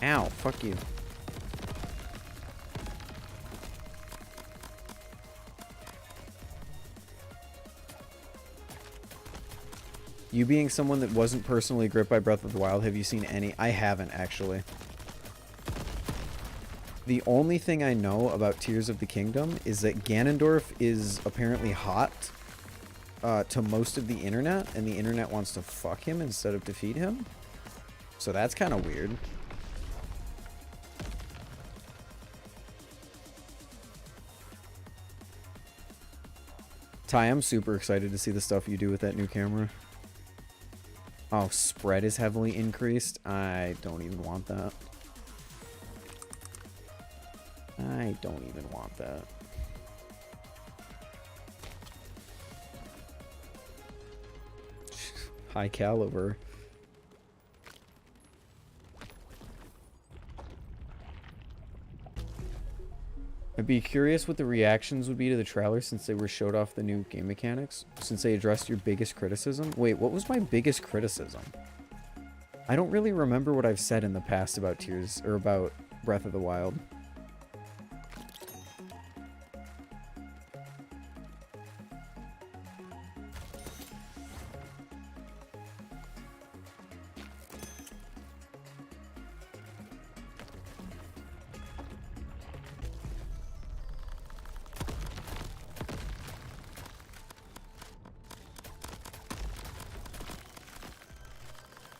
Speaker 1: Ow, fuck you. You being someone that wasn't personally gripped by Breath of the Wild, have you seen any? I haven't, actually. The only thing I know about Tears of the Kingdom is that Ganondorf is apparently hot to most of the internet, and the internet wants to fuck him instead of defeat him. So that's kind of weird. Ty, I'm super excited to see the stuff you do with that new camera. Oh, spread is heavily increased. I don't even want that. I don't even want that. High caliber. I'd be curious what the reactions would be to the trailer since they were showed off the new game mechanics. Since they addressed your biggest criticism. Wait, what was my biggest criticism? I don't really remember what I've said in the past about Tears, or about Breath of the Wild.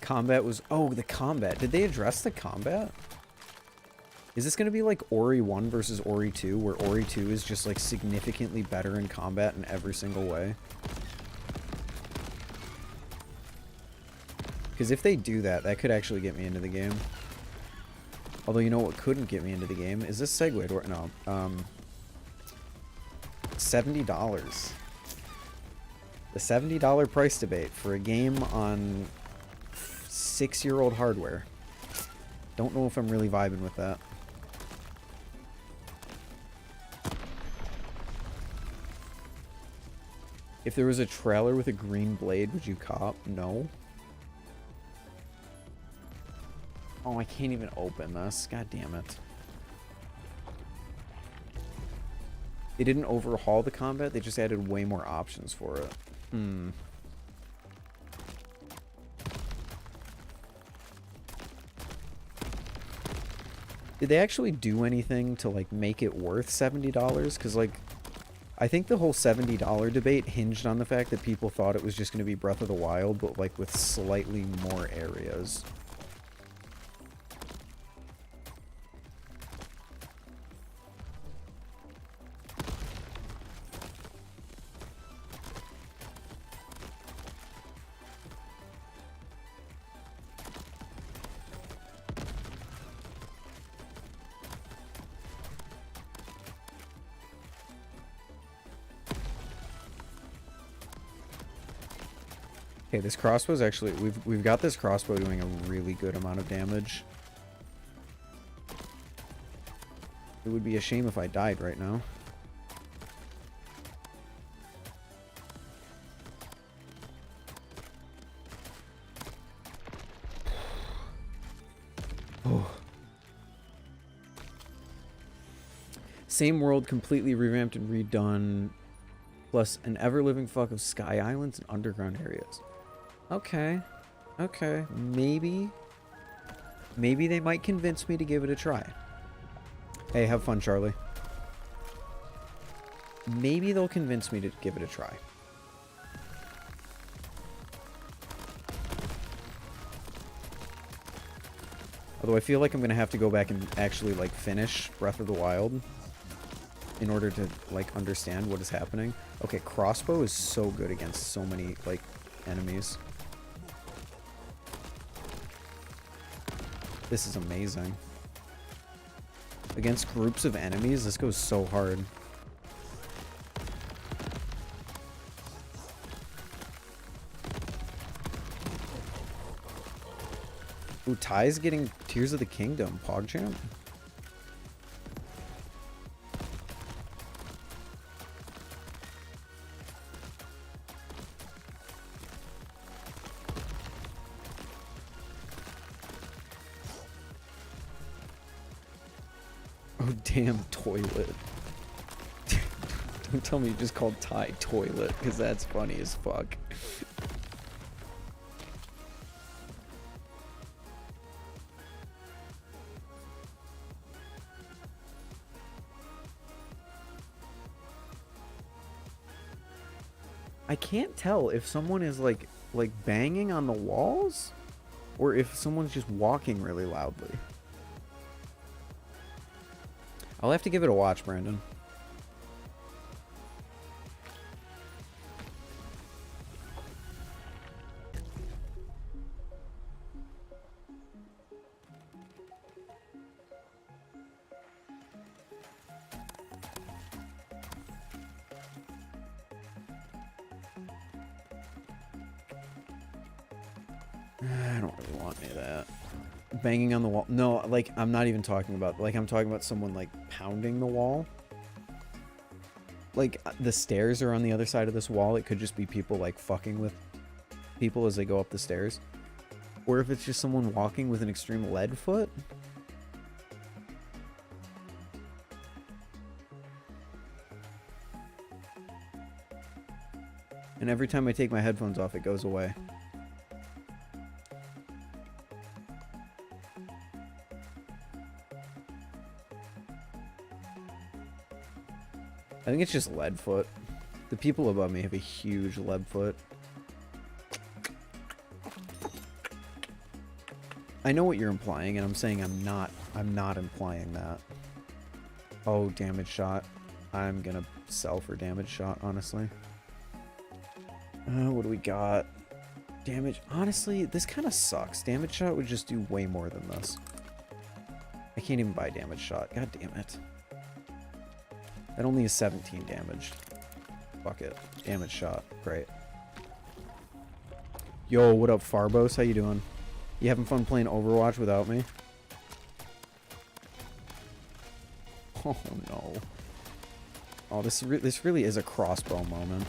Speaker 1: Combat was... Oh, the combat. Did they address the combat? Is this going to be like Ori 1 versus Ori 2, where Ori 2 is just like significantly better in combat in every single way? Because if they do that, that could actually get me into the game. Although, you know what couldn't get me into the game? Is this segued or... No. $70. The $70 price debate for a game on 6-year-old hardware. Don't know if I'm really vibing with that. If there was a trailer with a green blade, would you cop? No. Oh, I can't even open this. God damn it. They didn't overhaul the combat, they just added way more options for it. Did they actually do anything to, like, make it worth $70? Because, like, I think the whole $70 debate hinged on the fact that people thought it was just going to be Breath of the Wild, but, like, with slightly more areas. Okay, this crossbow's actually we've got this crossbow doing a really good amount of damage. It would be a shame if I died right now. Oh. Same world, completely revamped and redone, plus an ever-living fuck of sky islands and underground areas. Okay. Okay. Maybe they might convince me to give it a try. Hey, have fun, Charlie. Maybe they'll convince me to give it a try. Although I feel like I'm going to have to go back and actually, like, finish Breath of the Wild in order to, like, understand what is happening. Okay, crossbow is so good against so many, like, enemies. This is amazing. Against groups of enemies, this goes so hard. Ooh, Ty's getting Tears of the Kingdom, PogChamp. Oh, damn, toilet. Don't tell me you just called Ty toilet, because that's funny as fuck. I can't tell if someone is like banging on the walls or if someone's just walking really loudly. I'll have to give it a watch, Brandon. I don't really want any of that. Banging on the wall. No, like, I'm not even talking about, like, I'm talking about someone, like, pounding the wall. Like, the stairs are on the other side of this wall. It could just be people, like, fucking with people as they go up the stairs. Or if it's just someone walking with an extreme lead foot. And every time I take my headphones off, it goes away. I think it's just lead foot. The people above me have a huge lead foot. I know what you're implying, and I'm saying I'm not implying that. Oh, damage shot. I'm gonna sell for damage shot, honestly. What do we got? Damage. Honestly, this kind of sucks. Damage shot would just do way more than this. I can't even buy damage shot. God damn it. That only is 17 damage. Fuck it. Damage shot. Great. Yo, what up, Farbos? How you doing? You having fun playing Overwatch without me? Oh no. Oh, this really is a crossbow moment.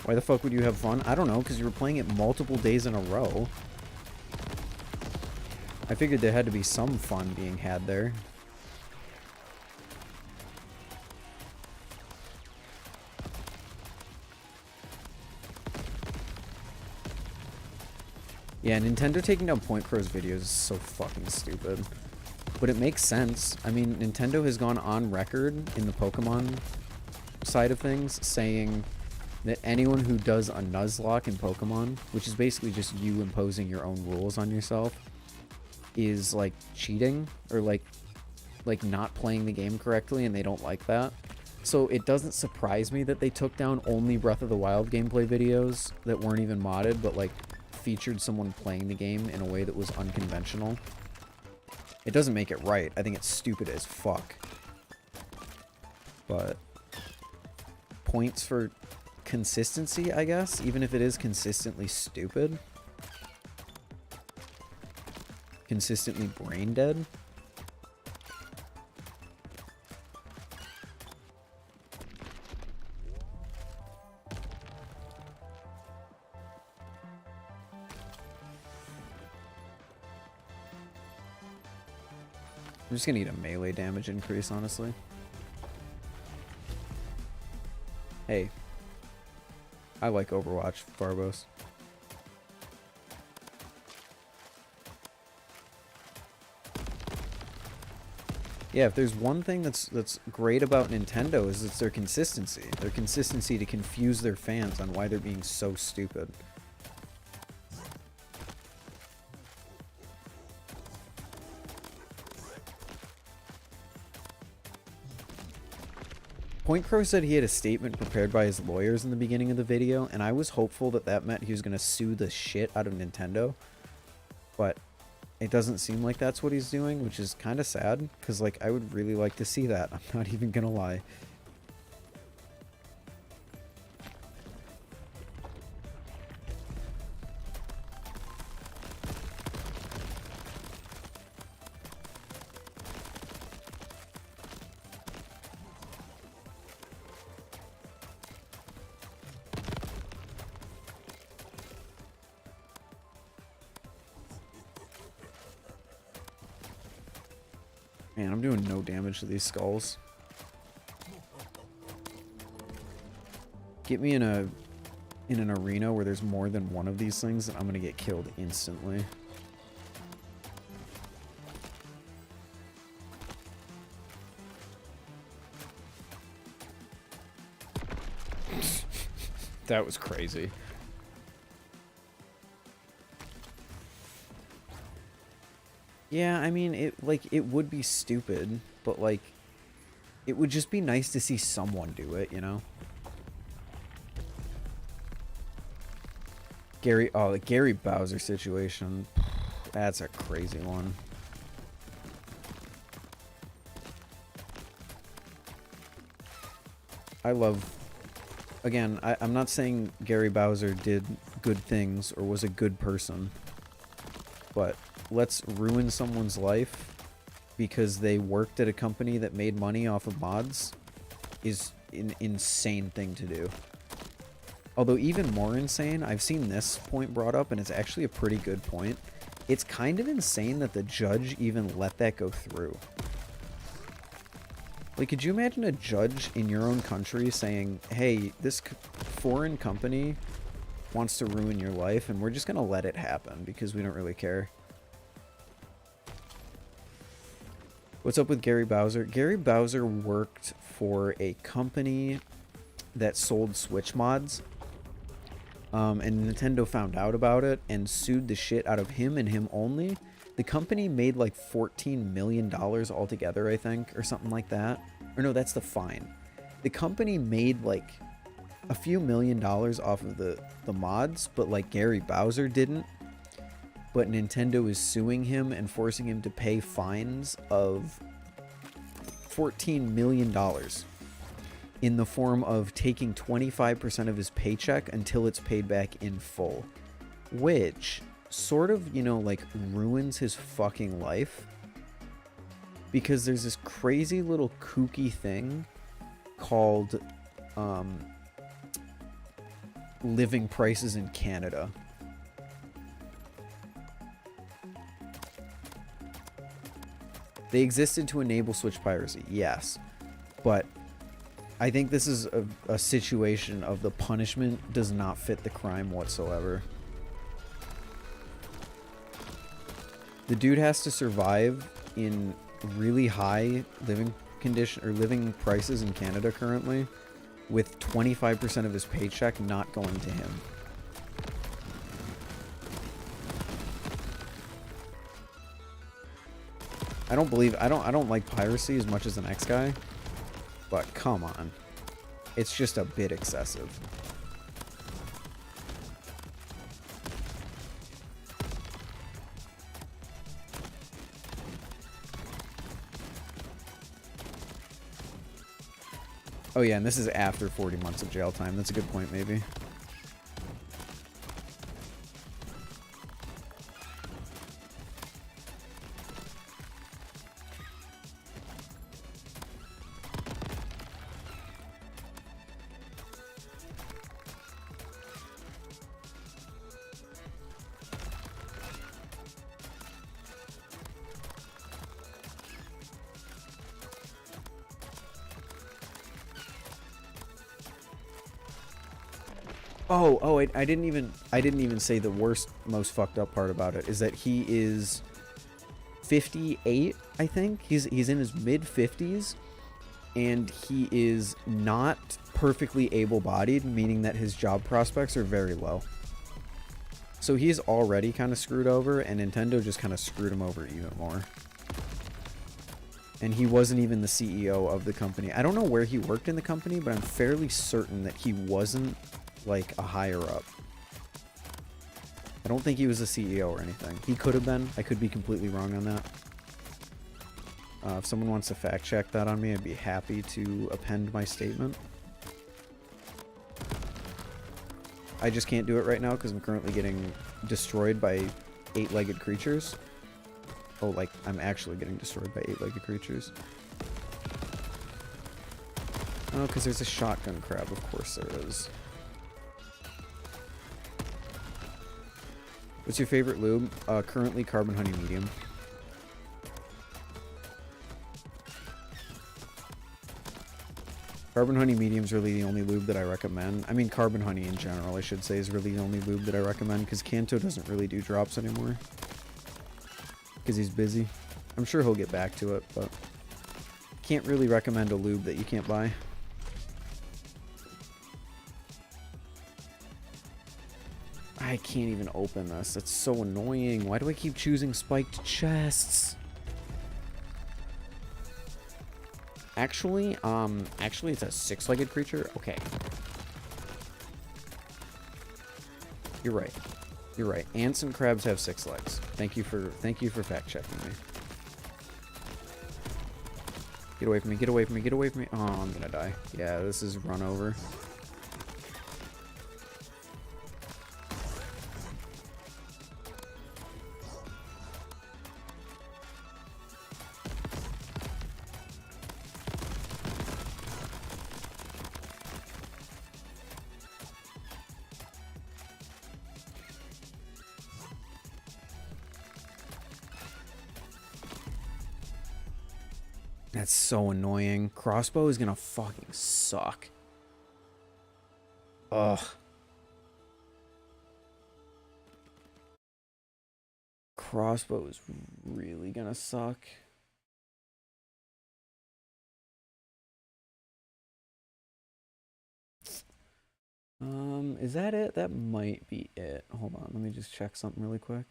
Speaker 1: Why the fuck would you have fun? I don't know, because you were playing it multiple days in a row. I figured there had to be some fun being had there. Yeah, Nintendo taking down Point Crow's videos is so fucking stupid. But it makes sense. I mean, Nintendo has gone on record in the Pokemon side of things saying that anyone who does a Nuzlocke in Pokemon, which is basically just you imposing your own rules on yourself, is like cheating or like not playing the game correctly, and they don't like that. So it doesn't surprise me that they took down only Breath of the Wild gameplay videos that weren't even modded, but like featured someone playing the game in a way that was unconventional. It doesn't make it right. I think it's stupid as fuck. But points for consistency, I guess, even if it is consistently stupid. Consistently brain dead. I'm just gonna need a melee damage increase, honestly. Hey. I like Overwatch, Farbos. Yeah, if there's one thing that's great about Nintendo is it's their consistency. Their consistency to confuse their fans on why they're being so stupid. Point Crow said he had a statement prepared by his lawyers in the beginning of the video, and I was hopeful that that meant he was going to sue the shit out of Nintendo. But it doesn't seem like that's what he's doing, which is kind of sad, because like I would really like to see that. I'm not even going to lie. Man, I'm doing no damage to these skulls. Get me in an arena where there's more than one of these things, and I'm gonna get killed instantly. That was crazy. Yeah, I mean, it would be stupid, but like it would just be nice to see someone do it, you know? The Gary Bowser situation. That's a crazy one. Again, I'm not saying Gary Bowser did good things or was a good person, but let's ruin someone's life because they worked at a company that made money off of mods is an insane thing to do. Although even more insane, I've seen this point brought up, and it's actually a pretty good point. It's kind of insane that the judge even let that go through. Like, could you imagine a judge in your own country saying, hey, this foreign company wants to ruin your life, and we're just going to let it happen because we don't really care? What's up with Gary Bowser? Gary Bowser worked for a company that sold Switch mods. And Nintendo found out about it and sued the shit out of him and him only. The company made like $14 million altogether, I think, or something like that. Or no, that's the fine. The company made like a few $1 million off of the mods, but like Gary Bowser didn't. But Nintendo is suing him and forcing him to pay fines of $14 million in the form of taking 25% of his paycheck until it's paid back in full, which sort of, you know, like ruins his fucking life, because there's this crazy little kooky thing called living prices in Canada. They existed to enable Switch piracy, yes, but I think this is a situation of the punishment does not fit the crime whatsoever. The dude has to survive in really high living condition or living prices in Canada currently, with 25% of his paycheck not going to him. I don't like piracy as much as the next guy, but come on. It's just a bit excessive. Oh yeah, and this is after 40 months of jail time. That's a good point, maybe. I didn't even say the worst, most fucked up part about it is that he is 58, I think. He's in his mid 50s, and he is not perfectly able-bodied, meaning that his job prospects are very low. So he's already kind of screwed over, and Nintendo just kind of screwed him over even more. And he wasn't even the CEO of the company. I don't know where he worked in the company, but I'm fairly certain that he wasn't like a higher up. I don't think he was a CEO or anything. He could have been. I could be completely wrong on that. If someone wants to fact check that on me, I'd be happy to append my statement. I just can't do it right now because I'm currently getting destroyed by 8-legged creatures. Oh, like, I'm actually getting destroyed by 8-legged creatures. Oh, because there's a shotgun crab. Of course there is. What's your favorite lube? Currently Carbon Honey Medium. Carbon Honey Medium is really the only lube that I recommend. I mean, Carbon Honey in general, I should say, is really the only lube that I recommend, because Canto doesn't really do drops anymore. Because he's busy. I'm sure he'll get back to it, but can't really recommend a lube that you can't buy. I can't even open this. That's so annoying. Why do I keep choosing spiked chests? Actually, it's a 6-legged creature. Okay. You're right. You're right. Ants and crabs have 6 legs. Thank you for fact checking me. Get away from me, get away from me, get away from me. Oh, I'm gonna die. Yeah, this is run over. That's so annoying. Crossbow is gonna fucking suck. Ugh. Crossbow is really gonna suck. Is that it? That might be it. Hold on, let me just check something really quick.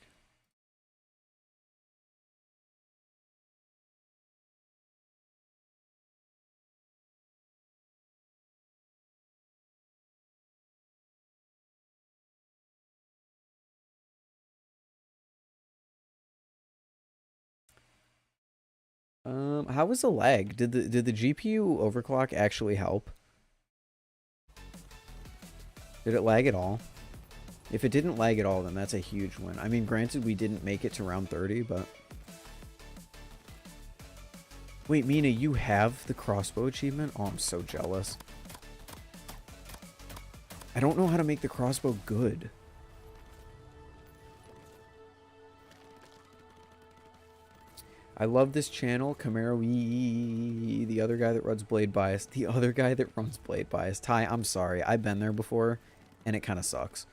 Speaker 1: How was the lag? Did the GPU overclock actually help? Did it lag at all? If it didn't lag at all, then that's a huge win. I mean, granted, we didn't make it to round 30, but... Wait, Mina, you have the crossbow achievement? Oh, I'm so jealous. I don't know how to make the crossbow good. I love this channel, Camaro. The other guy that runs Blade Bias. The other guy that runs Blade Bias. Ty, I'm sorry. I've been there before, and it kind of sucks.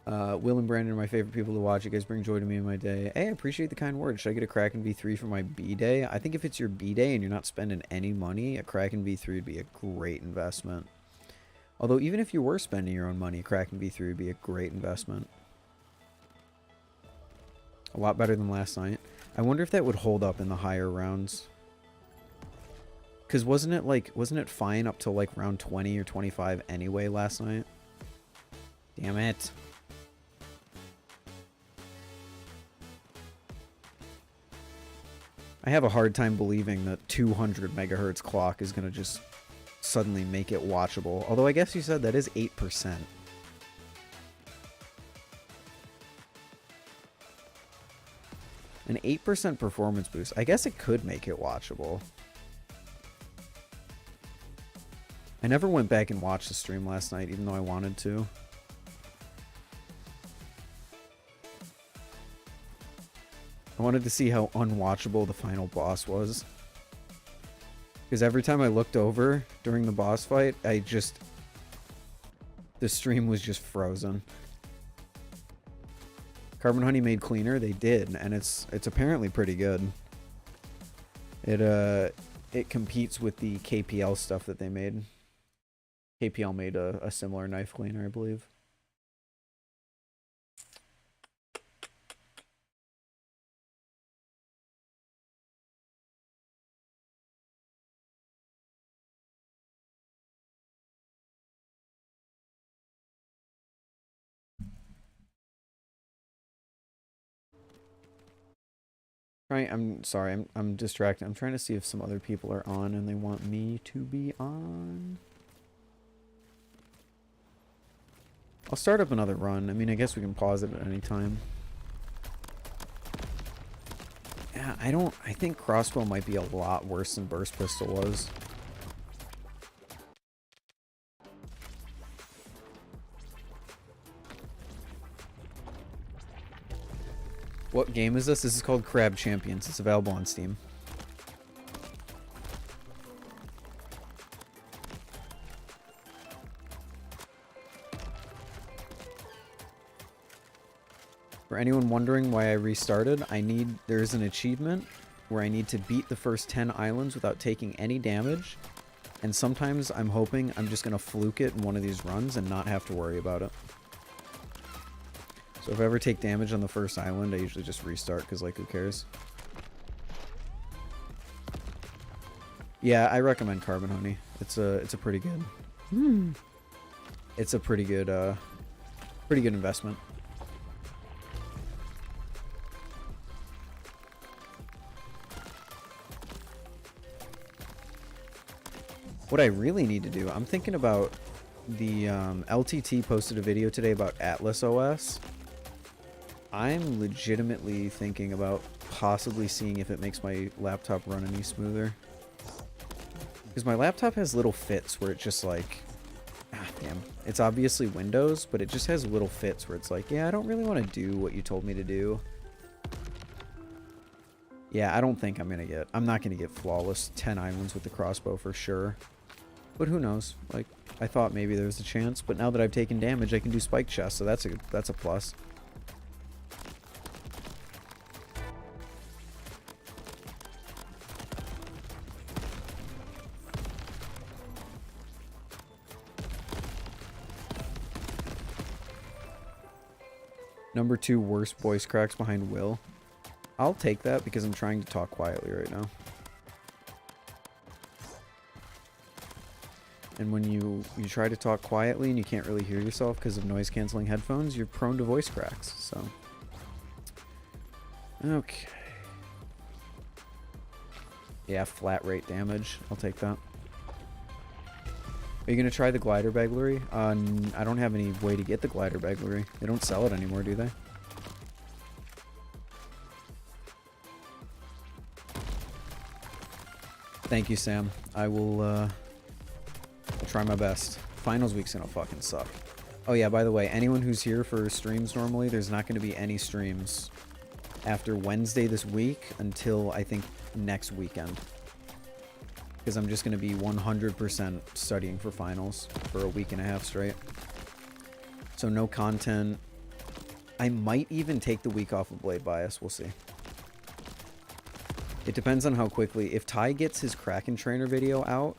Speaker 1: Will and Brandon are my favorite people to watch. You guys bring joy to me in my day. Hey, I appreciate the kind words. Should I get a Kraken V3 for my B-Day? I think if it's your B-Day and you're not spending any money, a Kraken V3 would be a great investment. Although, even if you were spending your own money, a Kraken V3 would be a great investment. A lot better than last night. I wonder if that would hold up in the higher rounds. Because wasn't it fine up till like round 20 or 25 anyway last night? Damn it. I have a hard time believing that 200 megahertz clock is going to just suddenly make it watchable. Although I guess you said that is 8%. An 8% performance boost. I guess it could make it watchable. I never went back and watched the stream last night, even though I wanted to. I wanted to see how unwatchable the final boss was. Because every time I looked over during the boss fight, the stream was just frozen. Carbon Honey made cleaner? They did, and it's apparently pretty good. It competes with the KPL stuff that they made. KPL made a similar knife cleaner, I believe. Right, I'm sorry, I'm distracted. I'm trying to see if some other people are on and they want me to be on. I'll start up another run. I mean, I guess we can pause it at any time. Yeah, I think crossbow might be a lot worse than burst pistol was. What game is this? This is called Crab Champions. It's available on Steam. For anyone wondering why I restarted, there's an achievement where I need to beat the first 10 islands without taking any damage. And sometimes I'm hoping I'm just going to fluke it in one of these runs and not have to worry about it. So if I ever take damage on the first island, I usually just restart because, like, who cares? Yeah, I recommend Carbon Honey. It's a pretty good. It's a pretty good investment. What I really need to do, I'm thinking about the LTT posted a video today about Atlas OS. I'm legitimately thinking about possibly seeing if it makes my laptop run any smoother. Because my laptop has little fits where it just like, damn. It's obviously Windows, but it just has little fits where it's like, yeah, I don't really want to do what you told me to do. Yeah, I don't think I'm not going to get flawless 10 islands with the crossbow for sure. But who knows? Like, I thought maybe there was a chance, but now that I've taken damage, I can do spike chest, so that's a plus. Number 2 worst voice cracks behind Will. I'll take that because I'm trying to talk quietly right now. And when you try to talk quietly and you can't really hear yourself because of noise canceling headphones, you're prone to voice cracks, so. Okay. Yeah, flat rate damage. I'll take that. Are you going to try the glider beglery? I don't have any way to get the glider beglery. They don't sell it anymore, do they? Thank you, Sam. I will I'll try my best. Finals week's gonna fucking suck. Oh yeah, by the way, anyone who's here for streams normally, there's not going to be any streams after Wednesday this week until I think next weekend. Because I'm just going to be 100% studying for finals for a week and a half straight. So no content. I might even take the week off of Blade Bias. We'll see. It depends on how quickly. If Ty gets his Kraken trainer video out,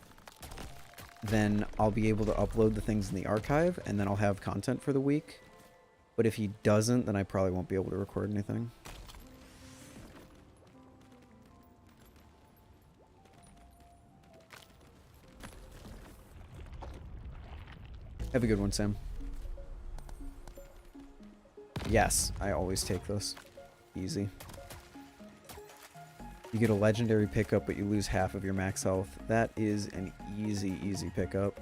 Speaker 1: then I'll be able to upload the things in the archive, and then I'll have content for the week. But if he doesn't, then I probably won't be able to record anything. Have a good one, Sam. Yes, I always take this. Easy. You get a legendary pickup, but you lose half of your max health. That is an easy, easy pickup.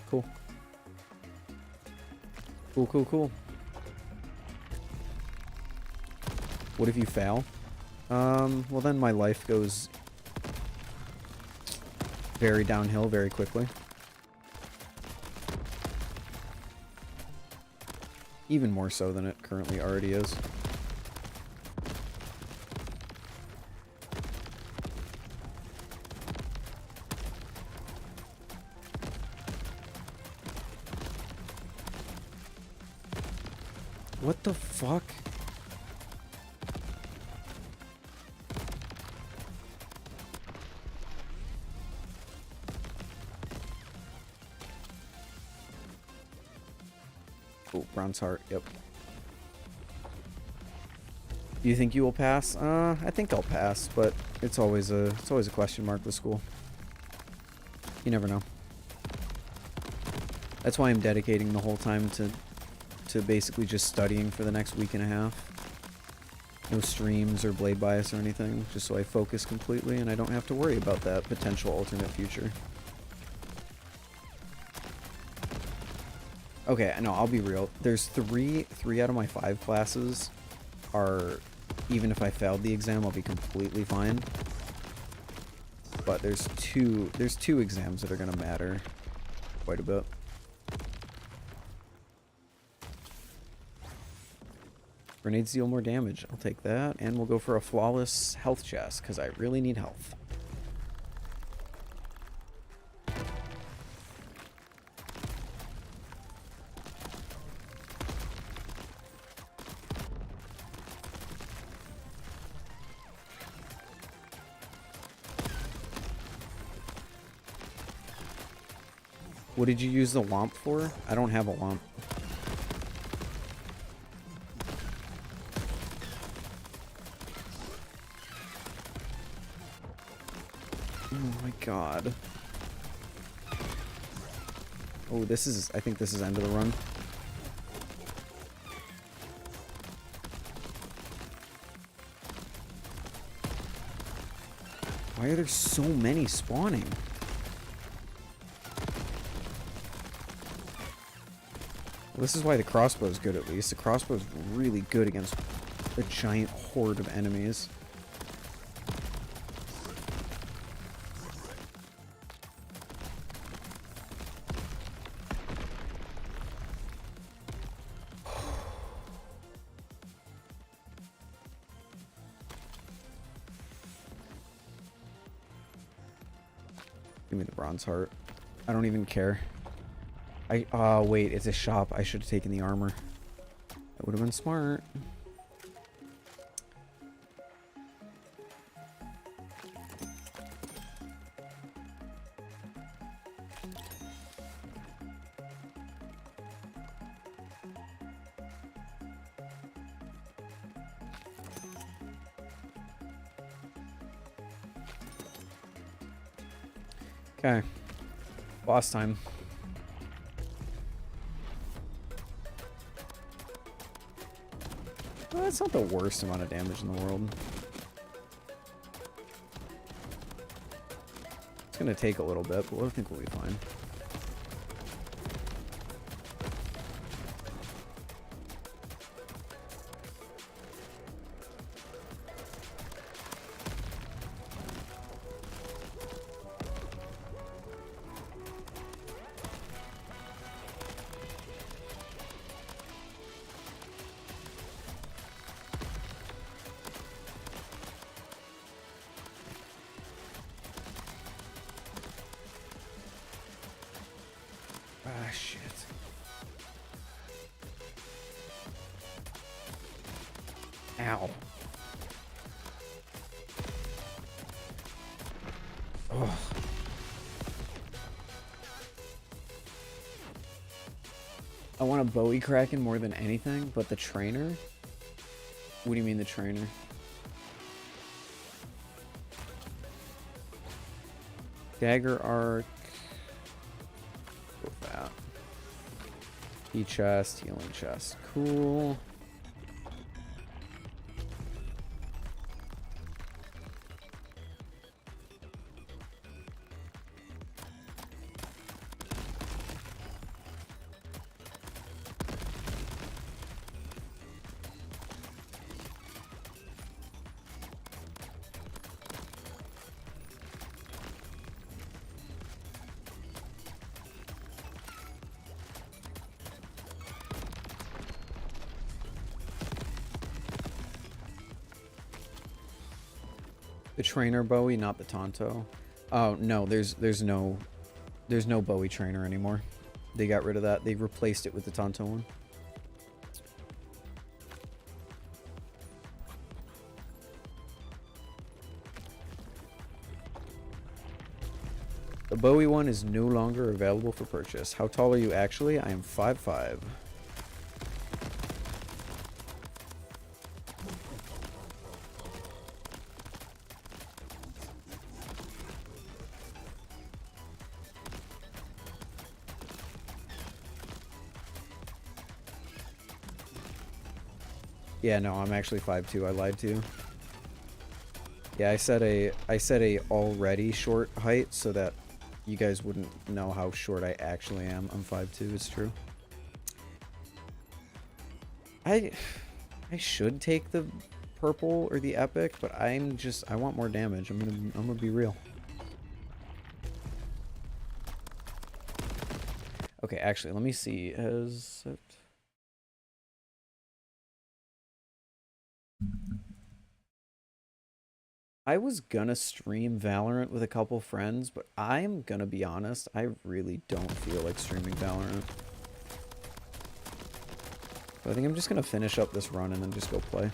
Speaker 1: Cool. Cool, cool, cool. What if you fail? Well then my life goes very downhill very quickly. Even more so than it currently already is. What the fuck? Oh, bronze heart, yep. Do you think you will pass? I think I'll pass, but it's always a question mark with school. You never know. That's why I'm dedicating the whole time to basically just studying for the next week and a half. No streams or Blade Bias or anything, just so I focus completely and I don't have to worry about that potential alternate future. Okay, no, I'll be real. There's three out of my 5 classes are, even if I failed the exam, I'll be completely fine. But there's two exams that are gonna matter quite a bit. Grenades deal more damage. I'll take that, and we'll go for a flawless health chest because I really need health. What did you use the womp for? I don't have a womp. Oh my god. Oh, this is, I think this is end of the run. Why are there so many spawning? Well, this is why the crossbow is good, at least. The crossbow is really good against a giant horde of enemies. Give me the bronze heart. I don't even care. Wait, it's a shop. I should have taken the armor. That would have been smart. Okay. Boss time. Well, that's not the worst amount of damage in the world. It's gonna take a little bit, but I think we'll be fine. Ah, shit. Ow. Ugh. I want a Bowie Kraken more than anything, but the trainer? What do you mean the trainer? Dagger arc. Go with that. E-chest, healing chest. Cool. The trainer Bowie, not the Tonto. Oh no, there's no Bowie trainer anymore. They got rid of that. They replaced it with the Tonto one. The Bowie one is no longer available for purchase. How tall are you actually? I am 5'5". Yeah, no, I'm actually 5'2". I lied to you. Yeah, I said a already short height so that you guys wouldn't know how short I actually am. I'm 5'2", it's true. I should take the purple or the epic, but I want more damage. I'm gonna be real. Okay, actually, let me see. Has it... I was gonna stream Valorant with a couple friends, but I'm gonna be honest, I really don't feel like streaming Valorant. So I think I'm just gonna finish up this run and then just go play.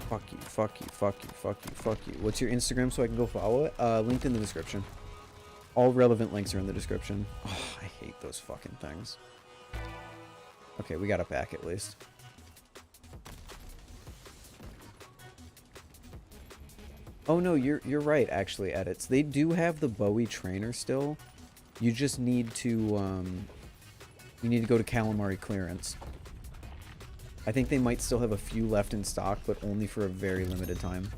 Speaker 1: Fuck you, fuck you, fuck you, fuck you, fuck you. What's your Instagram so I can go follow it? Linked in the description. All relevant links are in the description. Oh, I hate those fucking things. Okay, we got a pack at least. Oh no, you're right actually, edits. They do have the Bowie trainer still. You just need to go to Calamari clearance. I think they might still have a few left in stock, but only for a very limited time.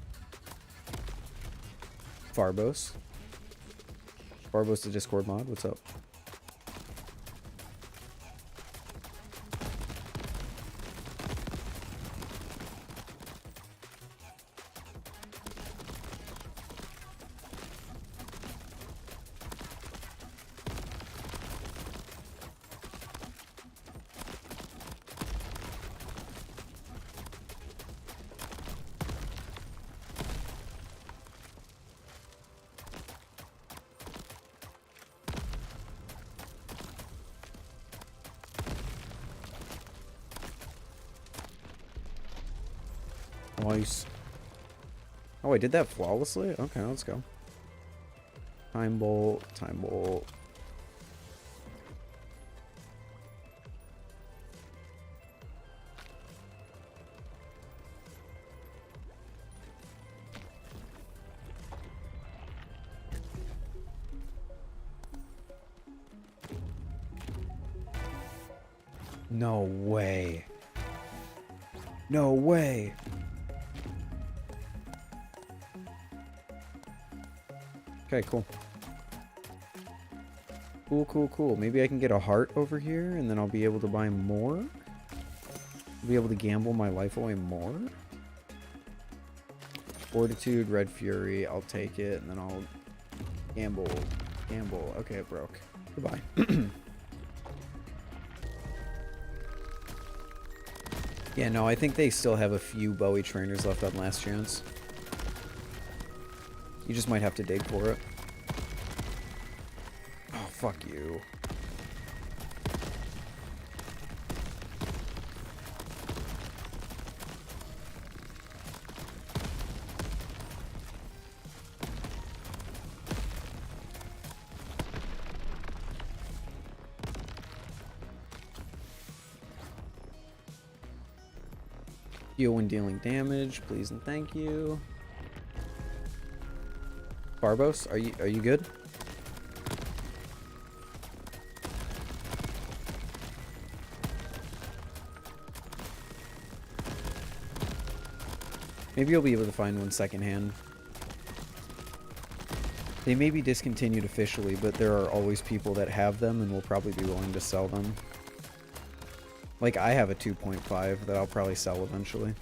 Speaker 1: Farbos. Farbos the Discord mod, what's up? Nice. Oh, I did that flawlessly? Okay, let's go. Time bolt, time bolt. No way. No way. Okay, cool. Cool, cool, cool. Maybe I can get a heart over here, and then I'll be able to buy more? Be able to gamble my life away more? Fortitude, Red Fury, I'll take it, and then I'll gamble. Gamble. Okay, it broke. Goodbye. Yeah, no, I think they still have a few Bowie trainers left on Last Chance. You just might have to dig for it. Oh, fuck you. Heal when dealing damage, please and thank you. Barbos, are you good? Maybe you'll be able to find one secondhand. They may be discontinued officially, but there are always people that have them and will probably be willing to sell them. Like, I have a 2.5 that I'll probably sell eventually.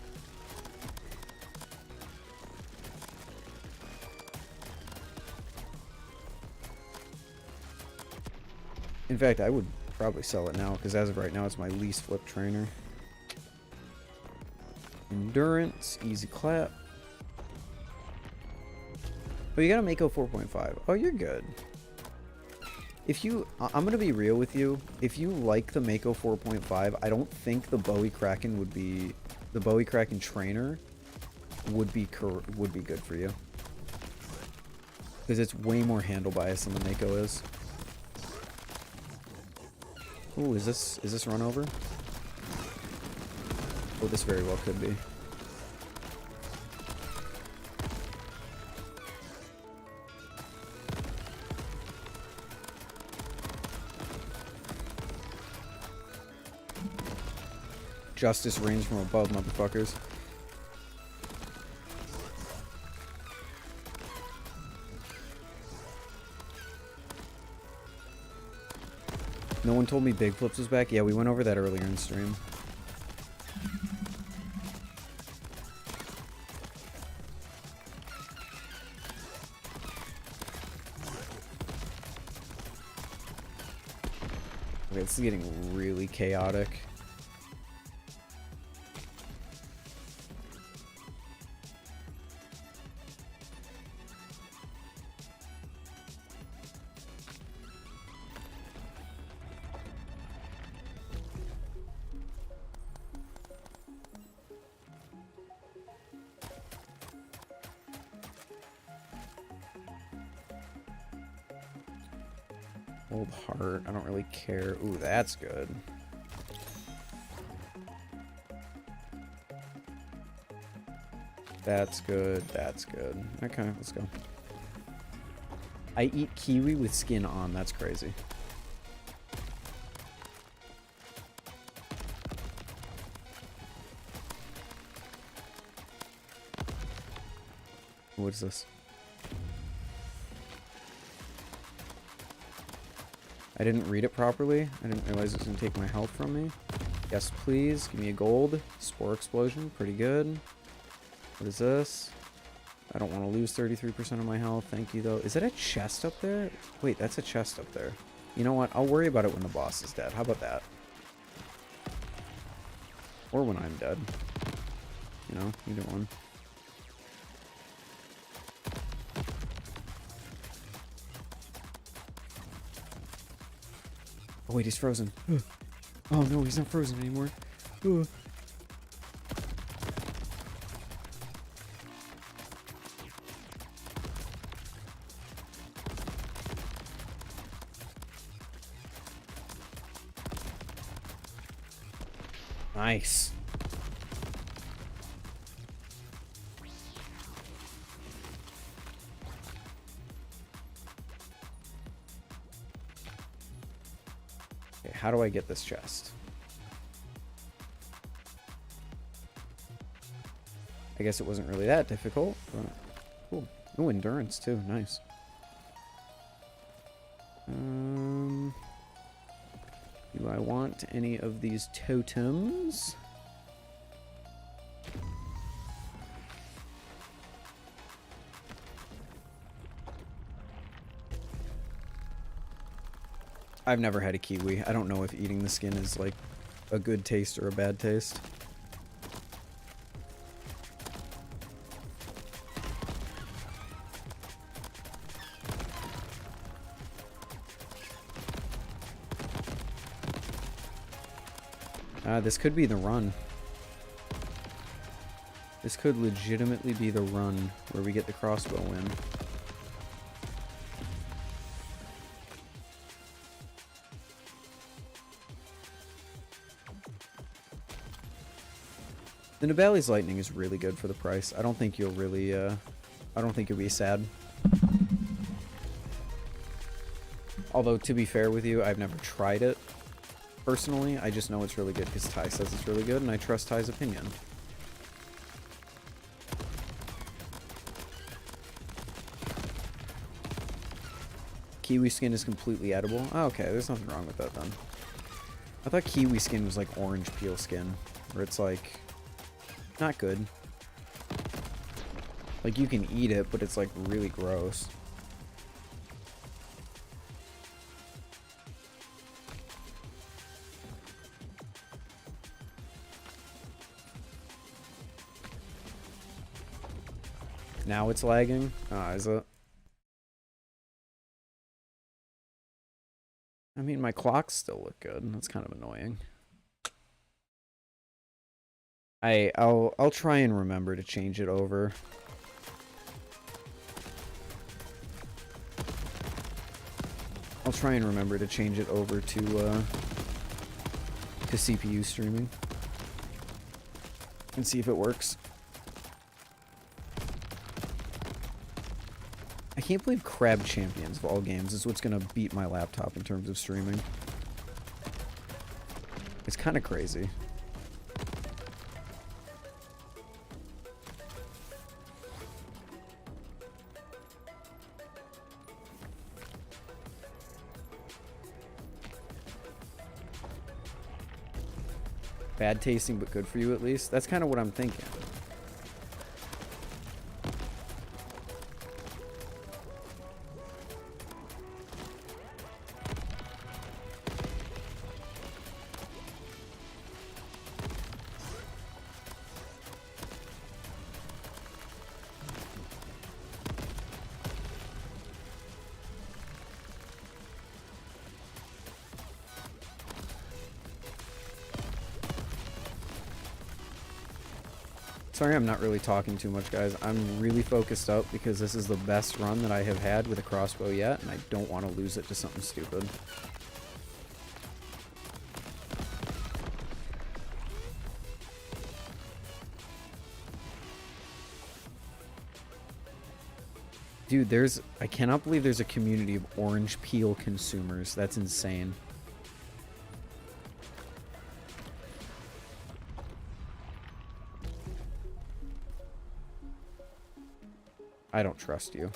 Speaker 1: In fact, I would probably sell it now, because as of right now, it's my least flip trainer. Endurance, easy clap. Oh, you got a Mako 4.5. Oh, you're good. If you, I'm gonna be real with you. If you like the Mako 4.5, I don't think the Bowie Kraken would be, the Bowie Kraken trainer would be good for you, because it's way more handle bias than the Mako is. Ooh, is this run over? Oh, this very well could be. Justice reigns from above, motherfuckers. No one told me Big Flips was back. Yeah, we went over that earlier in stream. Okay, this is getting really chaotic. Old heart. I don't really care. Ooh, that's good. That's good. That's good. Okay, let's go. I eat kiwi with skin on. That's crazy. What is this? I didn't read it properly. I didn't realize it was going to take my health from me. Yes, please. Give me a gold. Spore explosion. Pretty good. What is this? I don't want to lose 33% of my health. Thank you, though. Is that a chest up there? Wait, that's a chest up there. You know what? I'll worry about it when the boss is dead. How about that? Or when I'm dead. You know, either one. Oh wait, he's frozen. Oh no, he's not frozen anymore. Nice. How do I get this chest? I guess it wasn't really that difficult, but cool. Oh, endurance too. Nice. Do I want any of these totems? I've never had a kiwi. I don't know if eating the skin is like a good taste or a bad taste. This could be the run. This could legitimately be the run where we get the crossbow win. The Nibali's Lightning is really good for the price. I don't think you'll really, I don't think you'll be sad. Although, to be fair with you, I've never tried it. Personally, I just know it's really good because Ty says it's really good, and I trust Ty's opinion. Kiwi skin is completely edible. Oh, okay, there's nothing wrong with that then. I thought kiwi skin was like orange peel skin, where it's like not good. Like you can eat it, but it's like really gross. Now it's lagging? Ah, is it? I mean, my clocks still look good. That's kind of annoying. I'll try and remember to change it over. I'll try and remember to change it over to CPU streaming and see if it works. I can't believe Crab Champions of all games is what's gonna beat my laptop in terms of streaming. It's kind of crazy. Bad tasting, but good for you at least. That's kind of what I'm thinking. Sorry, I'm not really talking too much, guys. I'm really focused up because this is the best run that I have had with a crossbow yet, and I don't want to lose it to something stupid. Dude, I cannot believe there's a community of orange peel consumers. That's insane. I don't trust you.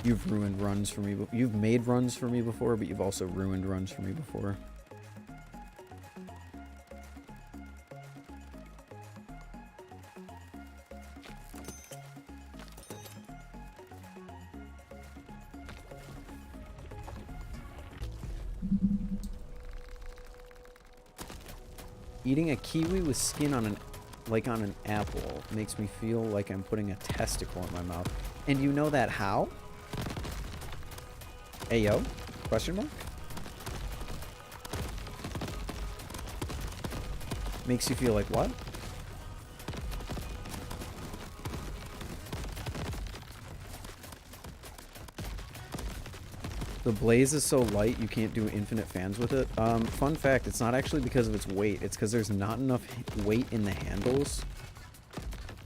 Speaker 1: You've ruined runs for me. You've made runs for me before, but you've also ruined runs for me before. Eating a kiwi with skin on an apple makes me feel like I'm putting a testicle in my mouth. And you know that how? Ayo? Question mark? Makes you feel like what? The blaze is so light you can't do infinite fans with it. Fun fact, it's not actually because of its weight. It's because there's not enough weight in the handles.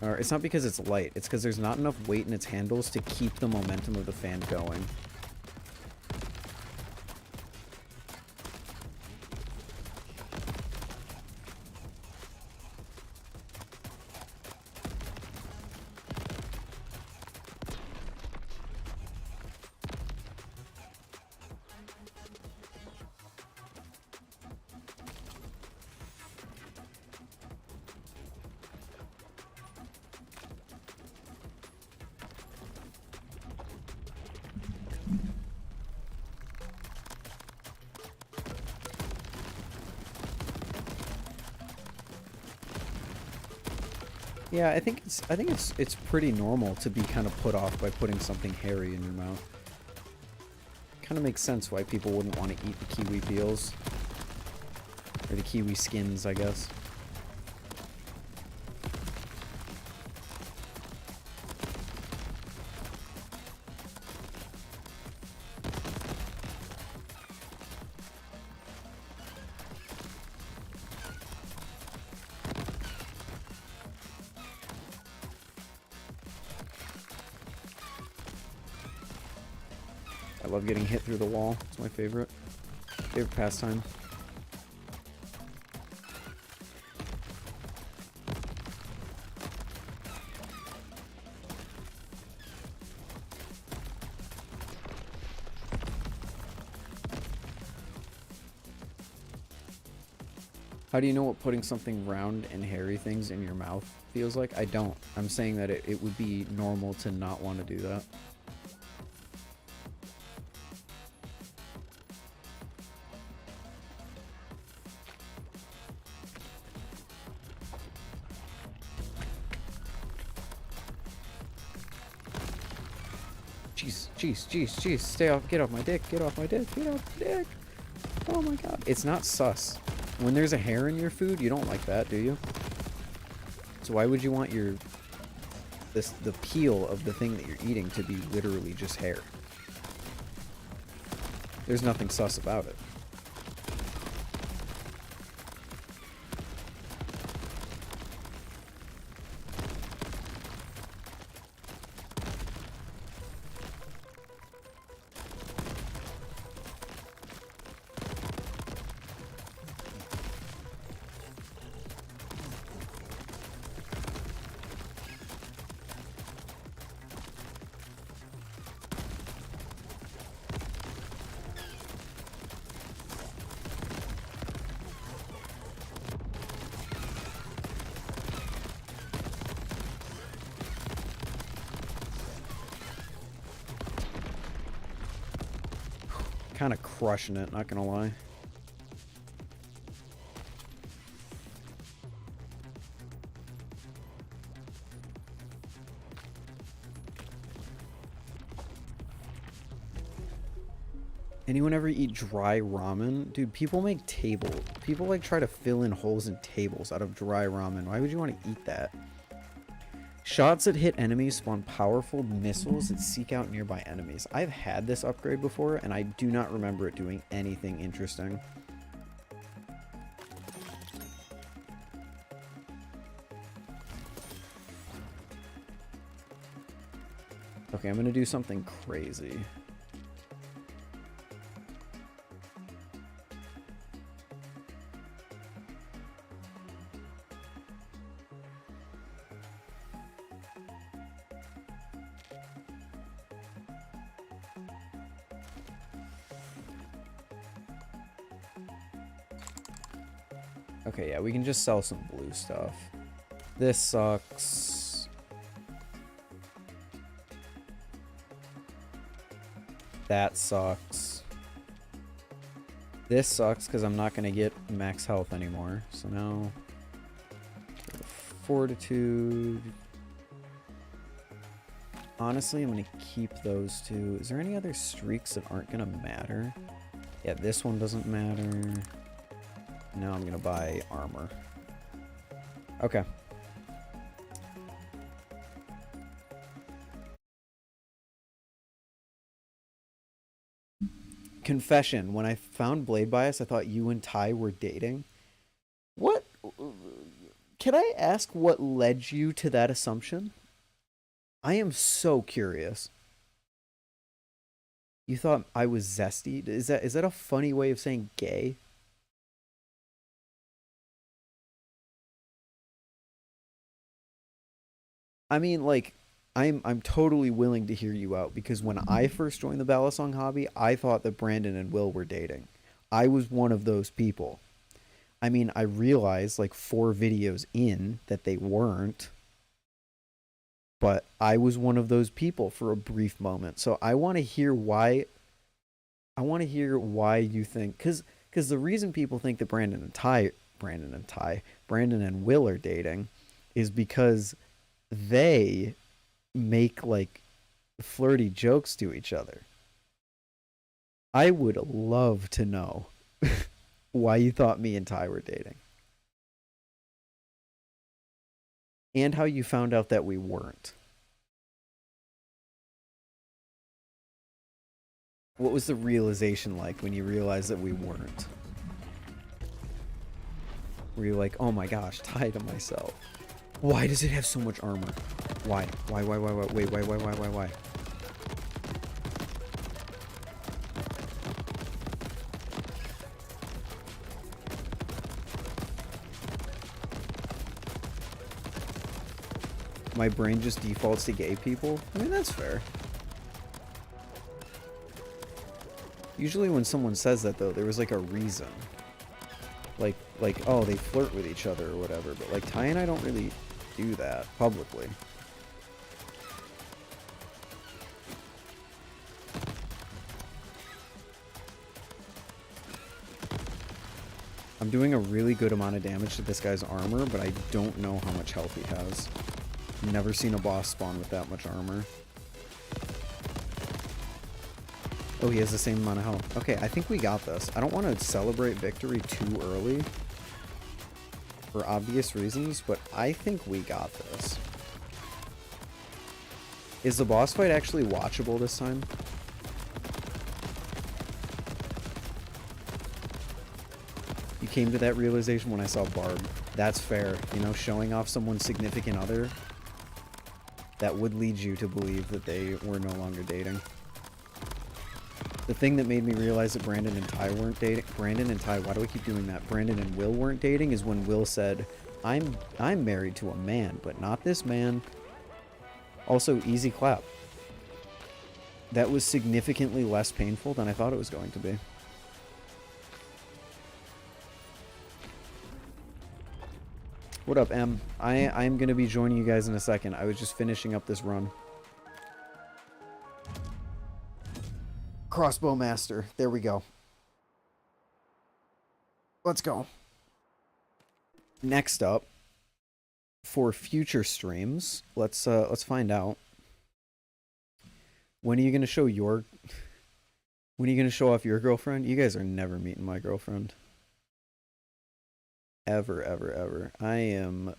Speaker 1: Or it's not because it's light. It's because there's not enough weight in its handles to keep the momentum of the fan going. Yeah, I think it's pretty normal to be kind of put off by putting something hairy in your mouth. Kind of makes sense why people wouldn't want to eat the kiwi peels. Or the kiwi skins, I guess. I love getting hit through the wall. It's my favorite pastime. How do you know what putting something round and hairy things in your mouth feels like? I don't. I'm saying that it would be normal to not want to do that. Jeez, stay off, get off my dick, get off my dick, get off my dick. Oh my god. It's not sus. When there's a hair in your food, you don't like that, do you? So why would you want the peel of the thing that you're eating to be literally just hair? There's nothing sus about it. Kind of crushing it, not gonna lie. Anyone ever eat dry ramen? Dude, people make people like try to fill in holes in tables out of dry ramen. Why would you want to eat that? Shots that hit enemies spawn powerful missiles that seek out nearby enemies. I've had this upgrade before, and I do not remember it doing anything interesting. Okay, I'm gonna do something crazy. Okay, yeah, we can just sell some blue stuff. This sucks. That sucks. This sucks because I'm not going to get max health anymore. So now... Fortitude... Honestly, I'm going to keep those two. Is there any other streaks that aren't going to matter? Yeah, this one doesn't matter. Now I'm going to buy armor. Okay. Confession. When I found Blade Bias, I thought you and Ty were dating. What? Can I ask what led you to that assumption? I am so curious. You thought I was zesty? Is that a funny way of saying gay? I mean, like, I'm totally willing to hear you out because when I first joined the Balisong hobby, I thought that Brandon and Will were dating. I was one of those people. I mean, I realized like 4 videos in that they weren't, but I was one of those people for a brief moment. So I want to hear why. I want to hear why you think, because the reason people think that Brandon and Will are dating is because they make like flirty jokes to each other. I would love to know why you thought me and Ty were dating. And how you found out that we weren't. What was the realization like when you realized that we weren't? Were you like, oh my gosh, Ty to myself. Why does it have so much armor? Why? Wait, why? My brain just defaults to gay people? I mean, that's fair. Usually when someone says that, though, there was, like, a reason. Like, oh, they flirt with each other or whatever. But, like, Ty and I don't really do that publicly. I'm doing a really good amount of damage to this guy's armor, but I don't know how much health he has. Never seen a boss spawn with that much armor. Oh, he has the same amount of health. Okay, I think we got this. I don't want to celebrate victory too early for obvious reasons, but I think we got this. Is the boss fight actually watchable this time? You came to that realization when I saw Barb. That's fair. You know, showing off someone's significant other, that would lead you to believe that they were no longer dating. The thing that made me realize that Brandon and Ty weren't dating... Brandon and Ty, why do I keep doing that? Brandon and Will weren't dating is when Will said, I'm married to a man, but not this man. Also, easy clap. That was significantly less painful than I thought it was going to be. What up, Em? I'm going to be joining you guys in a second. I was just finishing up this run. Crossbow Master. There we go. Let's go. Next up, for future streams, let's find out. When are you going to show your... When are you going to show off your girlfriend? You guys are never meeting my girlfriend. Ever, ever, ever. I am...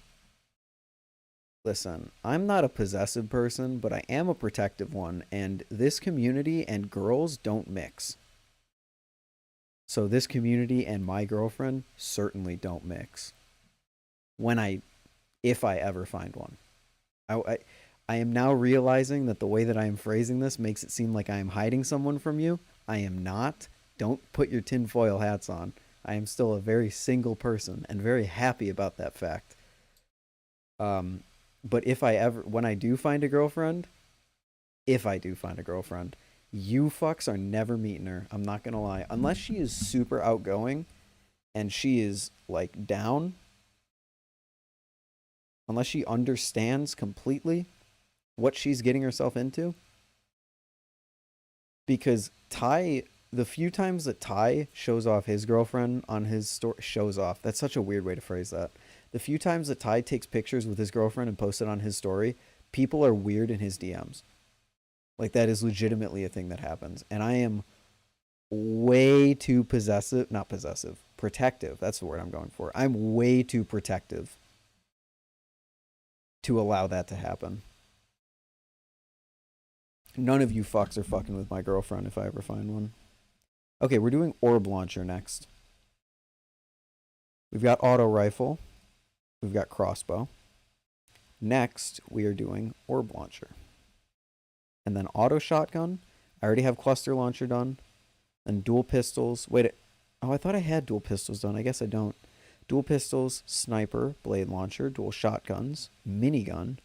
Speaker 1: Listen, I'm not a possessive person, but I am a protective one, and this community and girls don't mix. So this community and my girlfriend certainly don't mix. If I ever find one. I am now realizing that the way that I am phrasing this makes it seem like I am hiding someone from you. I am not. Don't put your tinfoil hats on. I am still a very single person and very happy about that fact. But when I do find a girlfriend, you fucks are never meeting her. I'm not gonna lie. Unless she is super outgoing and she is, like, down. Unless she understands completely what she's getting herself into. Because Ty, the few times that Ty shows off his girlfriend on his story, shows off. That's such a weird way to phrase that. The few times that Ty takes pictures with his girlfriend and posts it on his story, people are weird in his DMs. Like, that is legitimately a thing that happens. And I am way too protective. That's the word I'm going for. I'm way too protective to allow that to happen. None of you fucks are fucking with my girlfriend if I ever find one. Okay, we're doing orb launcher next. We've got auto rifle. We've got crossbow. Next, we are doing orb launcher. And then auto shotgun. I already have cluster launcher done. Then dual pistols. Wait, oh, I thought I had dual pistols done. I guess I don't. Dual pistols, sniper, blade launcher, dual shotguns, minigun,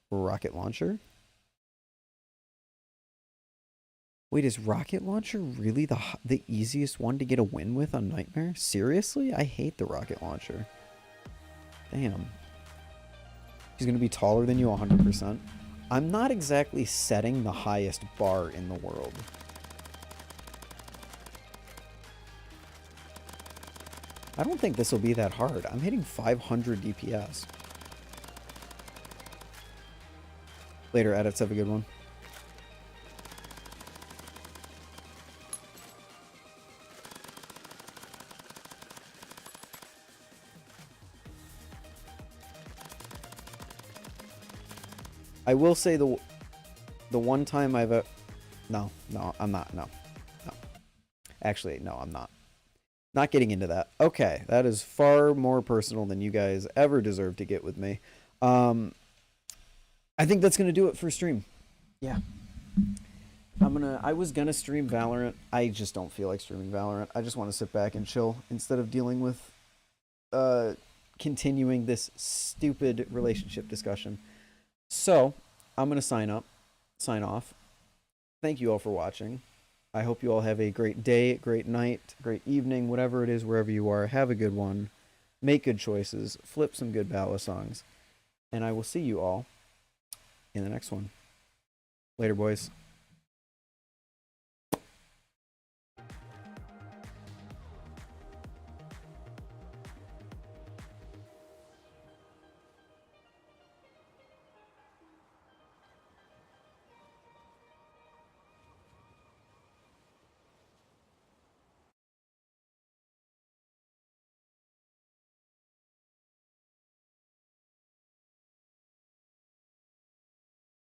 Speaker 1: rocket launcher. Wait, is rocket launcher really the easiest one to get a win with on Nightmare? Seriously? I hate the rocket launcher. Damn. He's going to be taller than you 100%. I'm not exactly setting the highest bar in the world. I don't think this will be that hard. I'm hitting 500 DPS. Later, edits. Have a good one. I will say the one time I've no, I'm not. No. Actually, no, I'm not. Not getting into that. Okay, that is far more personal than you guys ever deserve to get with me. I think that's gonna do it for stream. Yeah. I was gonna stream Valorant. I just don't feel like streaming Valorant. I just want to sit back and chill instead of dealing with continuing this stupid relationship discussion. So, I'm going to sign off. Thank you all for watching. I hope you all have a great day, great night, great evening, whatever it is, wherever you are. Have a good one. Make good choices. Flip some good Balisongs. And I will see you all in the next one. Later, boys.